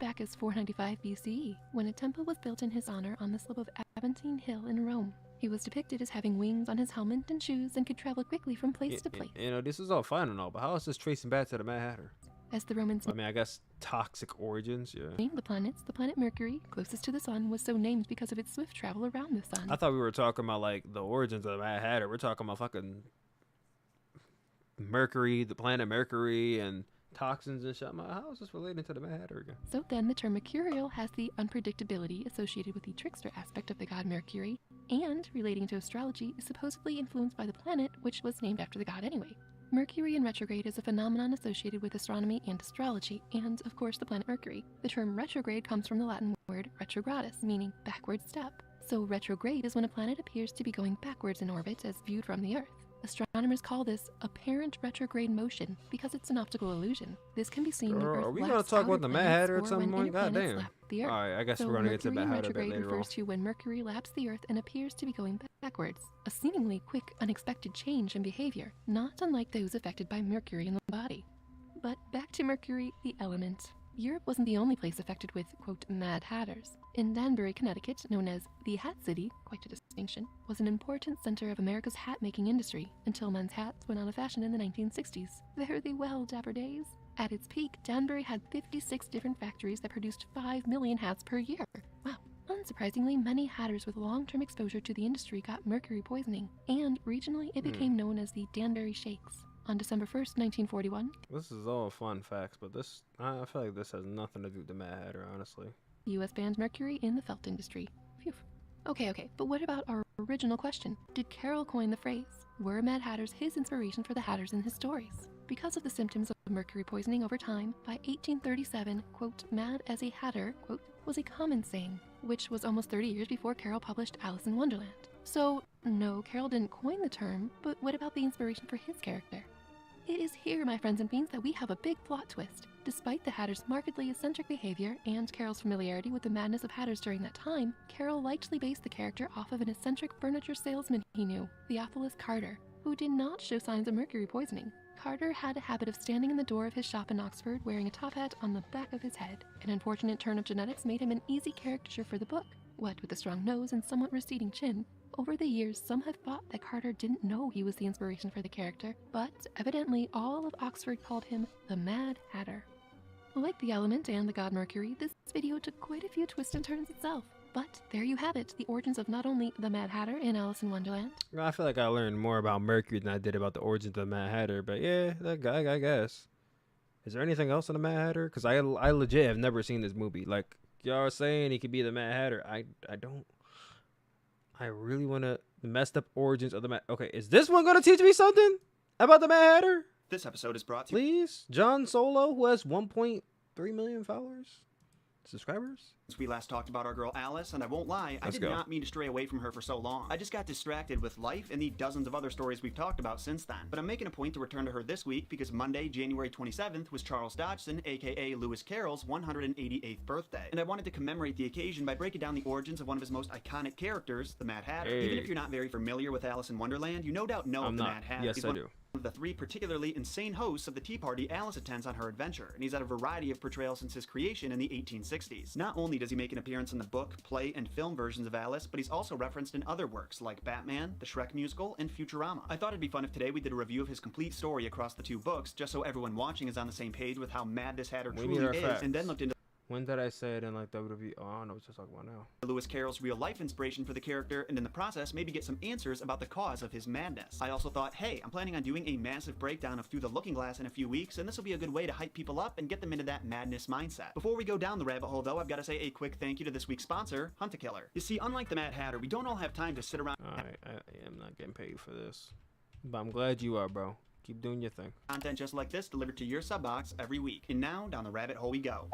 back as 495 BCE, when a temple was built in his honor on the slope of Aventine Hill in Rome. He was depicted as having wings on his helmet and shoes and could travel quickly from place to place.
You know, this is all fine and all, but how is this tracing back to the Mad Hatter?
As the Romans
I guess toxic origins, yeah.
named the planets, the planet Mercury, closest to the sun, was so named because of its swift travel around the sun.
I thought we were talking about, like, the origins of the Mad Hatter. We're talking about fucking Mercury, the planet Mercury, and toxins and shit. How is this related to the Mad Hatter again?
So then the term mercurial has the unpredictability associated with the trickster aspect of the god Mercury, and relating to astrology is supposedly influenced by the planet, which was named after the god anyway. Mercury in retrograde is a phenomenon associated with astronomy and astrology, and of course the planet Mercury. The term retrograde comes from the Latin word retrogradus, meaning backward step. So retrograde is when a planet appears to be going backwards in orbit as viewed from the Earth. Astronomers call this apparent retrograde motion because it's an optical illusion. This can be seen when Earth
are we
blasts
going to talk
outer
about the Mad
planets
Hatter
or
at some
when
point?
inner planets
Goddamn.
lap the Earth.
Alright, I guess
So
we're going to get to the
Mercury
Mad
in
Hatter a bit
retrograde
later on.
refers to when Mercury laps the Earth and appears to be going backwards. A seemingly quick, unexpected change in behavior, not unlike those affected by Mercury in the body. But back to Mercury, the element. Europe wasn't the only place affected with, quote, Mad Hatters. In Danbury, Connecticut, known as the Hat City, quite a distinction, was an important center of America's hat-making industry until men's hats went out of fashion in the 1960s. Fare thee well, dapper days. At its peak, Danbury had 56 different factories that produced 5 million hats per year. Wow. Unsurprisingly, many hatters with long-term exposure to the industry got mercury poisoning, and regionally it became known as the Danbury Shakes. On December 1st, 1941,
This is all fun facts, but I feel like this has nothing to do with the Mad Hatter, honestly.
the U.S. banned mercury in the felt industry. Phew. Okay, but what about our original question? Did Carroll coin the phrase? Were Mad Hatters his inspiration for the Hatters in his stories? Because of the symptoms of mercury poisoning over time, by 1837, quote, mad as a hatter, quote, was a common saying, which was almost 30 years before Carroll published Alice in Wonderland. So, no, Carroll didn't coin the term, but what about the inspiration for his character? It is here, my friends and fiends, that we have a big plot twist. Despite the Hatter's markedly eccentric behavior and Carroll's familiarity with the madness of Hatters during that time, Carroll likely based the character off of an eccentric furniture salesman he knew, Theophilus Carter, who did not show signs of mercury poisoning. Carter had a habit of standing in the door of his shop in Oxford wearing a top hat on the back of his head. An unfortunate turn of genetics made him an easy caricature for the book. What with a strong nose and somewhat receding chin, over the years some have thought that Carter didn't know he was the inspiration for the character, but evidently all of Oxford called him the Mad Hatter. Like the element and the god Mercury, this video took quite a few twists and turns itself. But there you have it, the origins of not only the Mad Hatter in Alice in Wonderland.
I feel like I learned more about Mercury than I did about the origins of the Mad Hatter, but yeah, that guy, I guess. Is there anything else in the Mad Hatter? Because I legit have never seen this movie. Like, y'all are saying he could be the Mad Hatter. I don't. I really want to. The messed up origins of the Mad. Okay, is this one going to teach me something about the Mad Hatter?
This episode is brought to you.
Please? John Solo, who has 1.3 million subscribers?
Since we last talked about our girl Alice, and I won't lie, I did not mean to stray away from her for so long. I just got distracted with life and the dozens of other stories we've talked about since then. But I'm making a point to return to her this week because Monday, January 27th, was Charles Dodgson, aka Lewis Carroll's 188th birthday. And I wanted to commemorate the occasion by breaking down the origins of one of his most iconic characters, the Mad Hatter.
Hey.
Even if you're not very familiar with Alice in Wonderland, you no doubt know
I'm
of the
not.
Mad Hatter.
Yes,
He's
I
one
do.
of the 3 particularly insane hosts of the Tea Party Alice attends on her adventure, and he's had a variety of portrayals since his creation in the 1860s. Not only does he make an appearance in the book, play, and film versions of Alice, but he's also referenced in other works like Batman, the Shrek musical, and Futurama. I thought it'd be fun if today we did a review of his complete story across the 2 books, just so everyone watching is on the same page with how mad this Hatter truly is, and then looked into
When did I say it in like WWE? Oh, I don't know what you're talking about now.
Lewis Carroll's real life inspiration for the character, and in the process maybe get some answers about the cause of his madness. I also thought, hey, I'm planning on doing a massive breakdown of Through the Looking Glass in a few weeks, and this will be a good way to hype people up and get them into that madness mindset. Before we go down the rabbit hole though, I've got to say a quick thank you to this week's sponsor, Hunt-A-Killer. You see, unlike the Mad Hatter, we don't all have time to sit around.
Alright, I am not getting paid for this. But I'm glad you are, bro. Keep doing your thing.
Content just like this delivered to your sub box every week. And now, down the rabbit hole we go.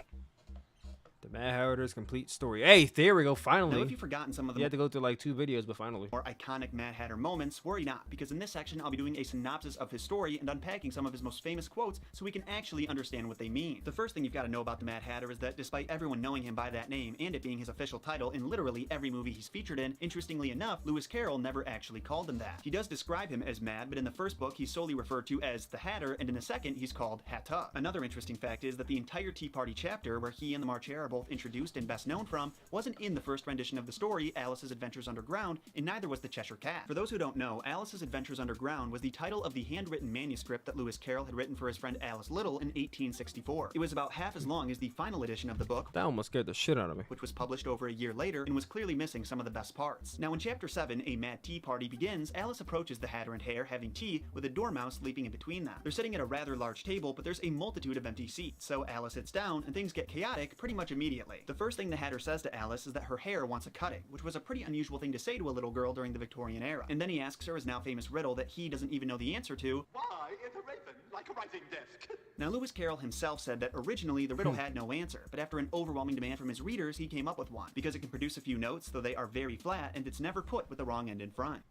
The Mad Hatter's complete story. Hey, there we go, finally.
Now, if you've forgotten some of the
You had to go through like 2 videos, but finally.
more iconic Mad Hatter moments, worry not, because in this section I'll be doing a synopsis of his story and unpacking some of his most famous quotes so we can actually understand what they mean. The first thing you've got to know about the Mad Hatter is that despite everyone knowing him by that name and it being his official title in literally every movie he's featured in, interestingly enough, Lewis Carroll never actually called him that. He does describe him as Mad, but in the first book he's solely referred to as the Hatter, and in the second he's called Hatta. Another interesting fact is that the entire Tea Party chapter, where he and the March Hare are both introduced and best known from, wasn't in the first rendition of the story, Alice's Adventures Underground, and neither was the Cheshire Cat. For those who don't know, Alice's Adventures Underground was the title of the handwritten manuscript that Lewis Carroll had written for his friend Alice Little in 1864. It was about half as long as the final edition of the book,
That almost scared the shit out of me.
which was published over a year later and was clearly missing some of the best parts. Now in Chapter 7, A Mad Tea Party begins, Alice approaches the Hatter and Hare having tea with a dormouse sleeping in between them. They're sitting at a rather large table, but there's a multitude of empty seats, so Alice sits down and things get chaotic pretty much immediately. The first thing the Hatter says to Alice is that her hair wants a cutting, which was a pretty unusual thing to say to a little girl during the Victorian era. And then he asks her his now famous riddle that he doesn't even know the answer to.
Why is a raven like a writing desk?
Now, Lewis Carroll himself said that originally the riddle had no answer, but after an overwhelming demand from his readers, he came up with one, because it can produce a few notes, though they are very flat, and it's never put with the wrong end in front.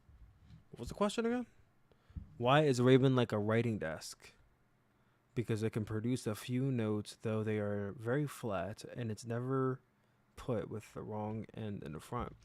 What was the question again? Why is Raven like a writing desk? Because it can produce a few notes, though they are very flat, and it's never put with the wrong end in the front.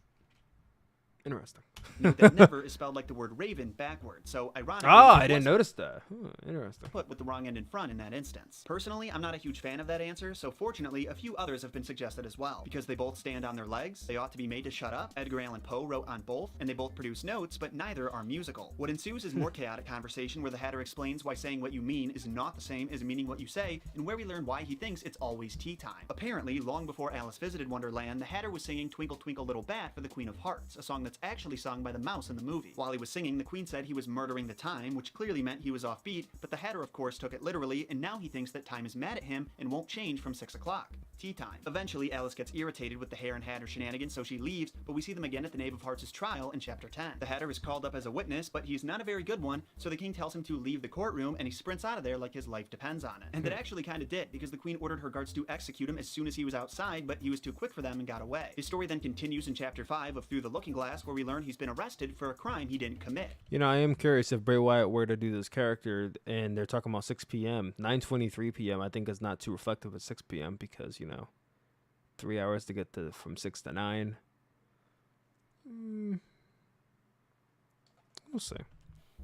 Interesting.
Note that never is spelled like the word raven backwards, so ironically,
I
it
didn't
was
notice that. Interesting.
put with the wrong end in front in that instance. Personally, I'm not a huge fan of that answer, so fortunately, a few others have been suggested as well. Because they both stand on their legs, they ought to be made to shut up. Edgar Allan Poe wrote on both, and they both produce notes, but neither are musical. What ensues is more chaotic conversation where the Hatter explains why saying what you mean is not the same as meaning what you say, and where we learn why he thinks it's always tea time. Apparently, long before Alice visited Wonderland, the Hatter was singing Twinkle Twinkle Little Bat for the Queen of Hearts, a song that's actually sung by the mouse in the movie. While he was singing, the Queen said he was murdering the time, which clearly meant he was off beat, but the Hatter of course took it literally, and now he thinks that time is mad at him and won't change from 6 o'clock. Tea time. Eventually, Alice gets irritated with the Hare and Hatter shenanigans, so she leaves, but we see them again at the Knave of Hearts' trial in Chapter 10. The Hatter is called up as a witness, but he's not a very good one, so the King tells him to leave the courtroom, and he sprints out of there like his life depends on it. And that actually kinda did, because the Queen ordered her guards to execute him as soon as he was outside, but he was too quick for them and got away. His story then continues in Chapter 5 of Through the Looking Glass, where we learn he's been arrested for a crime he didn't commit.
You know, I am curious if Bray Wyatt were to do this character and they're talking about 6 p.m., 9:23 p.m., I think is not too reflective of 6 p.m. because, you know, 3 hours to get from 6 to 9. We'll see.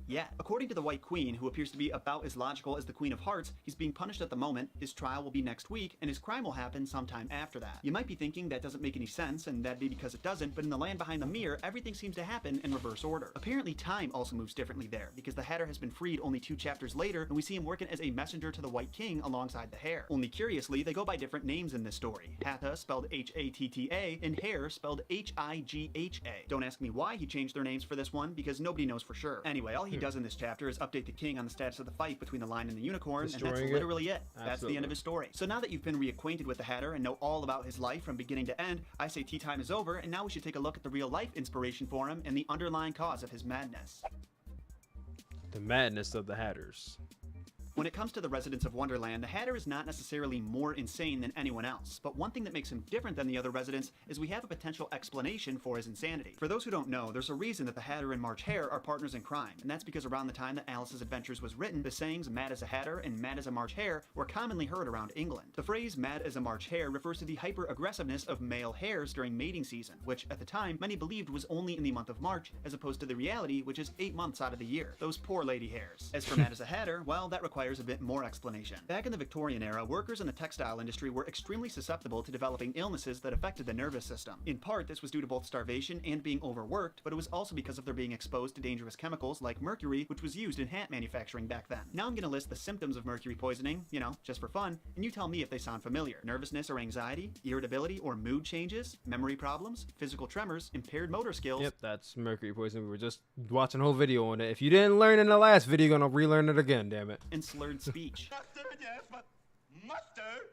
Yeah, according to the White Queen, who appears to be about as logical as the Queen of Hearts, he's being punished at the moment, his trial will be next week, and his crime will happen sometime after that. You might be thinking that doesn't make any sense, and that'd be because it doesn't, but in the land behind the mirror, everything seems to happen in reverse order. Apparently time also moves differently there, because the Hatter has been freed only 2 chapters later, and we see him working as a messenger to the White King alongside the Hare. Only curiously, they go by different names in this story. Hatta, spelled H-A-T-T-A, and Hare, spelled H-I-G-H-A. Don't ask me why he changed their names for this one, because nobody knows for sure. Anyway, all he does in this chapter is update the king on the status of the fight between the Lion and the Unicorn, and that's
Destroying it?
literally it. That's the
Absolutely.
end of his story. So now that you've been reacquainted with the Hatter and know all about his life from beginning to end, I say tea time is over, and now we should take a look at the real life inspiration for him and the underlying cause of his madness.
The madness of the Hatters.
When it comes to the residents of Wonderland, the Hatter is not necessarily more insane than anyone else, but one thing that makes him different than the other residents is we have a potential explanation for his insanity. For those who don't know, there's a reason that the Hatter and March Hare are partners in crime, and that's because around the time that Alice's Adventures was written, the sayings mad as a Hatter and mad as a March Hare were commonly heard around England. The phrase mad as a March Hare refers to the hyper-aggressiveness of male hares during mating season, which at the time many believed was only in the month of March, as opposed to the reality, which is 8 months out of the year. Those poor lady hares. As for mad as a Hatter, well, that requires a bit more explanation. Back in the Victorian era, workers in the textile industry were extremely susceptible to developing illnesses that affected the nervous system. In part, this was due to both starvation and being overworked, but it was also because of their being exposed to dangerous chemicals like mercury, which was used in hat manufacturing back then. Now I'm gonna list the symptoms of mercury poisoning, you know, just for fun, and you tell me if they sound familiar. Nervousness or anxiety, irritability or mood changes, memory problems, physical tremors, impaired motor skills.
Yep, that's mercury poisoning. We were just watching a whole video on it. If you didn't learn in the last video, you're gonna relearn it again, damn it.
And slurred speech.
Mustard, yes, but mustard?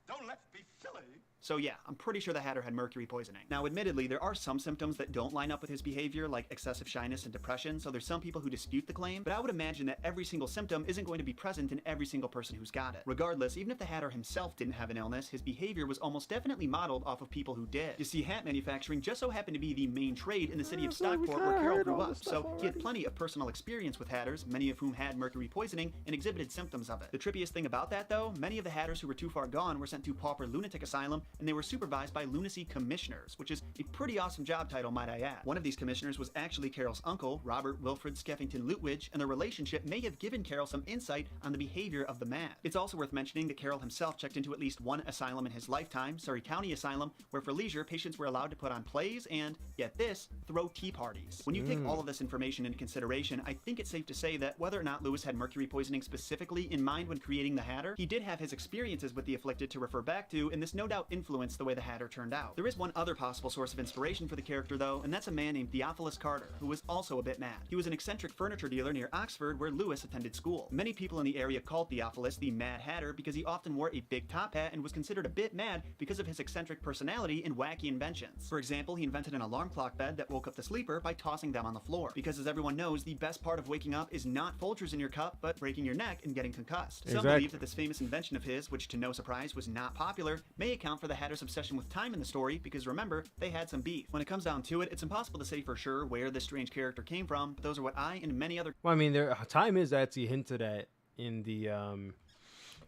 Don't let's be silly.
So yeah, I'm pretty sure the Hatter had mercury poisoning. Now admittedly, there are some symptoms that don't line up with his behavior, like excessive shyness and depression, so there's some people who dispute the claim, but I would imagine that every single symptom isn't going to be present in every single person who's got it. Regardless, even if the Hatter himself didn't have an illness, his behavior was almost definitely modeled off of people who did. You see, hat manufacturing just so happened to be the main trade in the city of Stockport where Carol grew up, so he had plenty of personal experience with Hatters, many of whom had mercury poisoning and exhibited symptoms of it. The trippiest thing about that though, many of the Hatters who were too far gone were sent to pauper lunatic asylum, and they were supervised by lunacy commissioners, which is a pretty awesome job title, might I add. One of these commissioners was actually Carol's uncle, Robert Wilfred Skeffington Lutwidge, and their relationship may have given Carol some insight on the behavior of the mad. It's also worth mentioning that Carol himself checked into at least one asylum in his lifetime, Surrey County Asylum, where for leisure, patients were allowed to put on plays and, get this, throw tea parties. When you take all of this information into consideration, I think it's safe to say that whether or not Lewis had mercury poisoning specifically in mind when creating the Hatter, he did have his experiences with the afflicted to refer back to, and this no doubt influenced the way the Hatter turned out. There is one other possible source of inspiration for the character though, and that's a man named Theophilus Carter, who was also a bit mad. He was an eccentric furniture dealer near Oxford where Lewis attended school. Many people in the area called Theophilus the Mad Hatter because he often wore a big top hat and was considered a bit mad because of his eccentric personality and wacky inventions. For example, he invented an alarm clock bed that woke up the sleeper by tossing them on the floor. Because as everyone knows, the best part of waking up is not Folgers in your cup, but breaking your neck and getting concussed. Some believe that this famous invention of his, which to no surprise was not popular, may account for the Hatter's obsession with time in the story, because remember, they had some beef. When it comes down to it, it's impossible to say for sure where this strange character came from, but those are what I and many other—
Well, I mean, time is actually hinted at in the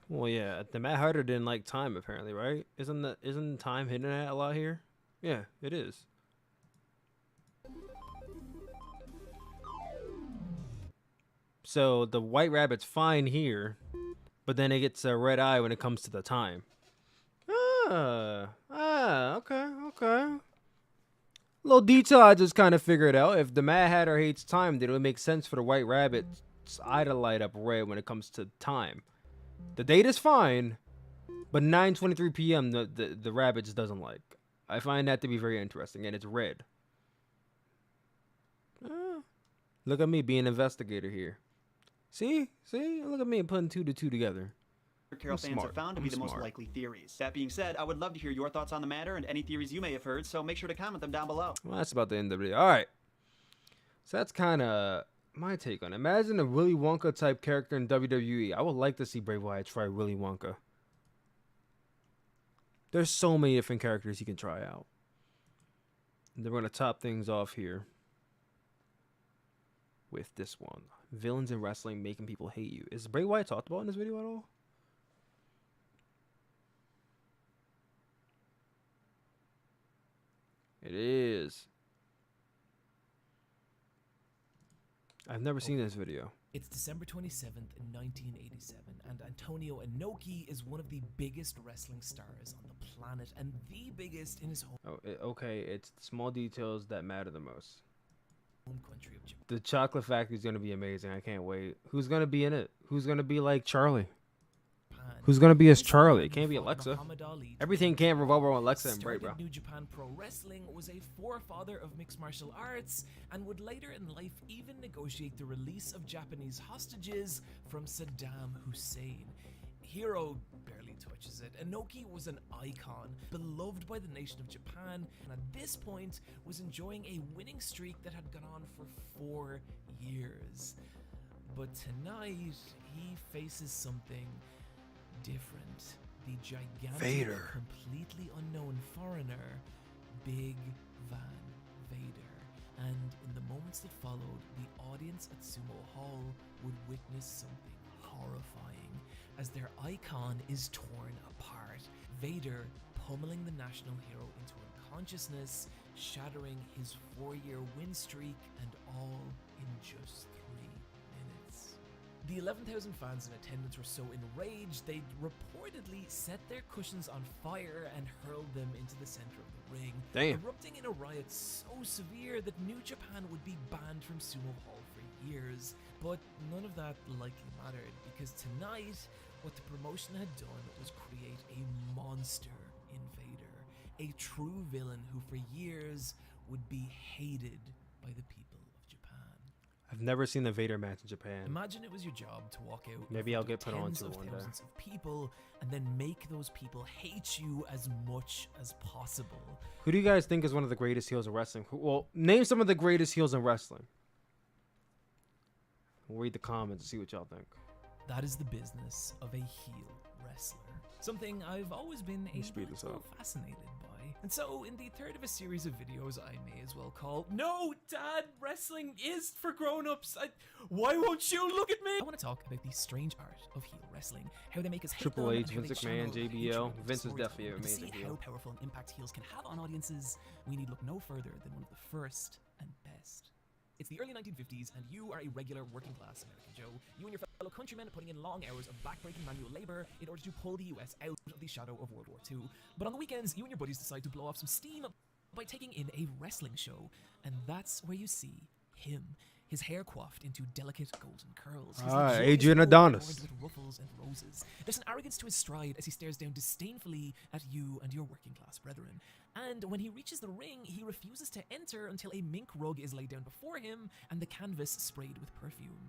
well, yeah, the Mad Hatter didn't like time apparently, right? Isn't time hinted at a lot here? Yeah, it is. So the White Rabbit's fine here, but then it gets a red eye when it comes to the time. Okay. Little detail I just kind of figured out. If the Mad Hatter hates time, then it would make sense for the White Rabbit's eye to light up red when it comes to time. The date is fine, but 9:23 p.m. the rabbit just doesn't like. I find that to be very interesting, and it's red. Look at me being an investigator here. See? Look at me putting 2 to 2 together.
Carol fans have found to be the most likely theories. That being said, I would love to hear your thoughts on the matter and any theories you may have heard, so make sure to comment them down below.
Well, that's about the end of the video. All right. So that's kind of my take on it. Imagine a Willy Wonka type character in WWE. I would like to see Bray Wyatt try Willy Wonka. There's so many different characters he can try out. And then we're going to top things off here with this one. Villains in wrestling making people hate you. Is Bray Wyatt talked about in this video at all? It is. I've never seen this video.
It's December 27th, 1987, and Antonio Inoki is one of the biggest wrestling stars on the planet, and the biggest in his home
Okay, it's the small details that matter the most.
country of Japan.
The chocolate factory is going to be amazing. I can't wait. Who's going to be in it? Who's going to be like Charlie? Who's going to be as Charlie? It can't be Alexa. Everything can't revolve around Alexa and Bray, bro.
New Japan Pro Wrestling, was a forefather of mixed martial arts, and would later in life even negotiate the release of Japanese hostages from Saddam Hussein. Hero barely touches it. Inoki was an icon, beloved by the nation of Japan, and at this point was enjoying a winning streak that had gone on for 4 years. But tonight, he faces something different. The gigantic,
Vader.
completely unknown foreigner, Big Van Vader. And in the moments that followed, the audience at Sumo Hall would witness something horrifying as their icon is torn apart. Vader pummeling the national hero into unconsciousness, shattering his 4-year win streak, and all in just 3 minutes. The 11,000 fans in attendance were so enraged they'd reportedly set their cushions on fire and hurled them into the center of the ring, erupting in a riot so severe that New Japan would be banned from Sumo Hall for years. But none of that likely mattered, because tonight, what the promotion had done was create a monster in Vader, a true villain who for years would be hated by the people of Japan.
I've never seen the Vader match in Japan.
Imagine it was your job to walk out.
Maybe I'll get put onto
it
one day.
Thousands of people, and then make those people hate you as much as possible.
Who do you guys think is one of the greatest heels in wrestling? Well, name some of the greatest heels in wrestling. We'll read the comments and see what y'all think.
That is the business of a heel wrestler. Something I've always been a little fascinated by. And so, in the third of a series of videos I may as well call, "No, Dad, wrestling is for grown-ups. Why won't you look at me?" I want to talk about the strange art of heel wrestling, how they make us hate
Triple
them,
H,
and how
Vince
they
McMahon,
channel
JBL.
hatred
Vince is
into
definitely an
storytelling.
amazing
To see
heel.
how powerful an impact heels can have on audiences, we need look no further than one of the first and best. It's the early 1950s, and you are a regular working-class American Joe. You and your fellow countrymen are putting in long hours of backbreaking manual labor in order to pull the US out of the shadow of World War II. But on the weekends, you and your buddies decide to blow off some steam by taking in a wrestling show, and that's where you see him. His hair coiffed into delicate golden curls. His luxurious
Adrian
robe
Adonis.
adorned with ruffles and roses. There's an arrogance to his stride as he stares down disdainfully at you and your working-class brethren. And when he reaches the ring, he refuses to enter until a mink rug is laid down before him and the canvas sprayed with perfume.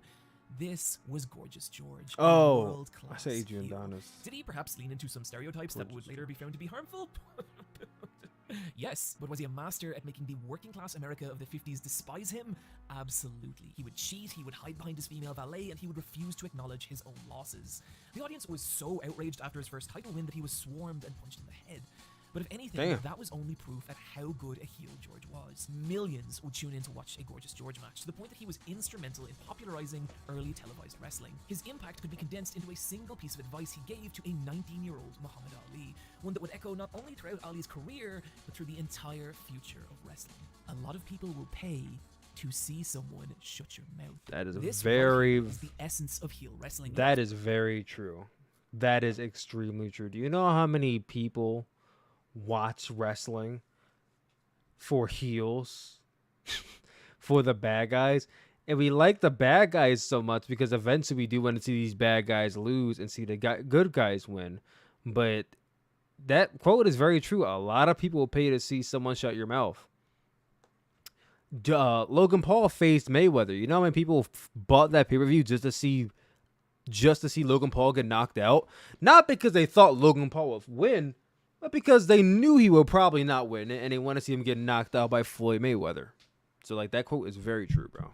This was Gorgeous George.
Oh, I say Adrian Adonis.
Did he perhaps lean into some stereotypes that would later be found to be harmful? Yes, but was he a master at making the working-class America of the 50s despise him? Absolutely. He would cheat, he would hide behind his female valet, and he would refuse to acknowledge his own losses. The audience was so outraged after his first title win that he was swarmed and punched in the head. But if anything, that was only proof at how good a heel George was. Millions would tune in to watch a Gorgeous George match, to the point that he was instrumental in popularizing early televised wrestling. His impact could be condensed into a single piece of advice he gave to a 19-year-old Muhammad Ali, one that would echo not only throughout Ali's career, but through the entire future of wrestling. A lot of people will pay to see someone shut your mouth.
That is
this
very...
is the essence of heel wrestling.
That is very true. That is extremely true. Do you know how many people watch wrestling for heels, for the bad guys? And we like the bad guys so much because eventually we do want to see these bad guys lose and see the good guys win. But that quote is very true. A lot of people will pay to see someone shut your mouth. Logan Paul faced Mayweather. You know how many people bought that pay-per-view just to see Logan Paul get knocked out? Not because they thought Logan Paul would win, but because they knew he would probably not win, and they want to see him get knocked out by Floyd Mayweather. So, like, that quote is very true, bro.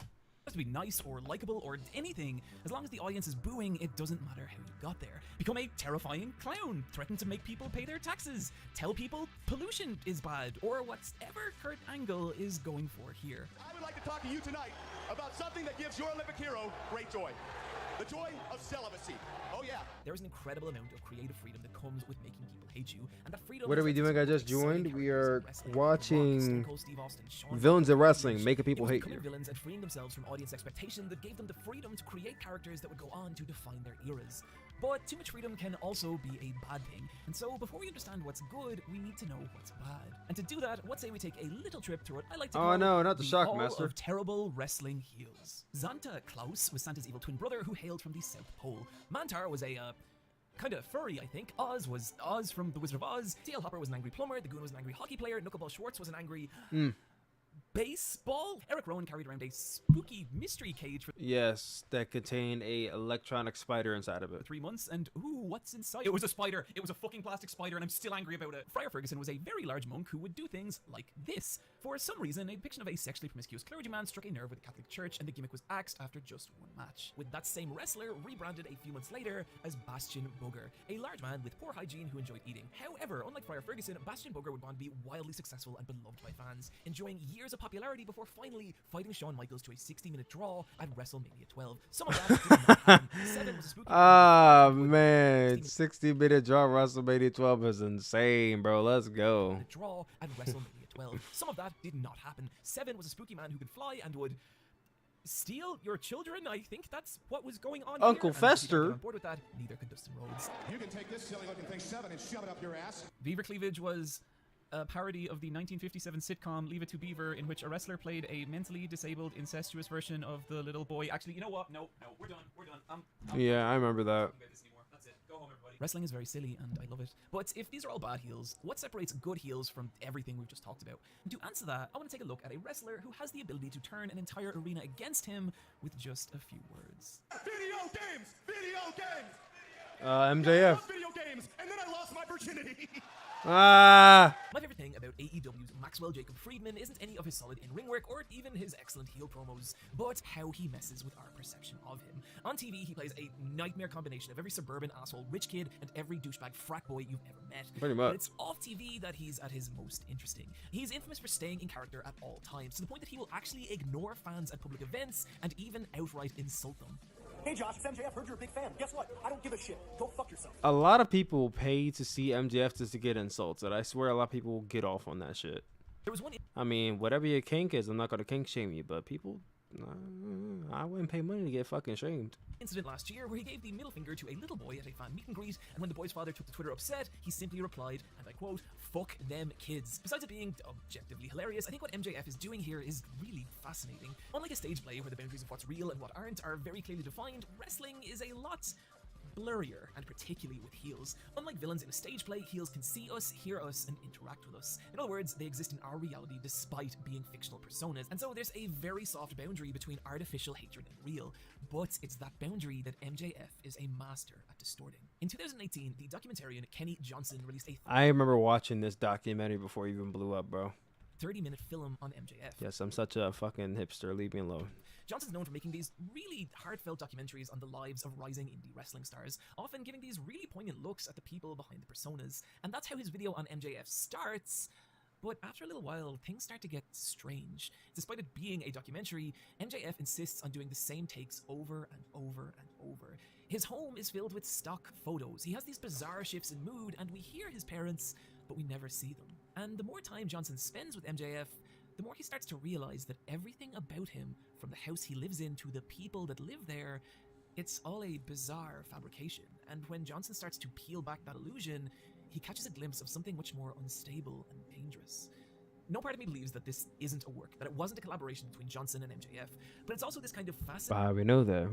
To be nice or likable or anything, as long as the audience is booing, it doesn't matter how you got there. Become a terrifying clown, threaten to make people pay their taxes, tell people pollution is bad, or whatever Kurt Angle is going for here.
I would like to talk to you tonight about something that gives your Olympic hero great joy. The joy of celibacy. Oh yeah.
There is an incredible amount of creative freedom that comes with making people hate you, and that freedom.
What are we doing? I just joined. We are watching Villains of Wrestling, making people hate you.
Villains and freeing themselves from audience expectation that gave them the freedom to create characters that would go on to define their eras. But too much freedom can also be a bad thing, and so before we understand what's good, we need to know what's bad. And to do that, let's say we take a little trip through what I like to call
not the
Hall
Shockmaster.
of terrible wrestling heels. Santa Claus was Santa's evil twin brother who hailed from the South Pole. Mantar was a kind of furry, I think. Oz was Oz from The Wizard of Oz. TL Hopper was an angry plumber. The Goon was an angry hockey player. Knuckleball Schwartz was an angry baseball. Eric Rowan carried around a spooky mystery cage for
Yes, that contained a electronic spider inside of it.
3 months, and ooh, what's inside? It was a spider. It was a fucking plastic spider, and I'm still angry about it. Friar Ferguson was a very large monk who would do things like this. For some reason, a depiction of a sexually promiscuous clergyman struck a nerve with the Catholic Church, and the gimmick was axed after just one match. With that same wrestler rebranded a few months later as Bastion Booger, a large man with poor hygiene who enjoyed eating. However, unlike Friar Ferguson, Bastion Booger would go on to be wildly successful and beloved by fans, enjoying years of popularity before finally fighting Shawn Michaels to a 60-minute draw at WrestleMania 12. Some of that did not happen. 7 was a spooky
man, 60-minute draw WrestleMania 12 is insane, bro. Let's go.
Draw at WrestleMania 12. Some of that did not happen. 7 was a spooky man who could fly and would steal your children. I think that's what was going on
Uncle
here.
Fester.
And on board with that, neither could Dustin Rhodes.
You can take this silly-looking thing 7 and shove it up your ass.
Beaver Cleavage was a parody of the 1957 sitcom Leave It to Beaver, in which a wrestler played a mentally disabled, incestuous version of the little boy. Actually, you know what? No, we're done.
Yeah, I remember that.
That's it. Go home, everybody. Wrestling is very silly, and I love it. But if these are all bad heels, what separates good heels from everything we've just talked about? And to answer that, I want to take a look at a wrestler who has the ability to turn an entire arena against him with just a few words.
Video games! Video games!
MJF.
I love video games, and then I lost my virginity.
Ah.
My favorite thing about AEW's Maxwell Jacob Friedman isn't any of his solid in-ring work or even his excellent heel promos, but how he messes with our perception of him. On TV, he plays a nightmare combination of every suburban asshole rich kid and every douchebag frat boy you've ever met.
Pretty much.
But it's off TV that he's at his most interesting. He's infamous for staying in character at all times, to the point that he will actually ignore fans at public events and even outright insult them.
Hey Josh, it's MJF. Heard you're a big fan. Guess what? I don't give a shit. Go fuck yourself.
A lot of people pay to see MJF just to get insulted. I swear a lot of people will get off on that shit.
There was one
I mean, whatever your kink is, I'm not going to kink shame you, but people, I wouldn't pay money to get fucking shamed.
Incident last year where he gave the middle finger to a little boy at a fan meet and greet, and when the boy's father took to Twitter upset, he simply replied, and I quote, "Fuck them kids." Besides it being objectively hilarious, I think what MJF is doing here is really fascinating. Unlike a stage play where the boundaries of what's real and what aren't are very clearly defined, wrestling is a lot blurrier, and particularly with heels. Unlike villains in a stage play, heels can see us, hear us, and interact with us. In other words, they exist in our reality despite being fictional personas, and so there's a very soft boundary between artificial hatred and real, but it's that boundary that MJF is a master at distorting. In 2018, the documentarian Kenny Johnson released a
I remember watching this documentary before it even blew up, bro.
30-minute film on MJF.
Yes, I'm such a fucking hipster. Leave me alone.
Johnson's known for making these really heartfelt documentaries on the lives of rising indie wrestling stars, often giving these really poignant looks at the people behind the personas. And that's how his video on MJF starts. But after a little while, things start to get strange. Despite it being a documentary, MJF insists on doing the same takes over and over and over. His home is filled with stock photos. He has these bizarre shifts in mood, and we hear his parents, but we never see them. And the more time Johnson spends with MJF, the more he starts to realize that everything about him, from the house he lives in to the people that live there, it's all a bizarre fabrication. And when Johnson starts to peel back that illusion, he catches a glimpse of something much more unstable and dangerous. No part of me believes that this isn't a work, that it wasn't a collaboration between Johnson and MJF, but it's also this kind of fascinating
We know that.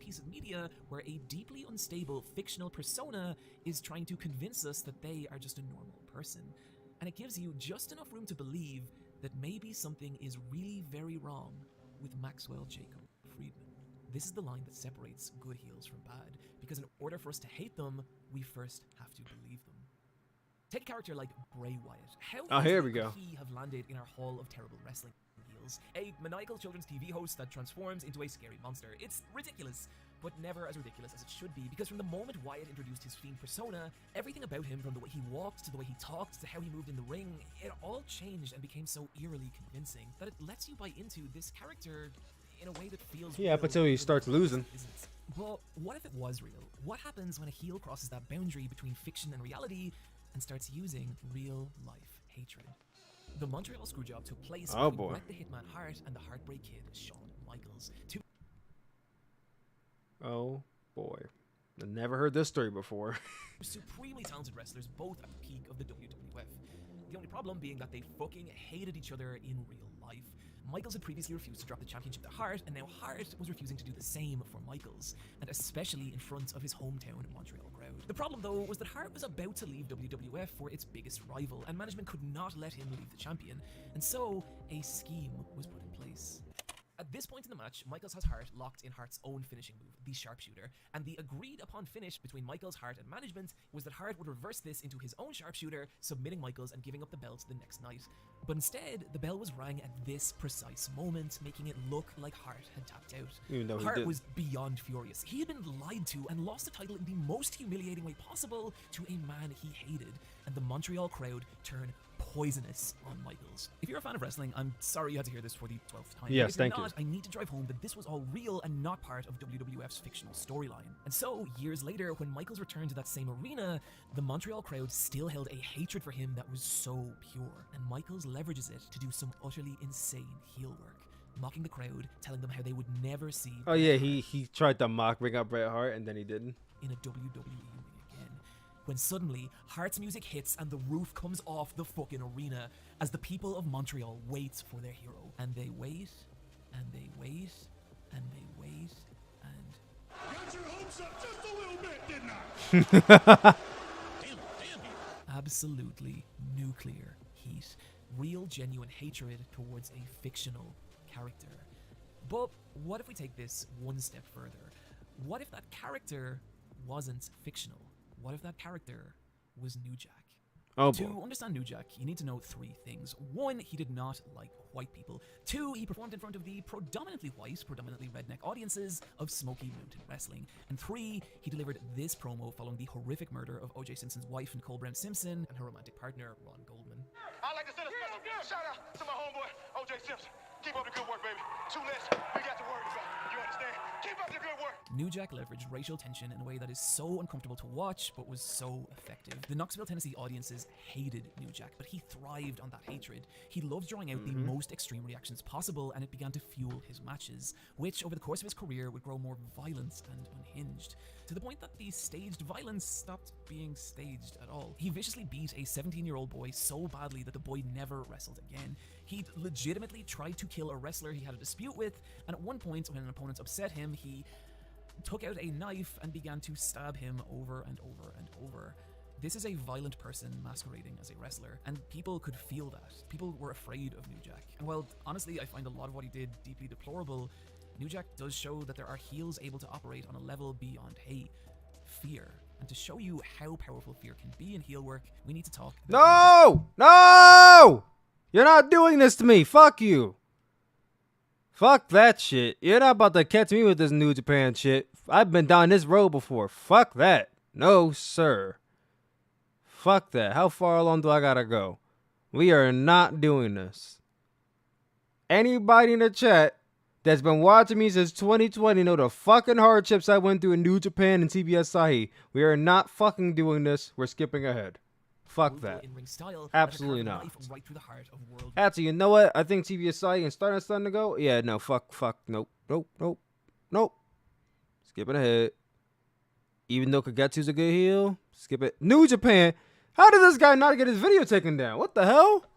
piece of media where a deeply unstable fictional persona is trying to convince us that they are just a normal person. And it gives you just enough room to believe that maybe something is really very wrong with Maxwell Jacob Friedman. This is the line that separates good heels from bad, because in order for us to hate them, we first have to believe them. Take a character like Bray Wyatt. How
here we go.
could he have landed in our Hall of Terrible Wrestling heels? A maniacal children's TV host that transforms into a scary monster. It's ridiculous, but never as ridiculous as it should be, because from the moment Wyatt introduced his Fiend persona, everything about him, from the way he walked, to the way he talked, to how he moved in the ring, it all changed and became so eerily convincing that it lets you buy into this character in a way that feels
Yeah, up until he starts losing.
Well, what if it was real? What happens when a heel crosses that boundary between fiction and reality and starts using real-life hatred? The Montreal Screwjob took place
Oh,
between
boy.
Bret the Hitman Hart and the Heartbreak Kid, Shawn Michaels. Two
Oh boy, I never heard this story before.
supremely talented wrestlers, both at the peak of the WWF. The only problem being that they fucking hated each other in real life. Michaels had previously refused to drop the championship to Hart, and now Hart was refusing to do the same for Michaels, and especially in front of his hometown Montreal crowd. The problem, though, was that Hart was about to leave WWF for its biggest rival, and management could not let him leave the champion, and so a scheme was put in place. At this point in the match, Michaels has Hart locked in Hart's own finishing move, the sharpshooter, and the agreed upon finish between Michaels, Hart, and management was that Hart would reverse this into his own sharpshooter, submitting Michaels and giving up the belt the next night. But instead, the bell was rang at this precise moment, making it look like Hart had tapped out.
Even though he
Hart
didn't.
was beyond furious. He had been lied to and lost the title in the most humiliating way possible to a man he hated, and the Montreal crowd turned poisonous on Michaels. If you're a fan of wrestling, I'm sorry you had to hear this for the 12th time.
Yes,
if you're
thank you.
not, I need to drive home that this was all real and not part of WWF's fictional storyline. And so, years later, when Michaels returned to that same arena, the Montreal crowd still held a hatred for him that was so pure. And Michaels leverages it to do some utterly insane heel work, mocking the crowd, telling them how they would never see
Oh yeah, he tried to bring up Bret Hart, and then he didn't.
in a WWE ring again. When suddenly, Hart's music hits and the roof comes off the fucking arena as the people of Montreal wait for their hero. And they wait, and they wait, and they wait, and...
Got your hopes up just a little bit, didn't I?
absolutely nuclear heat. Real, genuine hatred towards a fictional character. But what if we take this one step further? What if that character wasn't fictional? What if that character was New Jack?
Oh,
To
boy.
understand New Jack, you need to know three things. One, he did not like white people. Two, he performed in front of the predominantly white, predominantly redneck audiences of Smoky Mountain Wrestling. And three, he delivered this promo following the horrific murder of O.J. Simpson's wife, Nicole Brown Simpson, and her romantic partner, Ron Goldman.
I'd like to send a special shout out to my homeboy, O.J. Simpson. Keep up the good work, baby. 2 less, we got to worry about. You understand? Keep up the good work.
New Jack leveraged racial tension in a way that is so uncomfortable to watch, but was so effective. The Knoxville, Tennessee audiences hated New Jack, but he thrived on that hatred. He loved drawing out the most extreme reactions possible, and it began to fuel his matches, which over the course of his career would grow more violent and unhinged, to the point that the staged violence stopped being staged at all. He viciously beat a 17-year-old boy so badly that the boy never wrestled again. He'd legitimately tried to kill a wrestler he had a dispute with, and at one point, when an opponent upset him, he took out a knife and began to stab him over and over and over. This is a violent person masquerading as a wrestler, and people could feel that. People were afraid of New Jack. And while honestly I find a lot of what he did deeply deplorable, New Jack does show that there are heels able to operate on a level beyond hate, fear. And to show you how powerful fear can be in heel work, we need to talk about
No! You're not doing this to me. Fuck you. Fuck that shit. You're not about to catch me with this New Japan shit. I've been down this road before. Fuck that. No, sir. Fuck that. How far along do I gotta go? We are not doing this. Anybody in the chat that's been watching me since 2020 know the fucking hardships I went through in New Japan and TBS Sahi. We are not fucking doing this. We're skipping ahead. Fuck that.
in-ring style
Absolutely
that
not.
knife right through the heart of world.
Actually, you know what? I think TBS Sahi and Stardust starting to go. Yeah, no, fuck, nope. Skipping ahead. Even though Kagetsu's a good heel, skip it. New Japan. How did this guy not get his video taken down? What the hell?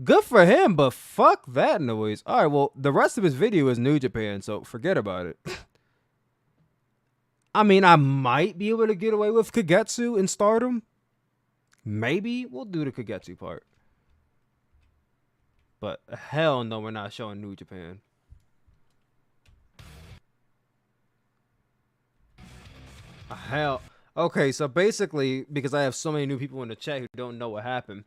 Good for him, but fuck that noise. All right, well, the rest of his video is New Japan, so forget about it. I mean, I might be able to get away with Kagetsu in Stardom. Maybe we'll do the Kagetsu part. But hell no, we're not showing New Japan. Hell. Okay, so basically, because I have so many new people in the chat who don't know what happened,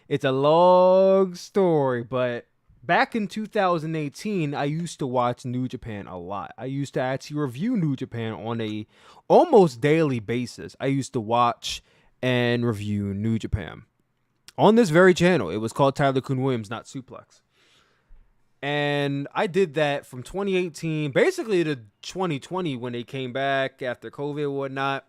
it's a long story, but back in 2018, I used to watch New Japan a lot. I used to actually review New Japan on a almost daily basis. I used to watch and review New Japan on this very channel. It was called Tyler Kuhn Williams, not Sooplex. And I did that from 2018 basically to 2020 when they came back after COVID and whatnot.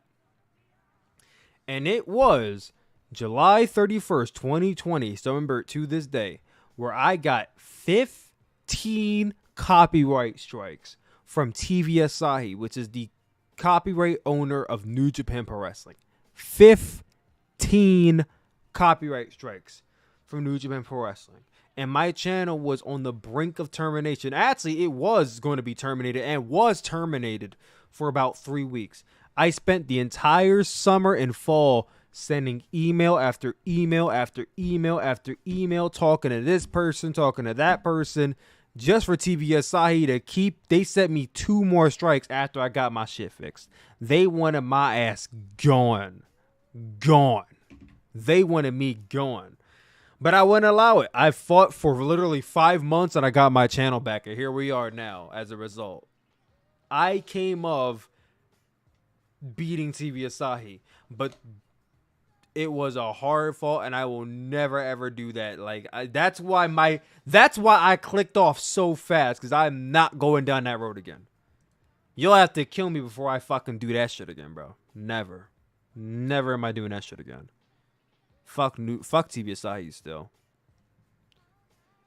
And it was July 31st, 2020, so remember to this day, where I got 15 copyright strikes from TVS Sahi, which is the copyright owner of New Japan Pro Wrestling. 15 copyright strikes. from New Japan Pro Wrestling. And my channel was on the brink of termination. Actually, it was going to be terminated and was terminated for about 3 weeks. I spent the entire summer and fall sending email after email after email after email, talking to this person, talking to that person, just for TV Asahi to keep. They sent me 2 more strikes after I got my shit fixed. They wanted my ass gone. Gone. They wanted me gone. But I wouldn't allow it. I fought for literally 5 months and I got my channel back. And here we are now as a result. I came of beating TV Asahi. But it was a hard fault and I will never ever do that. Like that's why I clicked off so fast, because I'm not going down that road again. You'll have to kill me before I fucking do that shit again, bro. Never. Never am I doing that shit again. Fuck TV Asahi still.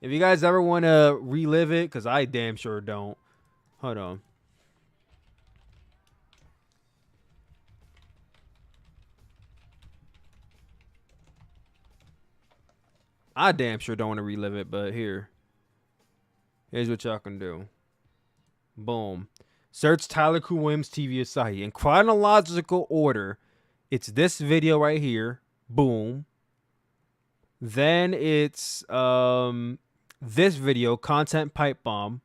If you guys ever want to relive it, because I damn sure don't. Hold on. I damn sure don't want to relive it, but here's what y'all can do. Boom. Search Tyler Crew Williams TV Asahi. In chronological order, it's this video right here. Boom. Then it's this video, Content Pipe Bomb.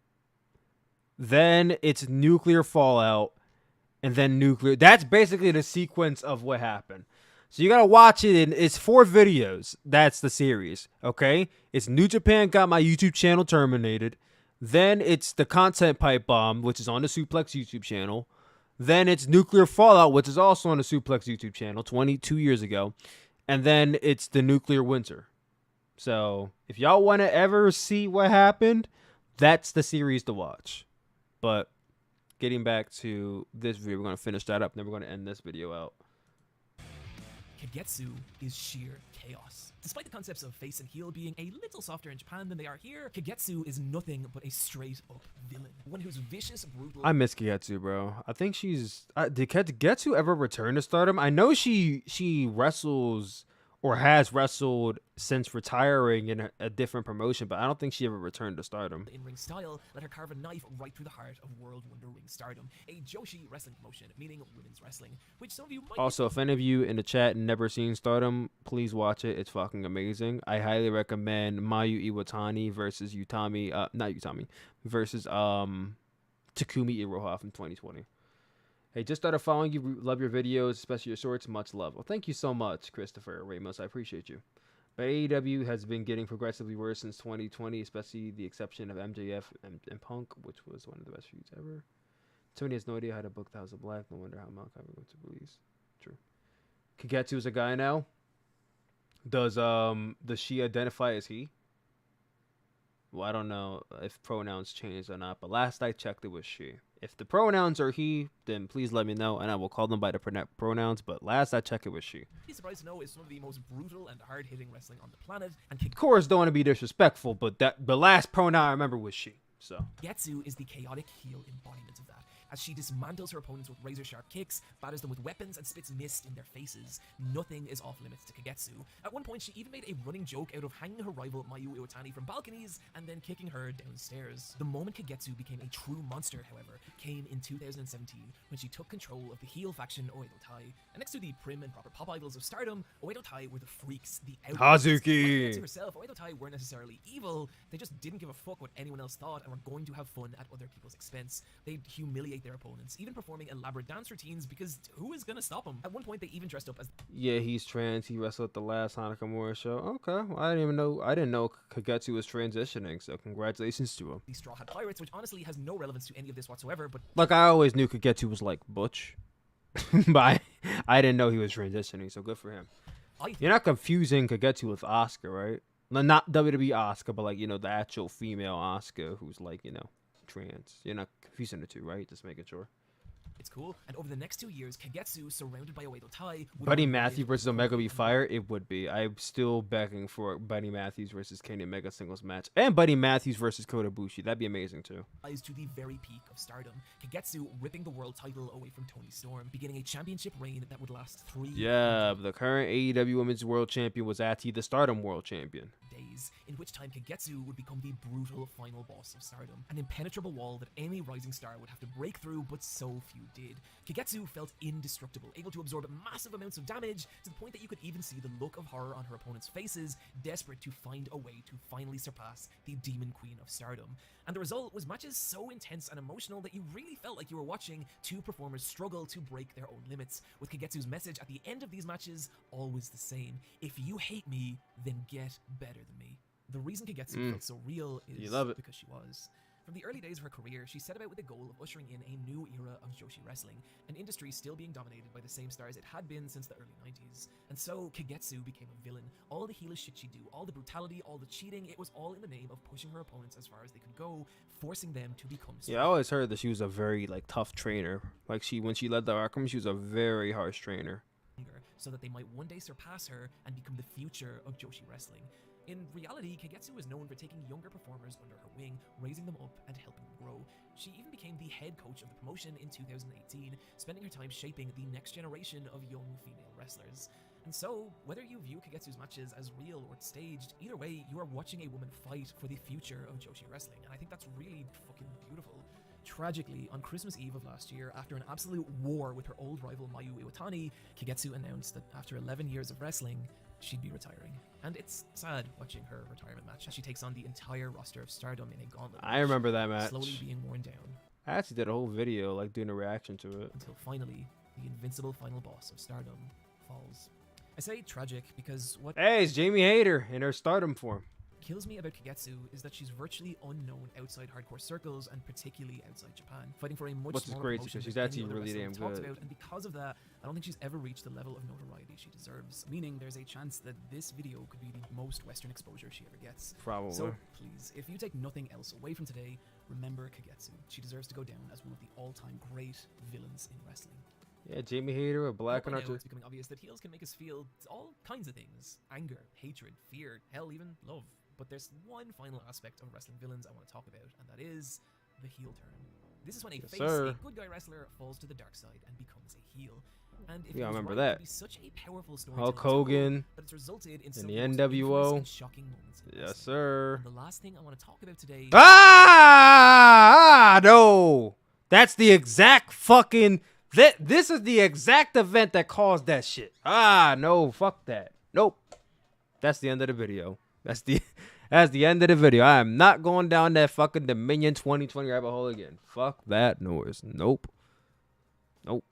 Then it's Nuclear Fallout. And then Nuclear. That's basically the sequence of what happened. So you gotta watch it, and it's 4 videos. That's the series, okay? It's New Japan got my YouTube channel terminated. Then it's the Content Pipe Bomb, which is on the Sooplex YouTube channel. Then it's Nuclear Fallout, which is also on the Sooplex YouTube channel 22 years ago. And then it's the Nuclear Winter. So if y'all want to ever see what happened, that's the series to watch. But getting back to this video, we're going to finish that up. And then we're going to end this video out.
Kagetsu is sheer chaos. Despite the concepts of face and heel being a little softer in Japan than they are here, Kagetsu is nothing but a straight-up villain. One who's vicious, brutal...
I miss Kagetsu, bro. I think she's... did Kagetsu ever return to Stardom? I know she wrestles or has wrestled since retiring in a different promotion, but I don't think she ever returned to Stardom.
In-ring style let her carve a knife right through the heart of World Wonder Ring Stardom, a Joshi wrestling promotion, meaning women's wrestling, which some of you might...
Also, if any of you in the chat never seen Stardom, please watch it. It's fucking amazing. I highly recommend Mayu Iwatani versus versus Takumi Iroha from 2020. Hey, just started following you. Love your videos, especially your shorts. Much love. Well, thank you so much, Christopher Ramos. I appreciate you. But AEW has been getting progressively worse since 2020, especially the exception of MJF and Punk, which was one of the best feuds ever. Tony has no idea how to book the House of Black. No wonder how Malachi was going to release. True. Kagetsu is a guy now. Does she identify as he? Well, I don't know if pronouns changed or not, but last I checked, it was she. If the pronouns are he, then please let me know, and I will call them by the pronouns, but last I checked, it was she.
Be surprised to know it's one of the most brutal and hard-hitting wrestling on the planet, and
of course, don't want to be disrespectful, but the last pronoun I remember was she, so.
Kagetsu is the chaotic heel embodiment of that, as she dismantles her opponents with razor-sharp kicks, batters them with weapons, and spits mist in their faces. Nothing is off-limits to Kagetsu. At one point, she even made a running joke out of hanging her rival Mayu Iwatani from balconies and then kicking her downstairs. The moment Kagetsu became a true monster, however, came in 2017, when she took control of the heel faction Oedo Tai. And next to the prim and proper pop idols of Stardom, Oedo Tai were the freaks, the outlaws.
Hazuki!
Like Kagetsu herself, Oedo Tai weren't necessarily evil, they just didn't give a fuck what anyone else thought and were going to have fun at other people's expense. They'd humiliate their opponents, even performing elaborate dance routines, because who is gonna stop them? At one point, they even dressed up as...
Yeah, he's trans. He wrestled at the last Hanakamura show. Okay, well, I didn't know Kagetsu was transitioning, so congratulations to him.
The Straw Hat Pirates, which honestly has no relevance to any of this whatsoever, but...
Like, I always knew Kagetsu was, like, butch, but I didn't know he was transitioning, so good for him. You're not confusing Kagetsu with Asuka, right? Not WWE Asuka, but, like, you know, the actual female Asuka who's, like, you know, trans. You're not confusing the two, right? Just making sure.
It's cool. And over the next 2 years, Kagetsu, surrounded by Oedo Tai...
Buddy Matthews versus Omega be fire? It would be. I'm still begging for Buddy Matthews versus Kenny Omega singles match. And Buddy Matthews versus Kota Ibushi. That'd be amazing, too.
To the very peak of Stardom. Kagetsu ripping the world title away from Toni Storm, beginning a championship reign that would last 3
Yeah, the current AEW Women's World Champion was actually the Stardom World Champion.
90s, in which time Kagetsu would become the brutal final boss of Stardom, an impenetrable wall that any rising star would have to break through, but so few did. Kagetsu felt indestructible, able to absorb massive amounts of damage, to the point that you could even see the look of horror on her opponent's faces, desperate to find a way to finally surpass the Demon Queen of Stardom. And the result was matches so intense and emotional that you really felt like you were watching two performers struggle to break their own limits, with Kagetsu's message at the end of these matches always the same: if you hate me, then get better than me. The reason Kagetsu felt so real is because she was. From the early days of her career, she set about with the goal of ushering in a new era of Joshi wrestling, an industry still being dominated by the same stars it had been since the early 90s. And so, Kagetsu became a villain. All the heelish shit she'd do, all the brutality, all the cheating, it was all in the name of pushing her opponents as far as they could go, forcing them to become strong.
Yeah, I always heard that she was a very, like, tough trainer. Like, when she led the Arkham, she was a very harsh trainer.
So that they might one day surpass her and become the future of Joshi wrestling. In reality, Kagetsu was known for taking younger performers under her wing, raising them up and helping them grow. She even became the head coach of the promotion in 2018, spending her time shaping the next generation of young female wrestlers. And so, whether you view Kagetsu's matches as real or staged, either way, you are watching a woman fight for the future of Joshi wrestling, and I think that's really fucking beautiful. Tragically, on Christmas Eve of last year, after an absolute war with her old rival Mayu Iwatani, Kagetsu announced that after 11 years of wrestling, she'd be retiring. And it's sad watching her retirement match as she takes on the entire roster of Stardom in a gauntlet.
I remember that match.
Slowly being worn down.
I actually did a whole video, like, doing a reaction to it.
Until finally, the invincible final boss of Stardom falls. I say tragic because what...
Hey, it's Jamie Hayter in her Stardom form.
Kills me about Kagetsu is that she's virtually unknown outside hardcore circles and particularly outside Japan, fighting for a much smaller
great
promotion
because she's
than
actually
any other
really
wrestler
damn
talks
good.
about, and because of that, I don't think she's ever reached the level of notoriety she deserves, meaning there's a chance that this video could be the most Western exposure she ever gets.
Probably.
So please, if you take nothing else away from today, remember Kagetsu. She deserves to go down as one of the all-time great villains in wrestling.
Yeah, Jamie Hayter with black and
now it's becoming obvious that heels can make us feel all kinds of things: anger, hatred, fear, hell, even love. But there's one final aspect of wrestling villains I want to talk about, and that is the heel turn. This is when a a good guy wrestler, falls to the dark side and becomes a heel. And if
yeah, I remember
right,
that.
It'd be such a powerful story.
Hulk Hogan,
but it's resulted in
the NWO.
And shocking moments in
yes,
wrestling.
sir.
And the last thing I want to talk about today.
No, that's the exact fucking. This is the exact event that caused that shit. No, fuck that. Nope. That's the end of the video. That's the end of the video. I am not going down that fucking Dominion 2020 rabbit hole again. Fuck that noise. Nope. Nope.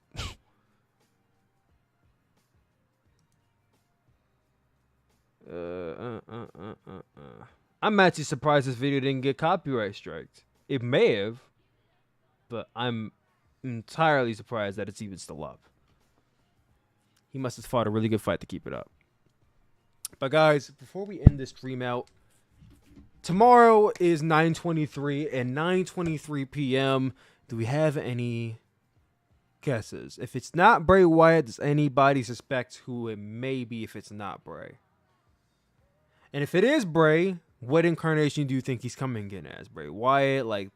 I'm actually surprised this video didn't get copyright striked. It may have, but I'm entirely surprised that it's even still up. He must have fought a really good fight to keep it up. But guys, before we end this stream out, tomorrow is 9:23 and 9:23 p.m. Do we have any guesses? If it's not Bray Wyatt, does anybody suspect who it may be if it's not Bray? And if it is Bray, what incarnation do you think he's coming in as? Bray Wyatt, like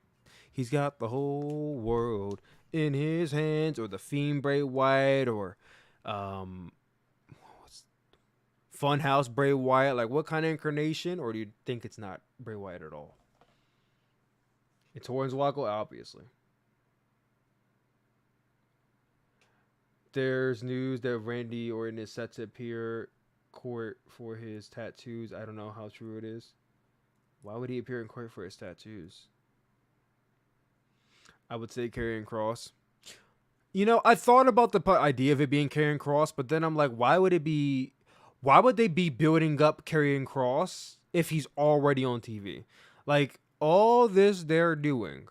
he's got the whole world in his hands, or the Fiend Bray Wyatt, or Funhouse Bray Wyatt? Like, what kind of incarnation? Or do you think it's not Bray Wyatt at all? It's Hornswoggle, obviously. There's news that Randy Orton is set to appear court for his tattoos. I don't know how true it is. Why would he appear in court for his tattoos? I would say Karrion Kross. You know, I thought about the idea of it being Karrion Kross, but then I'm like, why would they be building up Karrion Kross if he's already on TV? Like, all this they're doing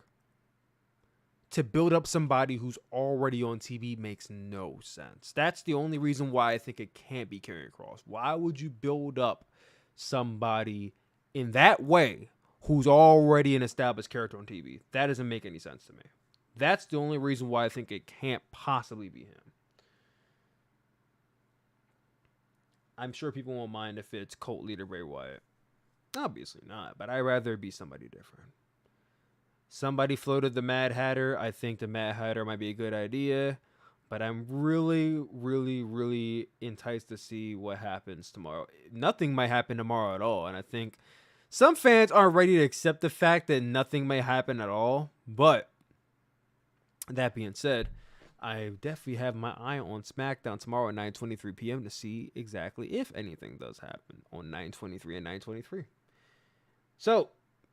to build up somebody who's already on TV makes no sense. That's the only reason why I think it can't be Karrion Kross. Why would you build up somebody in that way who's already an established character on TV? That doesn't make any sense to me. That's the only reason why I think it can't possibly be him. I'm sure people won't mind if it's cult leader Bray Wyatt. Obviously not, but I'd rather it be somebody different. Somebody floated the Mad Hatter. I think the Mad Hatter might be a good idea. But I'm really, really, really enticed to see what happens tomorrow. Nothing might happen tomorrow at all. And I think some fans aren't ready to accept the fact that nothing may happen at all. But that being said, I definitely have my eye on SmackDown tomorrow at 9:23 p.m. to see exactly if anything does happen on 9:23 and 9:23. So,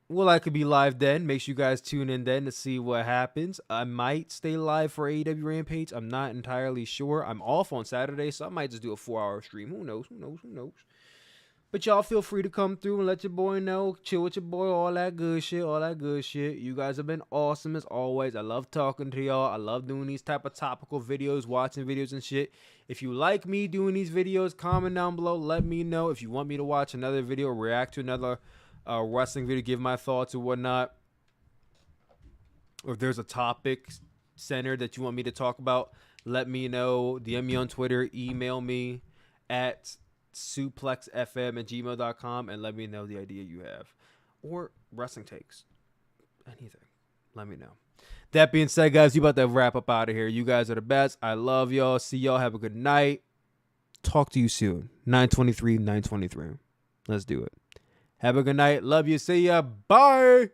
will I could be live then. Make sure you guys tune in then to see what happens. I might stay live for AEW Rampage. I'm not entirely sure. I'm off on Saturday, so I might just do a 4-hour stream. Who knows? Who knows? Who knows? But y'all feel free to come through and let your boy know. Chill with your boy. All that good shit. All that good shit. You guys have been awesome as always. I love talking to y'all. I love doing these type of topical videos, watching videos and shit. If you like me doing these videos, comment down below. Let me know. If you want me to watch another video, react to another wrestling video, give my thoughts or whatnot, or if there's a topic center that you want me to talk about, let me know. DM me on Twitter, email me at suplexfm@gmail.com and let me know the idea you have, or wrestling takes, anything, let me know. That being said, guys, you about to wrap up out of here. You guys are the best. I love y'all. See y'all. Have a good night. Talk to you soon. 9:23. Let's do it. Have a good night. Love you. See ya. Bye.